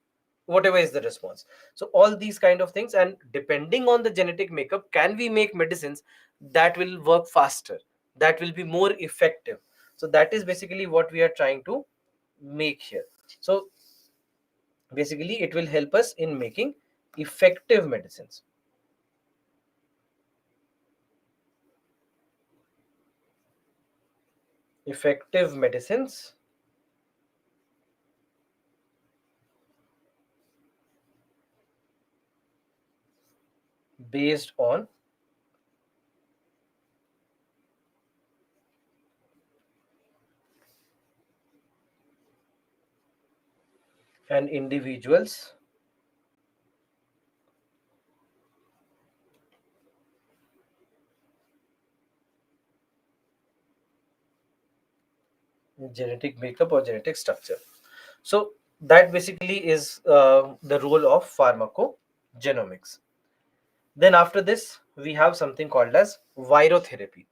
whatever is the response. So all these kind of things, and depending on the genetic makeup, can we make medicines that will work faster, that will be more effective? So that is basically what we are trying to make here. So basically it will help us in making effective medicines. Effective medicines based on an individual's genetic makeup or genetic structure. So that basically is the role of pharmacogenomics. Then after this, we have something called as virotherapy.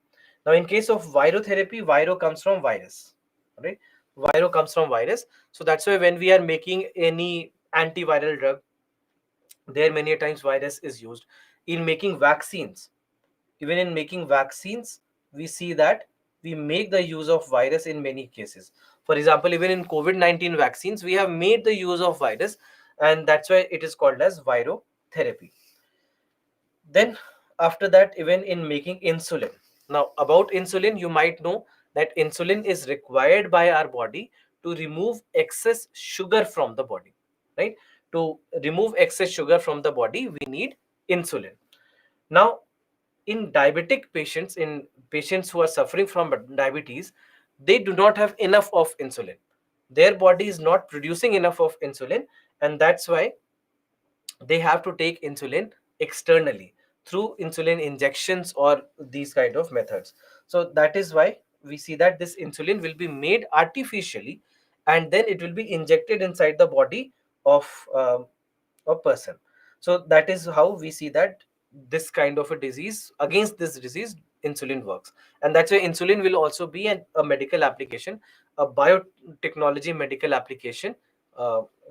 Now, in case of virotherapy, viro comes from virus, right? Viro comes from virus. So that's why when we are making any antiviral drug, there many times virus is used. In making vaccines, even in making vaccines, we see that we make the use of virus in many cases. For example, even in COVID-19 vaccines, we have made the use of virus, and that's why it is called as virotherapy. Then after that, even in making insulin. Now about insulin, you might know that insulin is required by our body to remove excess sugar from the body, right? To remove excess sugar from the body, we need insulin. Now in diabetic patients, in patients who are suffering from diabetes, they do not have enough of insulin. Their body is not producing enough of insulin, and that's why they have to take insulin externally through insulin injections or these kind of methods. So that is why we see that this insulin will be made artificially, and then it will be injected inside the body of a person. So that is how we see that this kind of a disease, against this disease, insulin works. And that's why insulin will also be a medical application, a biotechnology medical application,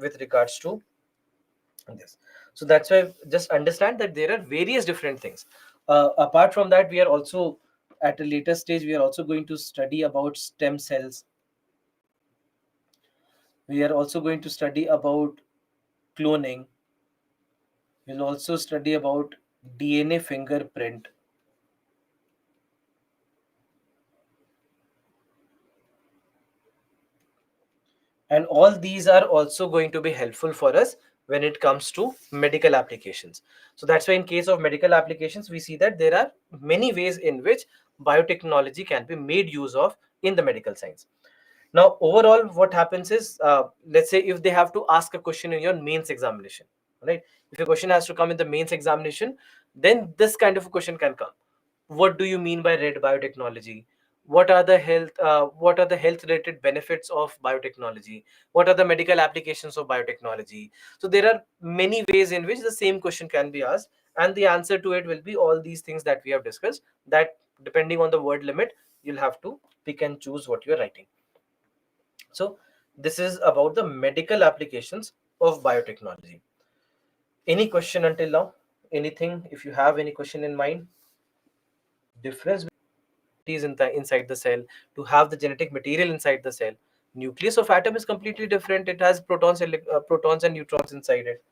with regards to this. So that's why just understand that there are various different things. Apart from that, we are also at a later stage, we are also going to study about stem cells. We are also going to study about cloning. We'll also study about DNA fingerprint. And all these are also going to be helpful for us when it comes to medical applications. So that's why in case of medical applications, we see that there are many ways in which biotechnology can be made use of in the medical science. Now overall what happens is, let's say if they have to ask a question in your mains examination, right? If a question has to come in the mains examination, then this kind of a question can come. What do you mean by red biotechnology? What are the health related benefits of biotechnology? What are the medical applications of biotechnology? So there are many ways in which the same question can be asked, and the answer to it will be all these things that we have discussed, that depending on the word limit, you'll have to pick and choose what you're writing. So this is about the medical applications of biotechnology. Any question until now? Anything, if you have any question in mind? Difference is inside the cell, to have the genetic material inside the cell. Nucleus of atom is completely different. It has protons and neutrons inside it.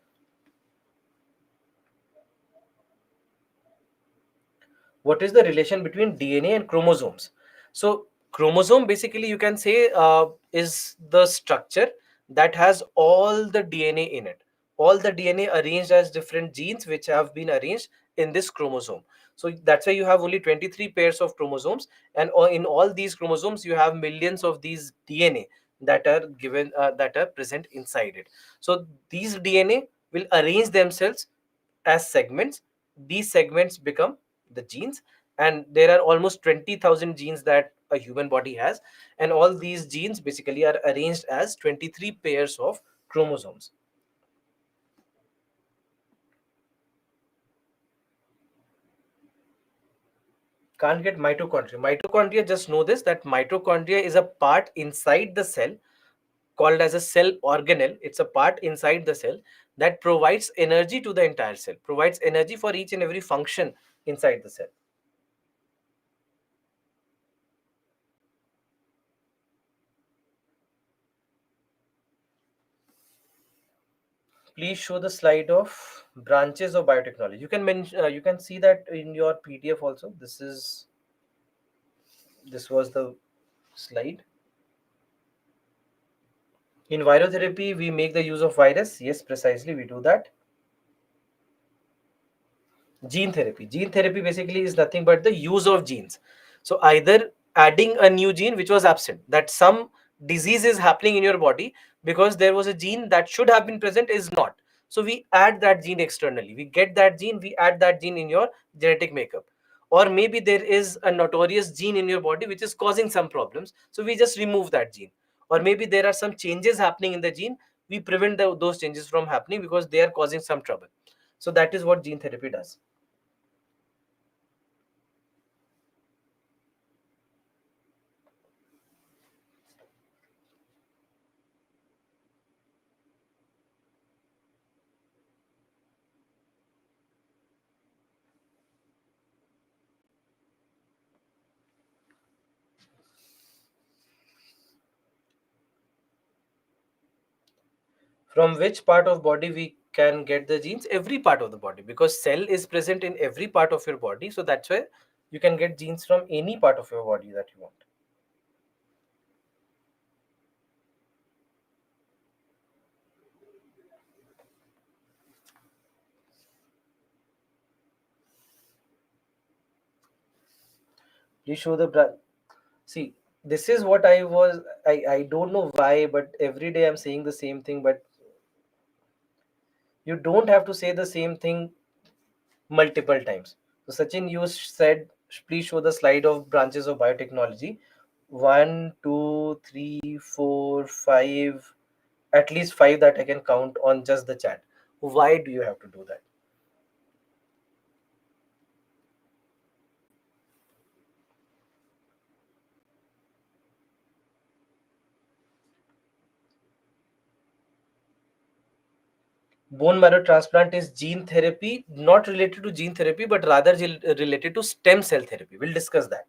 What is the relation between DNA and chromosomes? So chromosome, basically you can say, is the structure that has all the DNA in it, all the DNA arranged as different genes which have been arranged in this chromosome. So that's why you have only 23 pairs of chromosomes, and in all these chromosomes you have millions of these DNA that are present inside it. So these DNA will arrange themselves as segments. These segments become the genes, and there are almost 20,000 genes that a human body has, and all these genes basically are arranged as 23 pairs of chromosomes. Can't get mitochondria. Mitochondria, just know this, that mitochondria is a part inside the cell called as a cell organelle. It's a part inside the cell that provides energy to the entire cell, provides energy for each and every function inside the cell. Please show the slide of branches of biotechnology. You can mention, you can see that in your PDF also. This was the slide. In virotherapy, we make the use of virus. Yes, precisely, we do that. Gene therapy basically is nothing but the use of genes. So either adding a new gene which was absent, that some disease is happening in your body because there was a gene that should have been present is not, so we add that gene externally, we get that gene, we add that gene in your genetic makeup. Or maybe there is a notorious gene in your body which is causing some problems, so we just remove that gene. Or maybe there are some changes happening in the gene, we prevent those changes from happening because they are causing some trouble. So that is what gene therapy does. From which part of body we can get the genes? Every part of the body, because cell is present in every part of your body, so that's why you can get genes from any part of your body that you want. Please show the see, this is what I don't know why, but every day I'm saying the same thing, but you don't have to say the same thing multiple times. So Sachin, you said please show the slide of branches of biotechnology. One, two, three, four, five, at least five that I can count on just the chat. Why do you have to do that? Bone marrow transplant is gene therapy, not related to gene therapy, but rather related to stem cell therapy. We'll discuss that.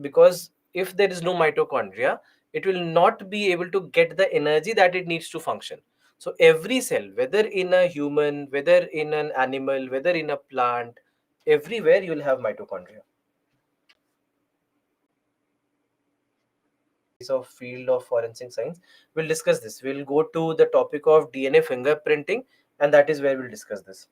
Because if there is no mitochondria, it will not be able to get the energy that it needs to function. So every cell, whether in a human, whether in an animal, whether in a plant, everywhere you'll have mitochondria. Of field of forensic science, we'll discuss this. We'll go to the topic of DNA fingerprinting, and that is where we'll discuss this.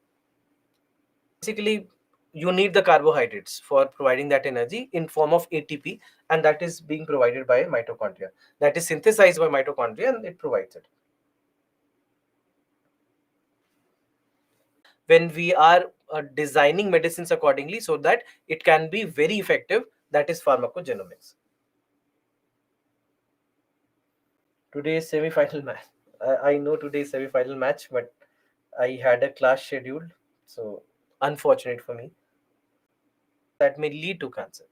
Basically, you need the carbohydrates for providing that energy in form of ATP, and that is being provided by mitochondria. That is synthesized by mitochondria, and it provides it. When we are designing medicines accordingly so that it can be very effective, that is pharmacogenomics. Today's semi-final match. I know today's semi-final match, but I had a class scheduled, so unfortunate for me. That may lead to cancer.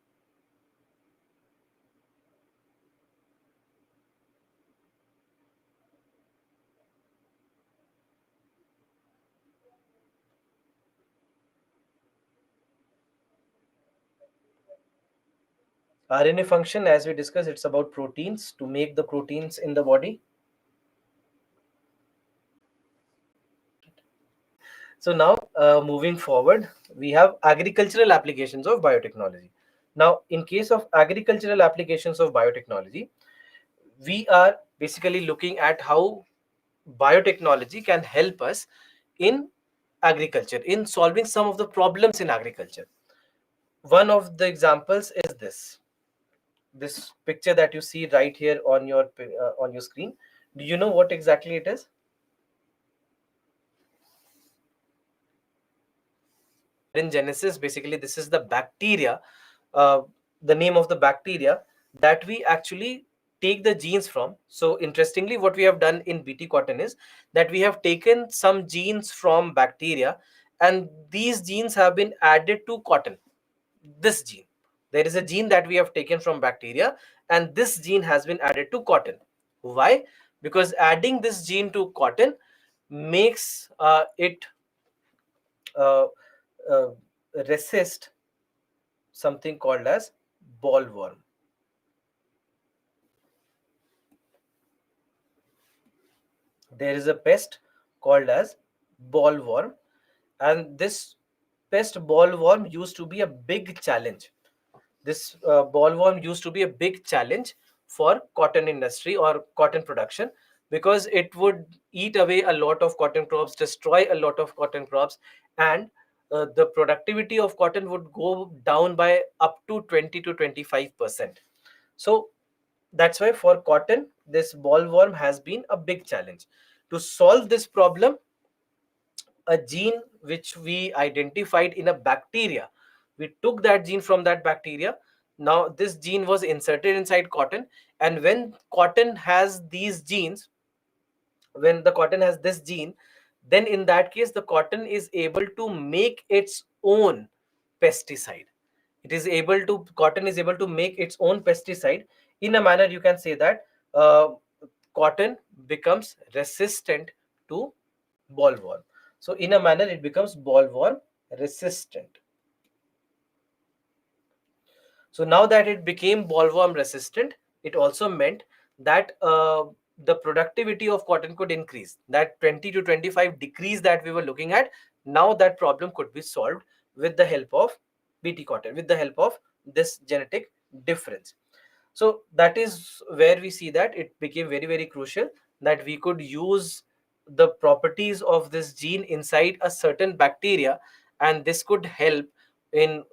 RNA function, as we discussed, it's about proteins, to make the proteins in the body. So now, moving forward, we have agricultural applications of biotechnology. Now, in case of agricultural applications of biotechnology, we are basically looking at how biotechnology can help us in agriculture, in solving some of the problems in agriculture. One of the examples is this picture that you see right here on your screen. Do you know what exactly it is? In Genesis, basically, this is the bacteria, uh, the name of the bacteria that we actually take the genes from. So, interestingly, what we have done in BT cotton is that we have taken some genes from bacteria, and these genes have been added to cotton. This gene, there is a gene that we have taken from bacteria, and this gene has been added to cotton. Why? Because adding this gene to cotton makes it uh, uh, resist something called as bollworm. There is a pest called as bollworm, and this pest bollworm used to be a big challenge. This bollworm used to be a big challenge for cotton industry or cotton production, because it would eat away a lot of cotton crops, destroy a lot of cotton crops, and the productivity of cotton would go down by up to 20 to 25%. So that's why for cotton, this bollworm has been a big challenge. To solve this problem, a gene which we identified in a bacteria, we took that gene from that bacteria. Now this gene was inserted inside cotton, and when the cotton has this gene, then in that case the cotton is able to make its own pesticide. Cotton is able to make its own pesticide. In a manner, you can say that uh, cotton becomes resistant to bollworm. So in a manner, it becomes bollworm resistant. So now that it became bollworm resistant, it also meant that the productivity of cotton could increase. That 20 to 25 decrease that we were looking at, now that problem could be solved with the help of BT cotton, with the help of this genetic difference. So that is where we see that it became very, very crucial that we could use the properties of this gene inside a certain bacteria, and this could help in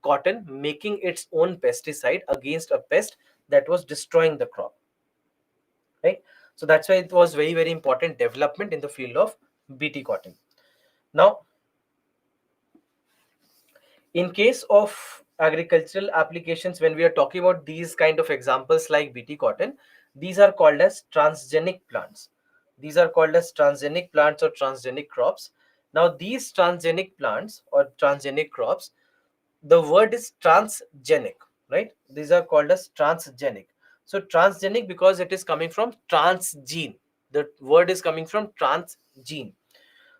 cotton making its own pesticide against a pest that was destroying the crop, right? So that's why it was very, very important development in the field of BT cotton. Now, in case of agricultural applications, when we are talking about these kind of examples like BT cotton, these are called as transgenic plants. These are called as transgenic plants or transgenic crops. Now these transgenic plants or transgenic crops, the word is transgenic, right? These are called as transgenic. So transgenic because it is coming from transgene. The word is coming from transgene.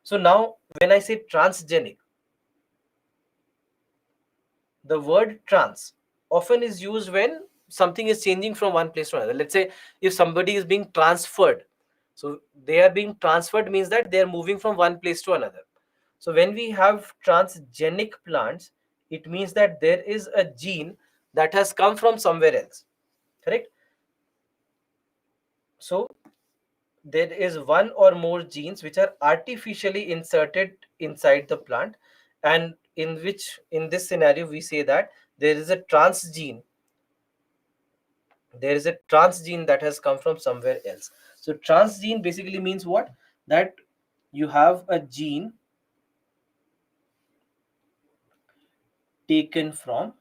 So now when I say transgenic, the word trans often is used when something is changing from one place to another. Let's say if somebody is being transferred, so they are being transferred means that they are moving from one place to another. So when we have transgenic plants, it means that there is a gene that has come from somewhere else, correct? So there is one or more genes which are artificially inserted inside the plant, and in this scenario we say that there is a transgene, that has come from somewhere else. So transgene basically means what? That you have a gene taken from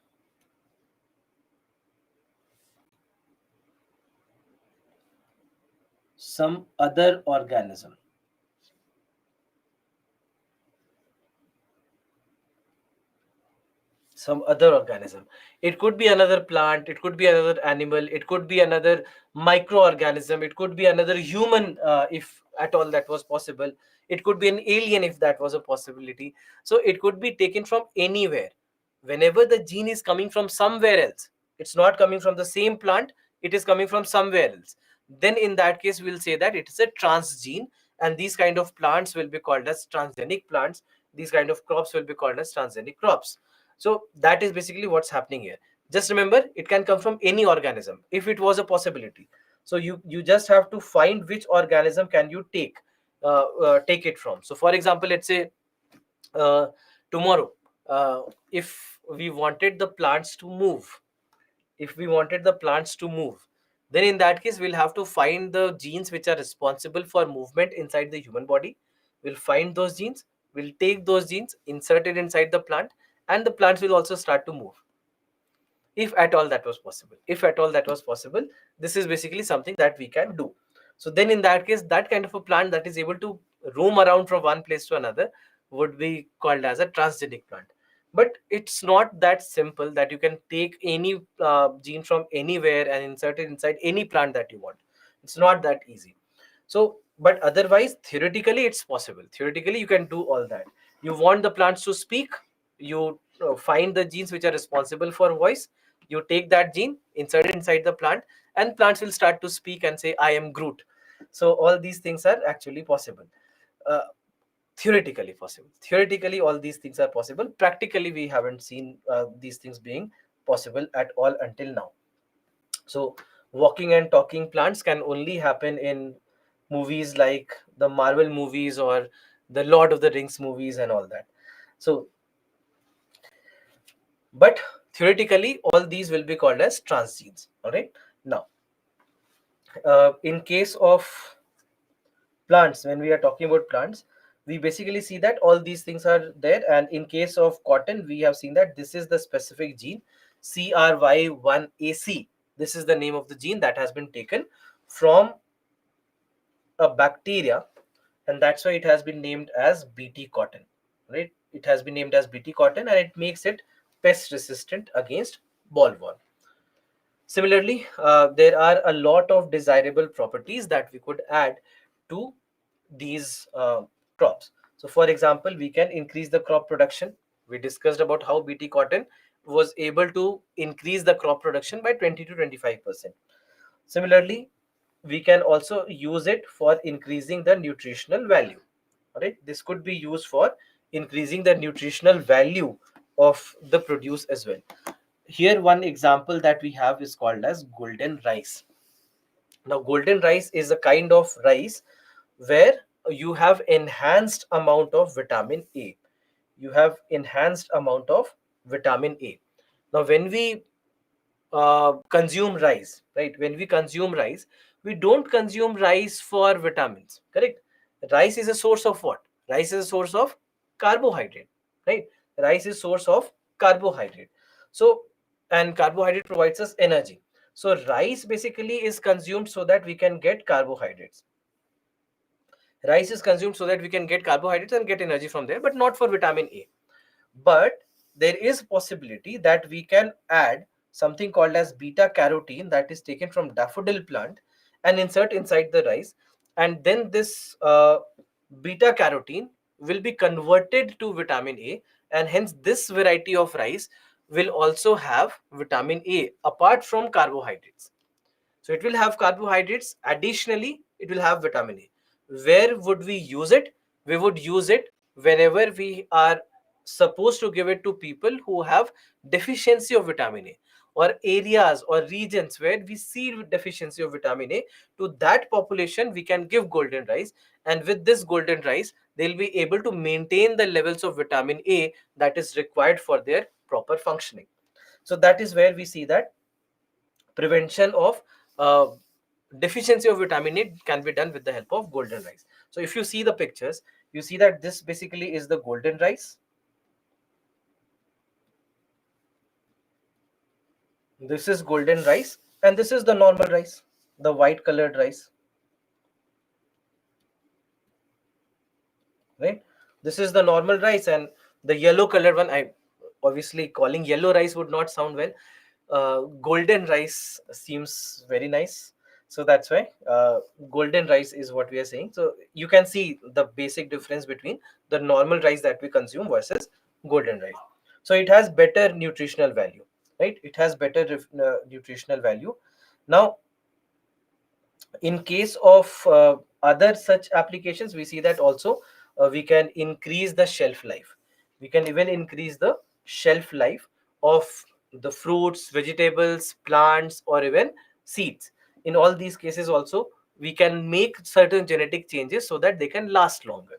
some other organism. Some other organism. It could be another plant, it could be another animal, it could be another microorganism, it could be another human, if at all that was possible. It could be an alien if that was a possibility. So it could be taken from anywhere. Whenever the gene is coming from somewhere else, it's not coming from the same plant, it is coming from somewhere else, then in that case we'll say that it is a transgene, and these kind of plants will be called as transgenic plants. These kind of crops will be called as transgenic crops. So that is basically what's happening here. Just remember, it can come from any organism if it was a possibility. So you just have to find which organism can you take it from. So for example, let's say uh, tomorrow, if we wanted the plants to move, if we wanted the plants to move, then in that case we'll have to find the genes which are responsible for movement inside the human body. We'll find those genes, we'll take those genes, insert it inside the plant, and the plants will also start to move. If at all that was possible, if at all that was possible, this is basically something that we can do. So then in that case, that kind of a plant that is able to roam around from one place to another would be called as a transgenic plant. But it's not that simple that you can take any gene from anywhere and insert it inside any plant that you want. It's not that easy. So but otherwise, theoretically it's possible. Theoretically you can do all that. You want the plants to speak, you find the genes which are responsible for voice, you take that gene, insert it inside the plant, and plants will start to speak and say, I am Groot. So all these things are actually possible. uh, Theoretically possible. Theoretically all these things are possible. Practically we haven't seen these things being possible at all until now. So walking and talking plants can only happen in movies like the Marvel movies or the Lord of the Rings movies and all that. So but theoretically all these will be called as transgenes. All right. Now in case of plants, when we are talking about plants, we basically see that all these things are there. And in case of cotton, we have seen that this is the specific gene, CRY1AC. This is the name of the gene that has been taken from a bacteria, and that's why it has been named as bt cotton. Right, it has been named as bt cotton, and it makes it pest resistant against bollworm. Similarly, there are a lot of desirable properties that we could add to these crops. So for example, we can increase the crop production. We discussed about how bt cotton was able to increase the crop production by 20 to 25%. Similarly, we can also use it for increasing the nutritional value. All right, this could be used for increasing the nutritional value of the produce as well. Here one example that we have is called as golden rice. Now golden rice is a kind of rice where you have enhanced amount of vitamin A. You have enhanced amount of vitamin A. Now when we consume rice, right? When we consume rice, we don't consume rice for vitamins, correct? Rice is a source of what? Rice is a source of carbohydrate, right? Rice is source of carbohydrate. So, and carbohydrate provides us energy. So rice basically is consumed so that we can get carbohydrates. Rice is consumed so that we can get carbohydrates and get energy from there, but not for vitamin A. But there is possibility that we can add something called as beta carotene that is taken from daffodil plant and insert inside the rice, and then this beta carotene will be converted to vitamin A, and hence this variety of rice will also have vitamin A apart from carbohydrates. So it will have carbohydrates. Additionally, it will have vitamin A. Where would we use it? We would use it whenever we are supposed to give it to people who have deficiency of vitamin A, or areas or regions where we see deficiency of vitamin A. To that population, we can give golden rice, and with this golden rice, they'll be able to maintain the levels of vitamin A that is required for their proper functioning. So that is where we see that prevention of uh, deficiency of vitamin A can be done with the help of golden rice. So if you see the pictures, you see that this basically is the golden rice. This is golden rice, and this is the normal rice, the white colored rice. Right, this is the normal rice, and the yellow colored one, I obviously calling yellow rice would not sound well. Golden rice seems very nice, so that's why golden rice is what we are saying. So you can see the basic difference between the normal rice that we consume versus golden rice. So it has better nutritional value, right? It has better nutritional value. Now in case of other such applications, we see that also we can increase the shelf life. We can even increase the shelf life of the fruits, vegetables, plants, or even seeds. In all these cases also, we can make certain genetic changes so that they can last longer.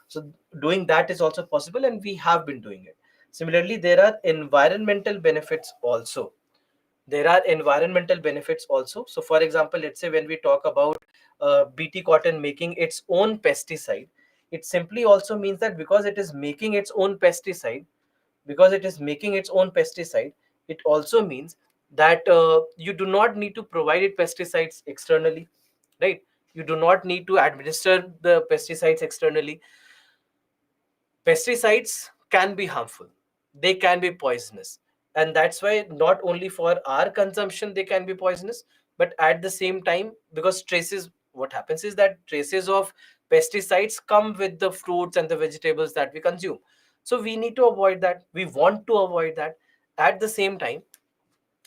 So doing that is also possible, and we have been doing it. Similarly, there are environmental benefits also. So for example, let's say when we talk about bt cotton making its own pesticide, it simply also means that because it is making its own pesticide, it also means that you do not need to provide it pesticides externally, right? You do not need to administer the pesticides externally. Pesticides can be harmful, they can be poisonous, and that's why not only for our consumption they can be poisonous, but at the same time, because traces, what happens is that traces of pesticides come with the fruits and the vegetables that we consume. So we need to avoid that, we want to avoid that. At the same time,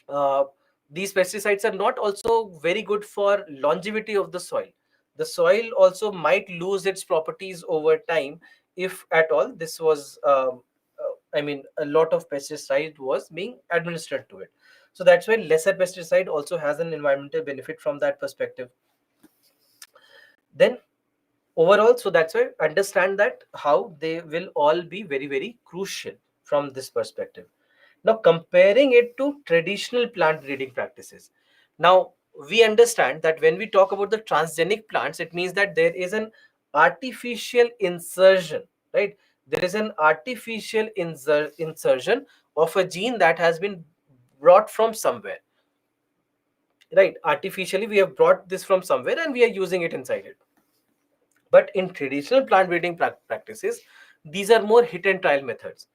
uh, these pesticides are not also very good for longevity of the soil. The soil also might lose its properties over time if at all this was I mean a lot of pesticide was being administered to it. So that's why lesser pesticide also has an environmental benefit from that perspective. Then overall, so that's why understand that how they will all be very very crucial from this perspective. Now comparing it to traditional plant breeding practices, now we understand that when we talk about the transgenic plants, it means that there is an artificial insertion, right? There is an artificial insertion of a gene that has been brought from somewhere, right? Artificially we have brought this from somewhere and we are using it inside it. But in traditional plant breeding practices, these are more hit and trial methods.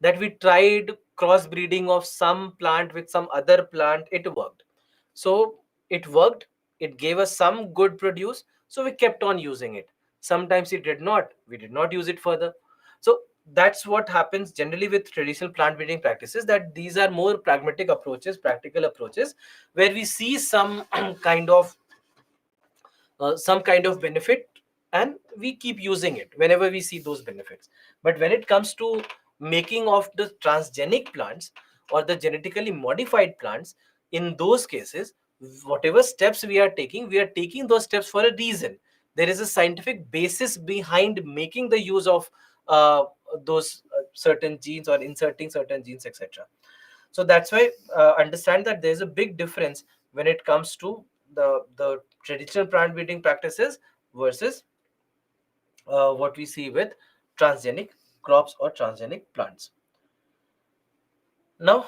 That we tried crossbreeding of some plant with some other plant, it worked. So it worked, it gave us some good produce, so we kept on using it. Sometimes it did not, we did not use it further. So that's what happens generally with traditional plant breeding practices, that these are more pragmatic approaches, practical approaches, where we see some kind of benefit, and we keep using it whenever we see those benefits. But when it comes to making of the transgenic plants or the genetically modified plants, in those cases, whatever steps we are taking those steps for a reason. There is a scientific basis behind making the use of those certain genes or inserting certain genes, etc. So that's why understand that there's a big difference when it comes to the traditional plant breeding practices versus what we see with transgenic crops or transgenic plants. Now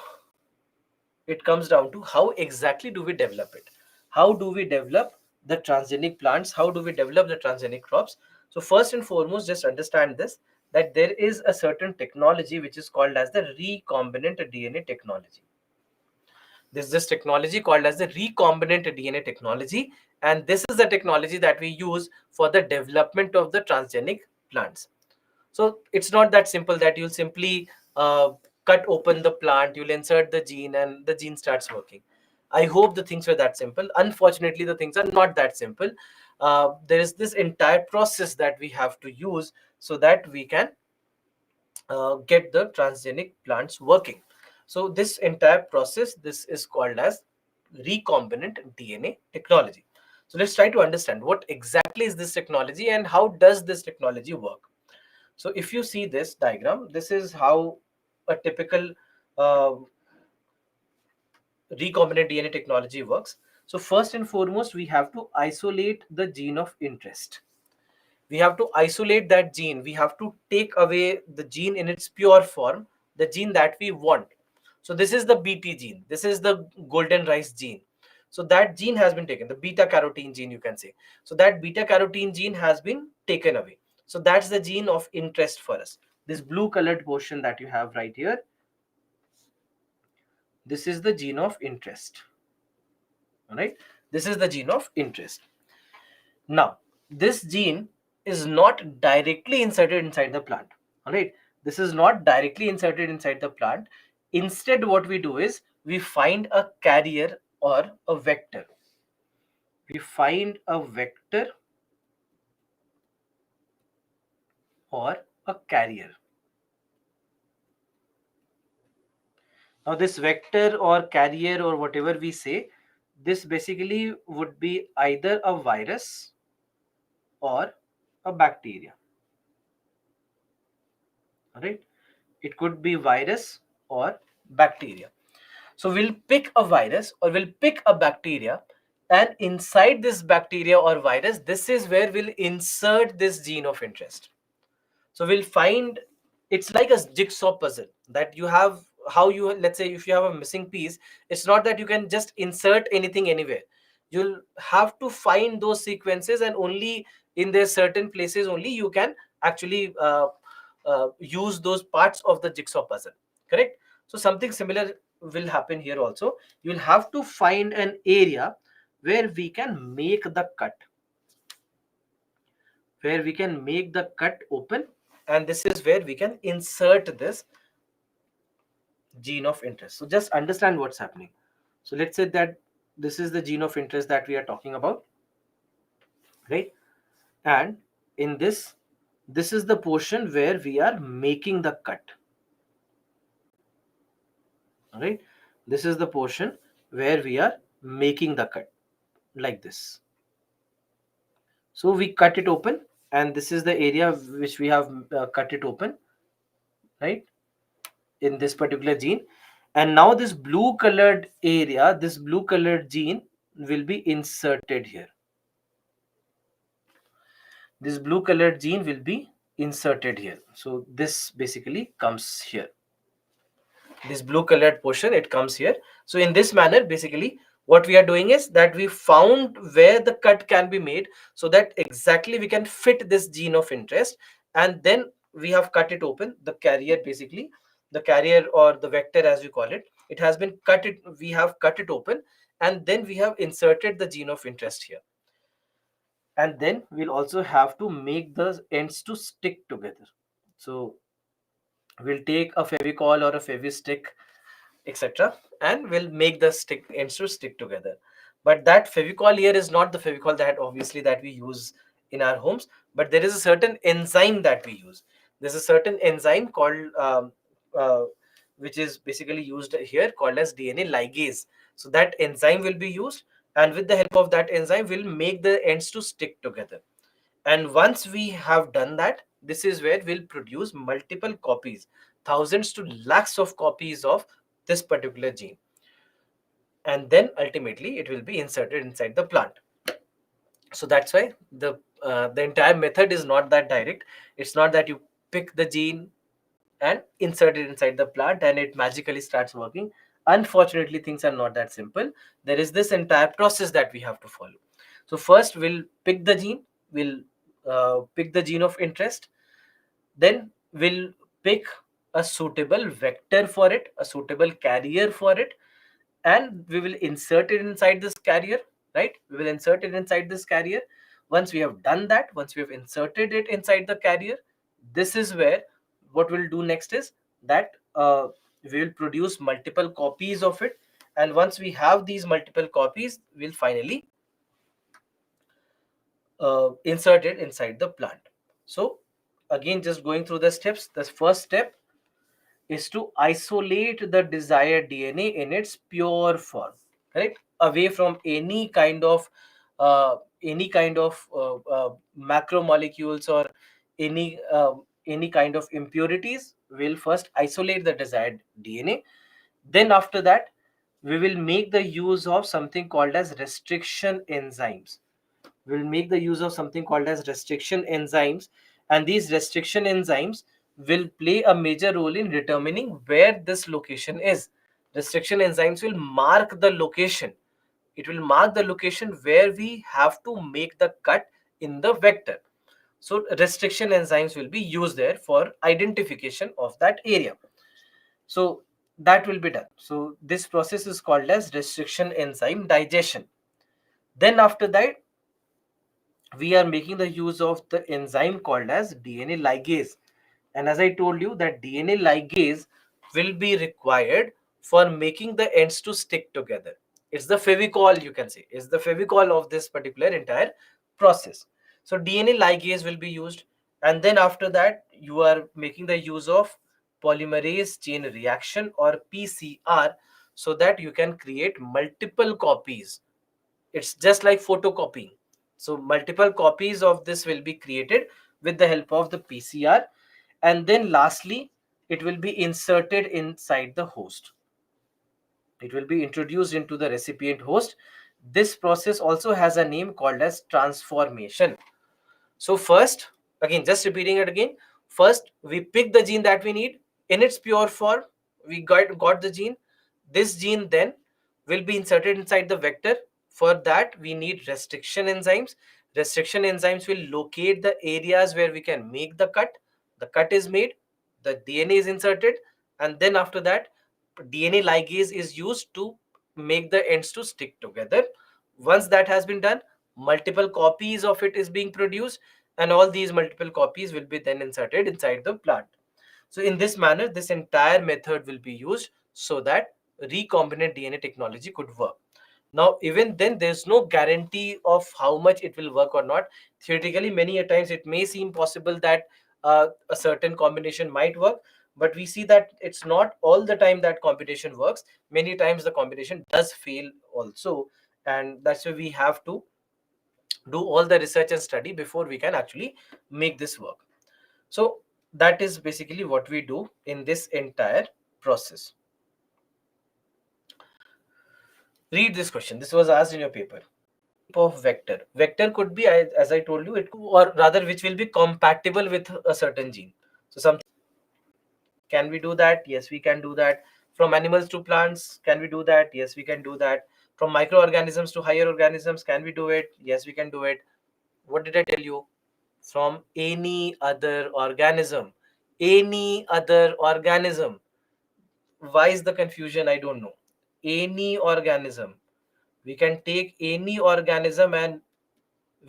it comes down to how exactly do we develop it. How do we develop the transgenic plants? How do we develop the transgenic crops? So first and foremost, just understand this, that there is a certain technology which is called as the recombinant DNA technology. There's this technology called as the recombinant DNA technology, and this is the technology that we use for the development of the transgenic plants. So it's not that simple that you'll simply cut open the plant, you'll insert the gene, and the gene starts working. I hope the things were that simple. Unfortunately, the things are not that simple. There is this entire process that we have to use so that we can get the transgenic plants working. So this entire process, this is called as recombinant DNA technology. So let's try to understand what exactly is this technology and how does this technology work. So if you see this diagram, this is how a typical uh, recombinant DNA technology works. So first and foremost, we have to isolate the gene of interest. We have to isolate that gene. We have to take away the gene in its pure form, the gene that we want. So this is the bt gene, this is the golden rice gene. So that gene has been taken, the beta carotene gene, you can say. So that beta carotene gene has been taken away. So that's the gene of interest for us. This blue colored portion that you have right here, this is the gene of interest. All right, this is the gene of interest. Now, this gene is not directly inserted inside the plant. All right, this is not directly inserted inside the plant. Instead, what we do is we find a carrier or a vector. We find a vector or a carrier. Now, this vector or carrier or whatever we say, this basically would be either a virus or a bacteria. All right. It could be virus or bacteria. So we'll pick a virus or we'll pick a bacteria, and inside this bacteria or virus, this is where we'll insert this gene of interest. So we'll find, it's like a jigsaw puzzle that you have. How you, let's say if you have a missing piece, it's not that you can just insert anything anywhere. You'll have to find those sequences, and only in their certain places only you can actually use those parts of the jigsaw puzzle, correct? So something similar will happen here also. You'll have to find an area where we can make the cut, open, and this is where we can insert this gene of interest. So just understand what's happening. So let's say that this is the gene of interest that we are talking about, right? And in this is the portion where we are making the cut, right? This is the portion where we are making the cut, like this. So we cut it open, and this is the area which we have cut it open, right, in this particular gene. And now this blue colored area, this blue colored gene will be inserted here. This blue colored gene will be inserted here. So this basically comes here. This blue colored portion, it comes here. So in this manner, basically what we are doing is that we found where the cut can be made, so that exactly we can fit this gene of interest. And then we have cut it open, the carrier, basically the carrier or the vector as you call it, it has been cut it, we have cut it open, and then we have inserted the gene of interest here. And then we'll also have to make the ends to stick together. So we'll take a fevicol or a fevistick, etc., and we'll make the stick ends to stick together. But that fevicol here is not the fevicol that obviously that we use in our homes, but there is a certain enzyme that we use. There's a certain enzyme called which is basically used here, called as DNA ligase. So that enzyme will be used, and with the help of that enzyme we'll make the ends to stick together. And once we have done that, this is where we'll produce multiple copies, thousands to lakhs of copies of this particular gene. And then ultimately it will be inserted inside the plant. So that's why the entire method is not that direct. It's not that you pick the gene and insert it inside the plant and it magically starts working. Unfortunately, things are not that simple. There is this entire process that we have to follow. So first we'll pick the gene, we'll pick the gene of interest, then we'll pick a suitable vector for it, a suitable carrier for it, and we will insert it inside this carrier, right? We will insert it inside this carrier. Once we have done that, once we have inserted it inside the carrier, this is where what we'll do next is that we will produce multiple copies of it. And once we have these multiple copies, we'll finally insert it inside the plant. So again, just going through the steps, the first step is to isolate the desired DNA in its pure form, right? Away from any kind of macromolecules or any any kind of impurities. We'll first isolate the desired DNA. Then after that, we will make the use of something called as restriction enzymes. We'll make the use of something called as restriction enzymes, and these restriction enzymes will play a major role in determining where this location is. Restriction enzymes will mark the location. It will mark the location where we have to make the cut in the vector. So restriction enzymes will be used there for identification of that area. So that will be done. So this process is called as restriction enzyme digestion. Then after that, we are making the use of the enzyme called as DNA ligase. And as I told you, that DNA ligase will be required for making the ends to stick together. It's the fevicol, you can say. It's the fevicol of this particular entire process. So DNA ligase will be used. And then after that, you are making the use of polymerase chain reaction or PCR, so that you can create multiple copies. It's just like photocopying. So multiple copies of this will be created with the help of the PCR. And then lastly, it will be inserted inside the host. It will be introduced into the recipient host. This process also has a name called as transformation. So first, again, just repeating it again. First, we pick the gene that we need in its pure form. We got the gene. This gene then will be inserted inside the vector. For that, we need restriction enzymes. Restriction enzymes will locate the areas where we can make the cut. The cut is made, the DNA is inserted, and then after that, DNA ligase is used to make the ends to stick together. Once that has been done, multiple copies of it is being produced, and all these multiple copies will be then inserted inside the plant. So in this manner, this entire method will be used so that recombinant DNA technology could work. Now, even then, there's no guarantee of how much it will work or not. Theoretically, many a times it may seem possible that a certain combination might work, but we see that it's not all the time that combination works. Many times the combination does fail also, and that's why we have to do all the research and study before we can actually make this work. So that is basically what we do in this entire process. Read this question. This was asked in your paper. Of vector. Vector could be, as I told you, or rather, which will be compatible with a certain gene. So something, can we do that? Yes, we can do that. From animals to plants, can we do that? Yes, we can do that. From microorganisms to higher organisms, can we do it? Yes, we can do it. What did I tell you? From any other organism. Any other organism. Why is the confusion? I don't know. Any organism. We can take any organism and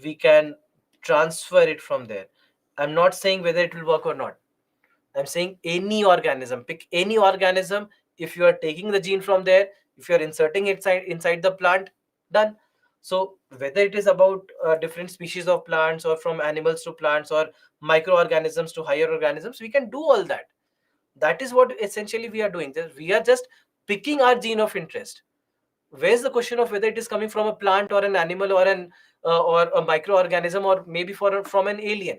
we can transfer it from there. I'm not saying whether it will work or not. I'm saying any organism. Pick any organism. If you are taking the gene from there, if you are inserting it inside the plant, done. So whether it is about different species of plants, or from animals to plants, or microorganisms to higher organisms, we can do all that. That is what essentially we are doing. We are just picking our gene of interest. Where's the question of whether it is coming from a plant or an animal or an or a microorganism, or maybe from an alien?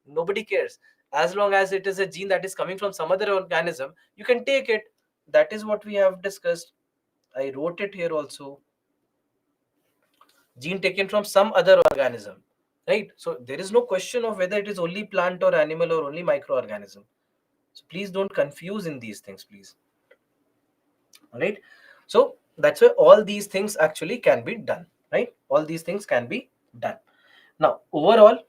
Nobody cares. As long as it is a gene that is coming from some other organism, you can take it. That is what we have discussed. I wrote it here also. Gene taken from some other organism, right? So there is no question of whether it is only plant or animal or only microorganism. So please don't confuse in these things, please. All right. So that's why all these things actually can be done, right? All these things can be done. Now, overall,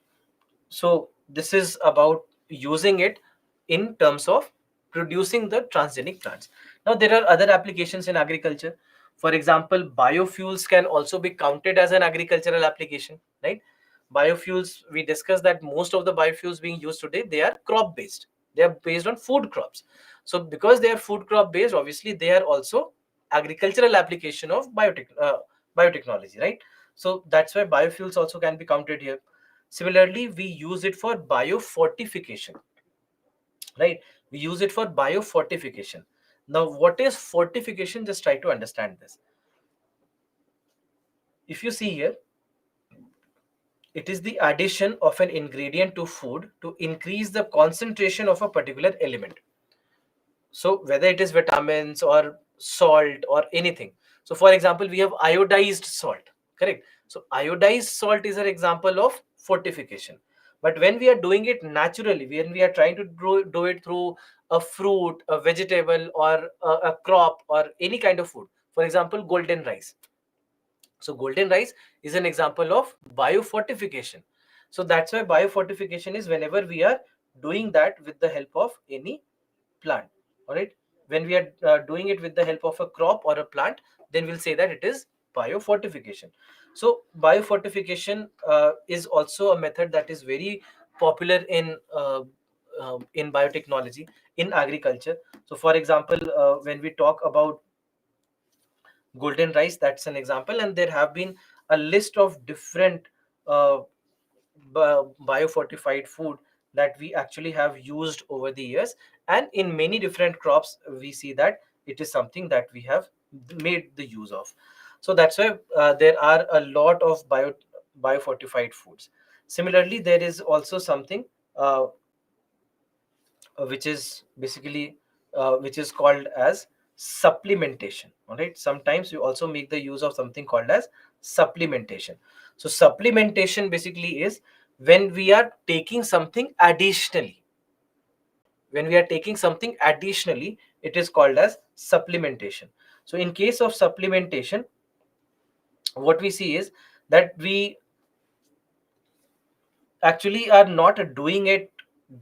so this is about using it in terms of producing the transgenic plants. Now, there are other applications in agriculture. For example, biofuels can also be counted as an agricultural application, right? Biofuels, we discussed that most of the biofuels being used today, they are crop based. They are based on food crops. So because they are food crop based, obviously they are also agricultural application of biotechnology, right? So that's why biofuels also can be counted here. Similarly, we use it for biofortification, right? We use it for biofortification. Now, what is fortification? Just try to understand this. If you see here, it is the addition of an ingredient to food to increase the concentration of a particular element. So whether it is vitamins or salt or anything. So for example, we have iodized salt, correct? So iodized salt is an example of fortification. But when we are doing it naturally, when we are trying to do it through a fruit, a vegetable, or a crop, or any kind of food, for example, golden rice. So golden rice is an example of biofortification. So that's why biofortification is whenever we are doing that with the help of any plant. All right. When we are doing it with the help of a crop or a plant, then we'll say that it is biofortification. So biofortification is also a method that is very popular in biotechnology, in agriculture. So for example, when we talk about golden rice, that's an example, and there have been a list of different uh, biofortified food that we actually have used over the years, and in many different crops we see that it is something that we have made the use of. So that's why there are a lot of biofortified foods. Similarly, there is also something which is basically which is called as supplementation. All right, sometimes we also make the use of something called as supplementation. So supplementation basically is when we are taking something additionally. When we are taking something additionally, it is called as supplementation. So in case of supplementation, what we see is that we actually are not doing it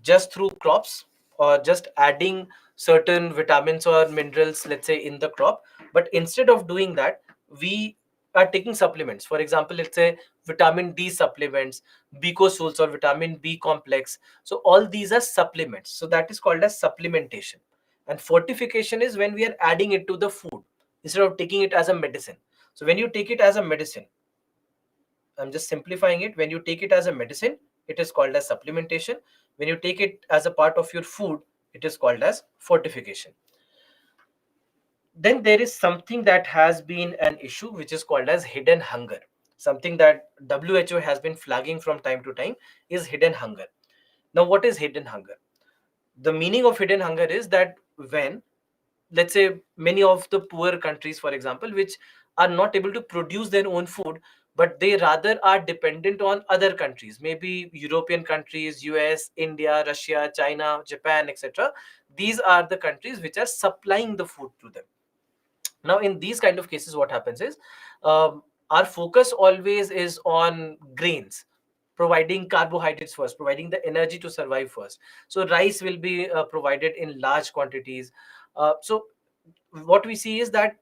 just through crops or just adding certain vitamins or minerals, let's say, in the crop, but instead of doing that, we are taking supplements. For example, let's say vitamin D supplements, bicosuls or vitamin B complex. So all these are supplements, so that is called as supplementation. And fortification is when we are adding it to the food instead of taking it as a medicine. So when you take it as a medicine, I'm just simplifying it. When you take it as a medicine, it is called as supplementation. When you take it as a part of your food, it is called as fortification. Then there is something that has been an issue, which is called as hidden hunger. Something that WHO has been flagging from time to time is hidden hunger. Now, what is hidden hunger? The meaning of hidden hunger is that when, let's say, many of the poor countries, for example, which are not able to produce their own food, but they rather are dependent on other countries, maybe European countries, US, India, Russia, China, Japan, etc. These are the countries which are supplying the food to them. Now in these kind of cases, what happens is, our focus always is on grains, providing carbohydrates first, providing the energy to survive first. So rice will be provided in large quantities. So what we see is that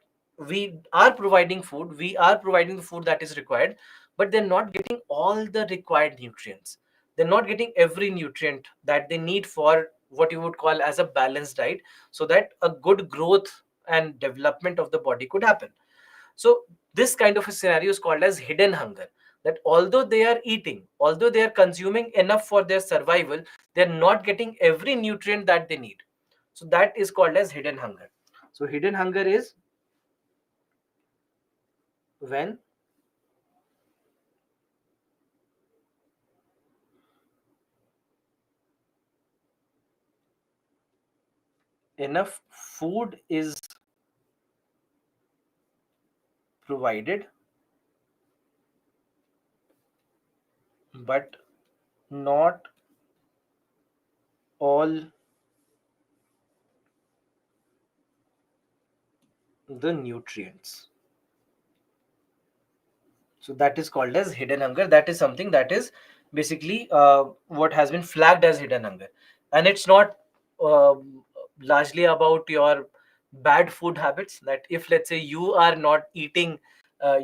we are providing food, we are providing the food that is required, but they're not getting all the required nutrients. They're not getting every nutrient that they need for what you would call as a balanced diet, so that a good growth and development of the body could happen. So this kind of a scenario is called as hidden hunger, that although they are eating, although they are consuming enough for their survival, they're not getting every nutrient that they need. So that is called as hidden hunger. So hidden hunger is when enough food is provided, but not all the nutrients. So that is called as hidden hunger. That is something that is basically what has been flagged as hidden hunger. And it's not uh, largely about your bad food habits, that if, let's say, you are not eating,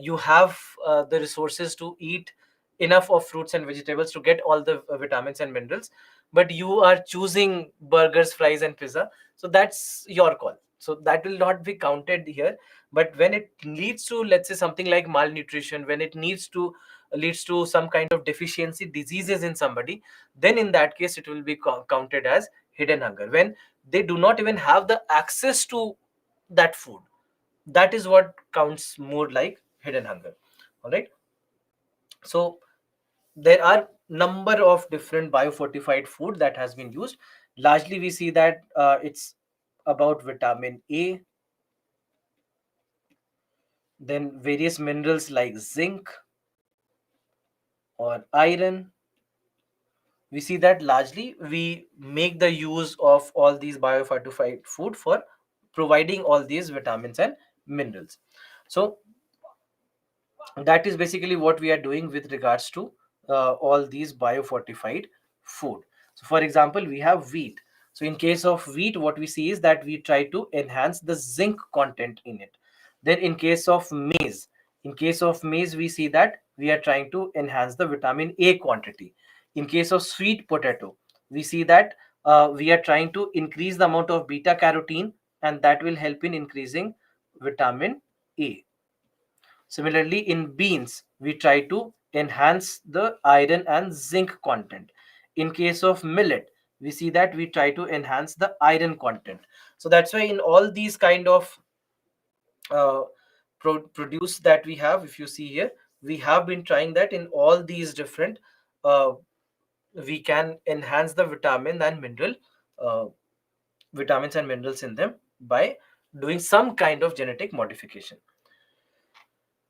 you have the resources to eat enough of fruits and vegetables to get all the vitamins and minerals, but you are choosing burgers, fries and pizza, so that's your call. So that will not be counted here. But when it leads to, let's say, something like malnutrition, when it needs to leads to some kind of deficiency diseases in somebody, then in that case it will be counted as hidden hunger, when they do not even have the access to that food. That is what counts more like hidden hunger. All right. So there are number of different biofortified food that has been used. Largely we see that it's about vitamin A, then various minerals like zinc or iron. We see that largely we make the use of all these biofortified food for providing all these vitamins and minerals. So that is basically what we are doing with regards to all these biofortified food. So for example, we have wheat. So in case of wheat, what we see is that we try to enhance the zinc content in it. Then in case of maize, we see that we are trying to enhance the vitamin A quantity. In case of sweet potato, we see that we are trying to increase the amount of beta carotene, and that will help in increasing vitamin A. Similarly, in beans, we try to enhance the iron and zinc content. In case of millet, we see that we try to enhance the iron content. So that's why in all these kind of uh, produce that we have, if you see here, we have been trying that in all these different, uh, we can enhance the vitamin and mineral uh, vitamins and minerals in them by doing some kind of genetic modification.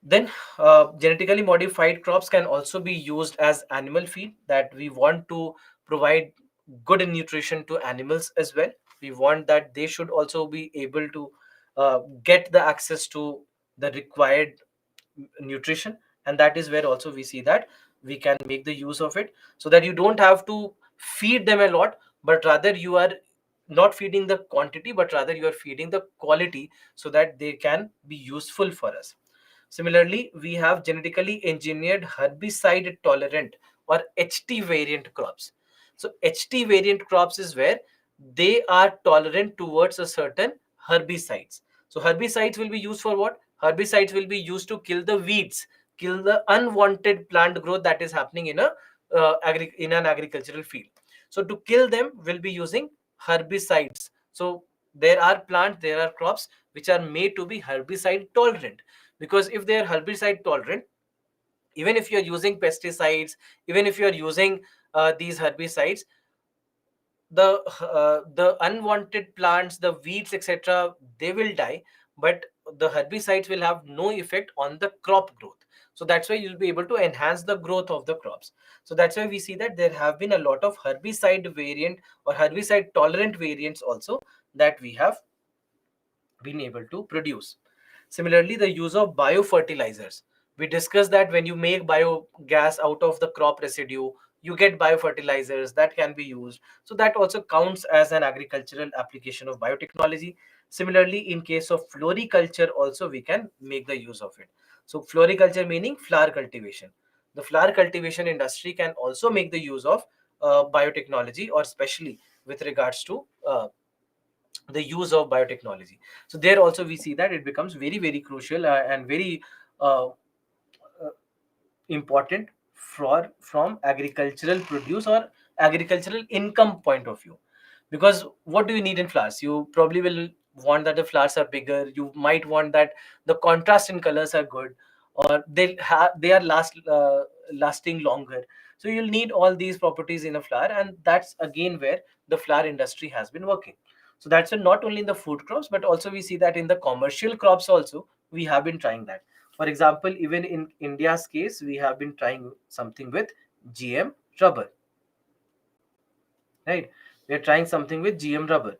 Then genetically modified crops can also be used as animal feed, that we want to provide good nutrition to animals as well. We want that they should also be able to get the access to the required nutrition, and that is where also we see that we can make the use of it, so that you don't have to feed them a lot, but rather you are not feeding the quantity, but rather you are feeding the quality, so that they can be useful for us. Similarly, we have genetically engineered herbicide tolerant or HT variant crops. So HT variant crops is where they are tolerant towards a certain herbicides. So herbicides will be used for what? Herbicides will be used to kill the weeds, kill the unwanted plant growth that is happening in a in an agricultural field. So to kill them, we'll be using herbicides. So there are plants, there are crops which are made to be herbicide tolerant, because if they are herbicide tolerant, even if you are using pesticides, even if you are using these herbicides, the unwanted plants, the weeds, etc., they will die, but the herbicides will have no effect on the crop growth. So that's why you'll be able to enhance the growth of the crops. So that's why we see that there have been a lot of herbicide variant or herbicide tolerant variants also that we have been able to produce. Similarly, the use of biofertilizers. We discussed that when you make biogas out of the crop residue, you get biofertilizers that can be used. So that also counts as an agricultural application of biotechnology. Similarly, in case of floriculture, also we can make the use of it. So floriculture meaning flower cultivation. The flower cultivation industry can also make the use of biotechnology, or especially with regards to the use of biotechnology. So there also we see that it becomes very very crucial and very uh, important for from agricultural produce or agricultural income point of view. Because what do you need in flowers? You probably will want that the flowers are bigger, you might want that the contrast in colors are good, or they are lasting longer. So you'll need all these properties in a flower, and that's again where the flower industry has been working. So that's why not only in the food crops, but also we see that in the commercial crops also we have been trying that. For example, even in India's case, we have been trying something with GM rubber, right? We are trying something with GM rubber.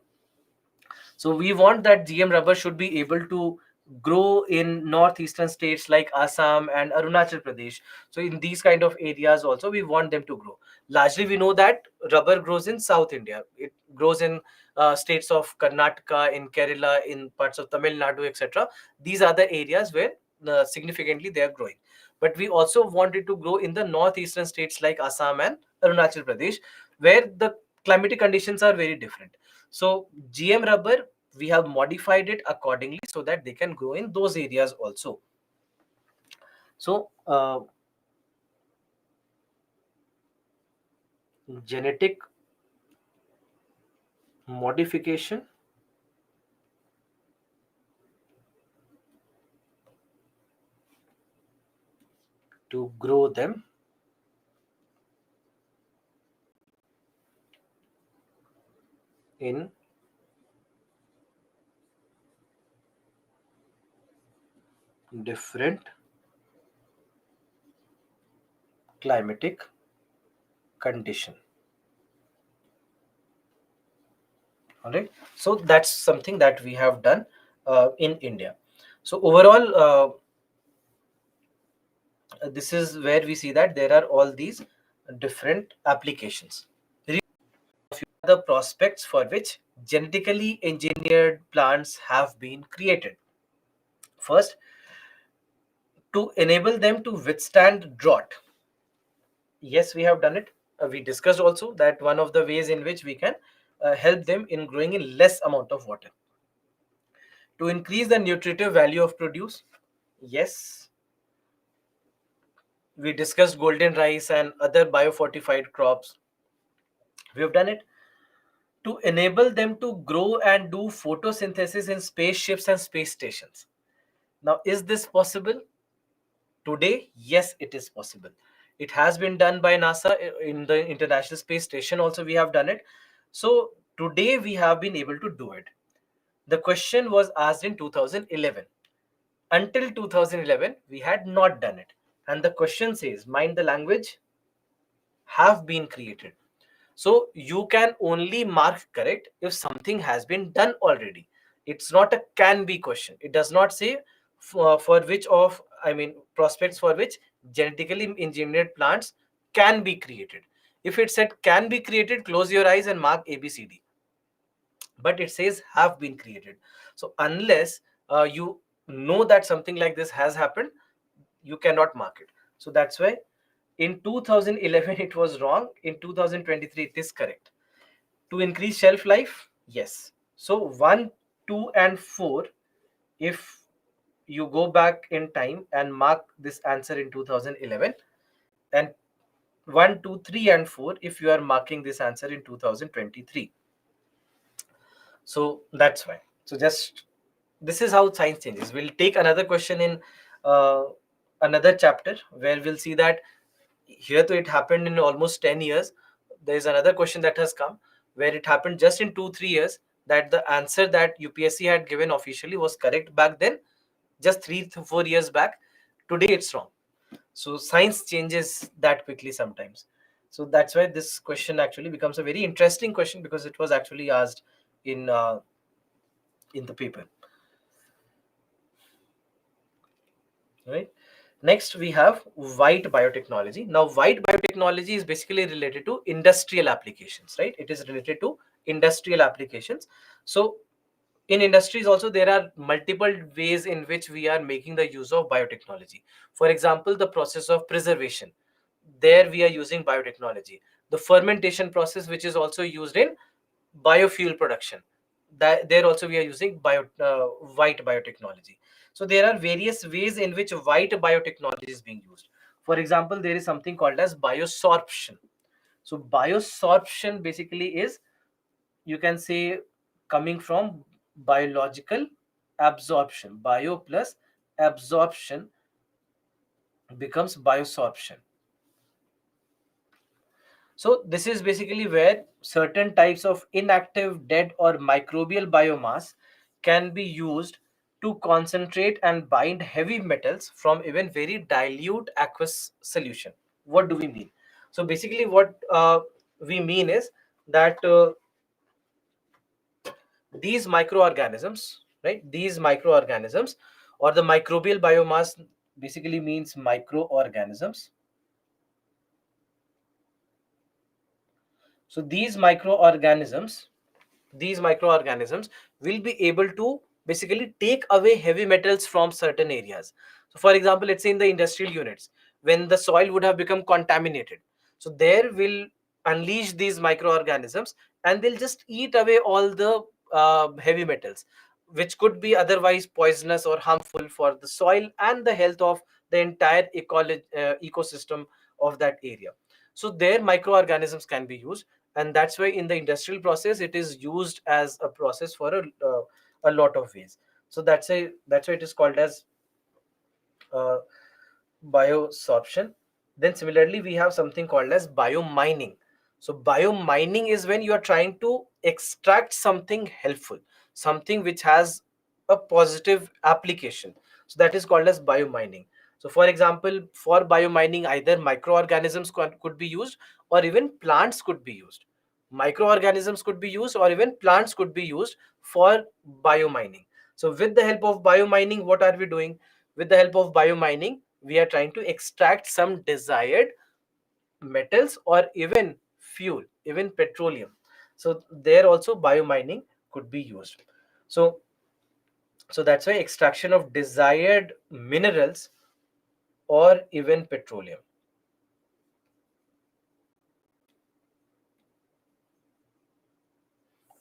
So we want that GM rubber should be able to grow in northeastern states like Assam and Arunachal Pradesh. So in these kind of areas also we want them to grow. Largely we know that rubber grows in South India. It grows in states of Karnataka, in Kerala, in parts of Tamil Nadu, etc. These are the areas where significantly they are growing. But we also want it to grow in the northeastern states like Assam and Arunachal Pradesh, where the climatic conditions are very different. So GM rubber, we have modified it accordingly so that they can grow in those areas also. So genetic modification to grow them in different climatic condition. All right. So that's something that we have done in India. So overall, this is where we see that there are all these different applications. The prospects for which genetically engineered plants have been created. First, to enable them to withstand drought. Yes, we have done it. We discussed also that one of the ways in which we can help them in growing in less amount of water. To increase the nutritive value of produce. Yes, we discussed golden rice and other biofortified crops. We have done it. To enable them to grow and do photosynthesis in spaceships and space stations. Now, is this possible? Today, yes, it is possible. It has been done by NASA in the International Space Station. Also, we have done it. So Today we have been able to do it. The question was asked in 2011. Until 2011, we had not done it. And the question says, mind the language, have been created. So you can only mark correct if something has been done already. It's not a can be question. It does not say for which of, I mean, prospects for which genetically engineered plants can be created. If it said can be created, close your eyes and mark ABCD. But it says have been created. So unless you know that something like this has happened, you cannot mark it. So that's why in 2011 it was wrong. In 2023 it is correct. To increase shelf life, yes. So 1, 2 and 4, if you go back in time and mark this answer in 2011, and 1, 2, 3 and 4 if you are marking this answer in 2023. So that's why. So just this is how science changes. We'll take another question in uh, another chapter where we'll see that here to it happened in almost 10 years. There is another question that has come where it happened just in 2-3 years, that the answer that UPSC had given officially was correct back then, just 3 to 4 years back. Today it's wrong. So science changes that quickly sometimes. So that's why this question actually becomes a very interesting question, because it was actually asked in the paper. Right. Next, we have white biotechnology. Now, white biotechnology is basically related to industrial applications, right? It is related to industrial applications. So, in industries also, there are multiple ways in which we are making the use of biotechnology. For example, the process of preservation. There we are using biotechnology. The fermentation process, which is also used in biofuel production, that there also we are using white biotechnology. So there are various ways in which white biotechnology is being used. For example, there is something called as biosorption. So biosorption basically is, you can say, coming from biological absorption. Bio plus absorption becomes biosorption. So this is basically where certain types of inactive, dead or microbial biomass can be used to concentrate and bind heavy metals from even very dilute aqueous solution. What do we mean? So basically what we mean is that these microorganisms, right? These microorganisms, or the microbial biomass basically means microorganisms. So these microorganisms will be able to basically take away heavy metals from certain areas. So for example, let's say in the industrial units, when the soil would have become contaminated, so there will unleash these microorganisms, and they'll just eat away all the heavy metals, which could be otherwise poisonous or harmful for the soil and the health of the entire ecosystem of that area. So their microorganisms can be used, and that's why in the industrial process it is used as a process for a lot of ways. So that's why it is called as uh, biosorption. Then similarly we have something called as biomining. So biomining is when you are trying to extract something helpful, something which has a positive application. So that is called as biomining. So for example, for biomining, either microorganisms could be used, or even plants could be used. Microorganisms could be used, or even plants could be used for biomining. So with the help of biomining, what are we doing? With the help of biomining, we are trying to extract some desired metals or even fuel, even petroleum. So there also biomining could be used. So that's why extraction of desired minerals or even petroleum,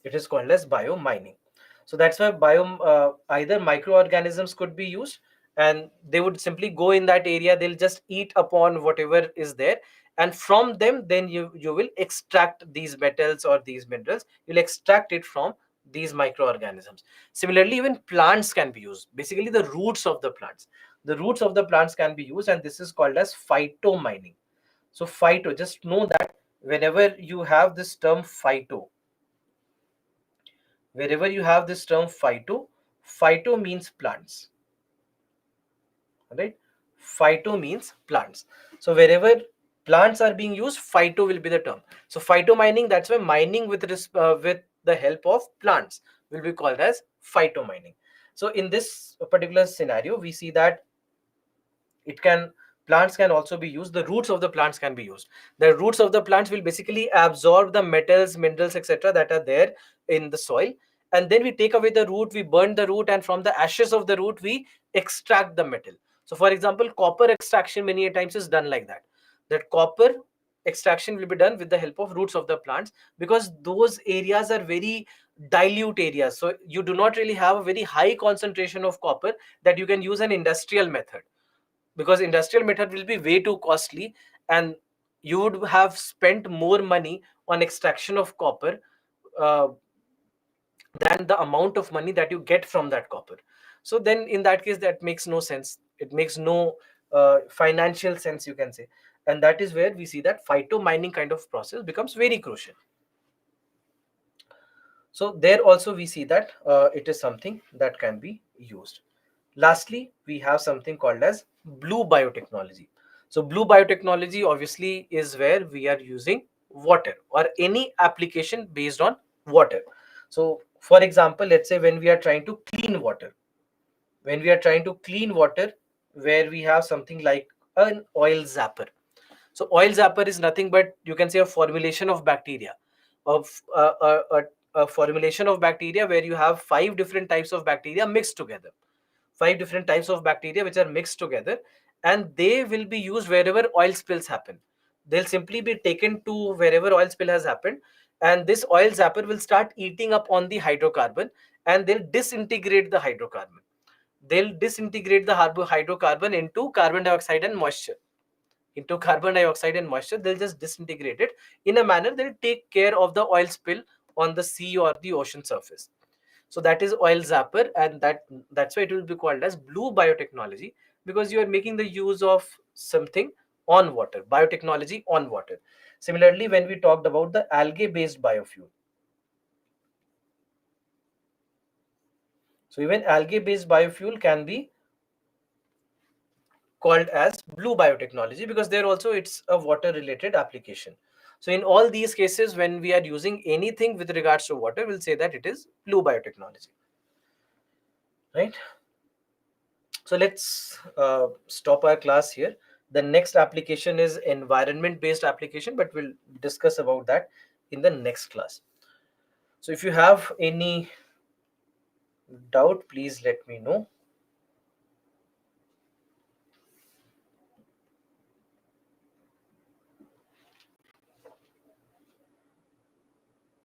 it is called as biomining. So that's why either microorganisms could be used, and they would simply go in that area, they'll just eat upon whatever is there, and from them then you will extract these metals or these minerals, you'll extract it from these microorganisms. Similarly, even plants can be used, basically the roots of the plants can be used, and this is called as phytomining. So phyto, just know that whenever you have this term phyto, Wherever you have this term phyto means plants, right? Phyto means plants. So wherever plants are being used, phyto will be the term. So phyto mining, that's why mining with the help of plants will be called as phyto mining. So in this particular scenario, we see that it can plants can also be used. The roots of the plants can be used. The roots of the plants will basically absorb the metals, minerals, etc., that are there in the soil, and then we take away the root, we burn the root, and from the ashes of the root we extract the metal. So for example, copper extraction many a times is done like that. That copper extraction will be done with the help of roots of the plants, because those areas are very dilute areas, so you do not really have a very high concentration of copper that you can use an industrial method, because industrial method will be way too costly, and you would have spent more money on extraction of copper uh, than the amount of money that you get from that copper. So then in that case, that makes no sense. It makes no financial sense, you can say. And that is where we see that phyto mining kind of process becomes very crucial. So there also we see that it is something that can be used. Lastly, we have something called as blue biotechnology. So blue biotechnology obviously is where we are using water or any application based on water. So for example, let's say when we are trying to clean water, when we are trying to clean water, where we have something like an oil zapper. So oil zapper is nothing but, you can say, a formulation of bacteria, of a formulation of bacteria where you have five different types of bacteria mixed together, five different types of bacteria which are mixed together, and they will be used wherever oil spills happen. They'll simply be taken to wherever oil spill has happened, and this oil zapper will start eating up on the hydrocarbon, and they'll disintegrate the hydrocarbon. They'll disintegrate the hydrocarbon into carbon dioxide and moisture. Into carbon dioxide and moisture, they'll just disintegrate it in a manner they'll take care of the oil spill on the sea or the ocean surface. So that is oil zapper, and that's why it will be called as blue biotechnology, because you are making the use of something on water, biotechnology on water. Similarly, when we talked about the algae based biofuel, so even algae based biofuel can be called as blue biotechnology, because there also it's a water related application. So in all these cases, when we are using anything with regards to water, we'll say that it is blue biotechnology, right? So let's stop our class here. The next application is environment based application, but we'll discuss about that in the next class. So if you have any doubt, please let me know.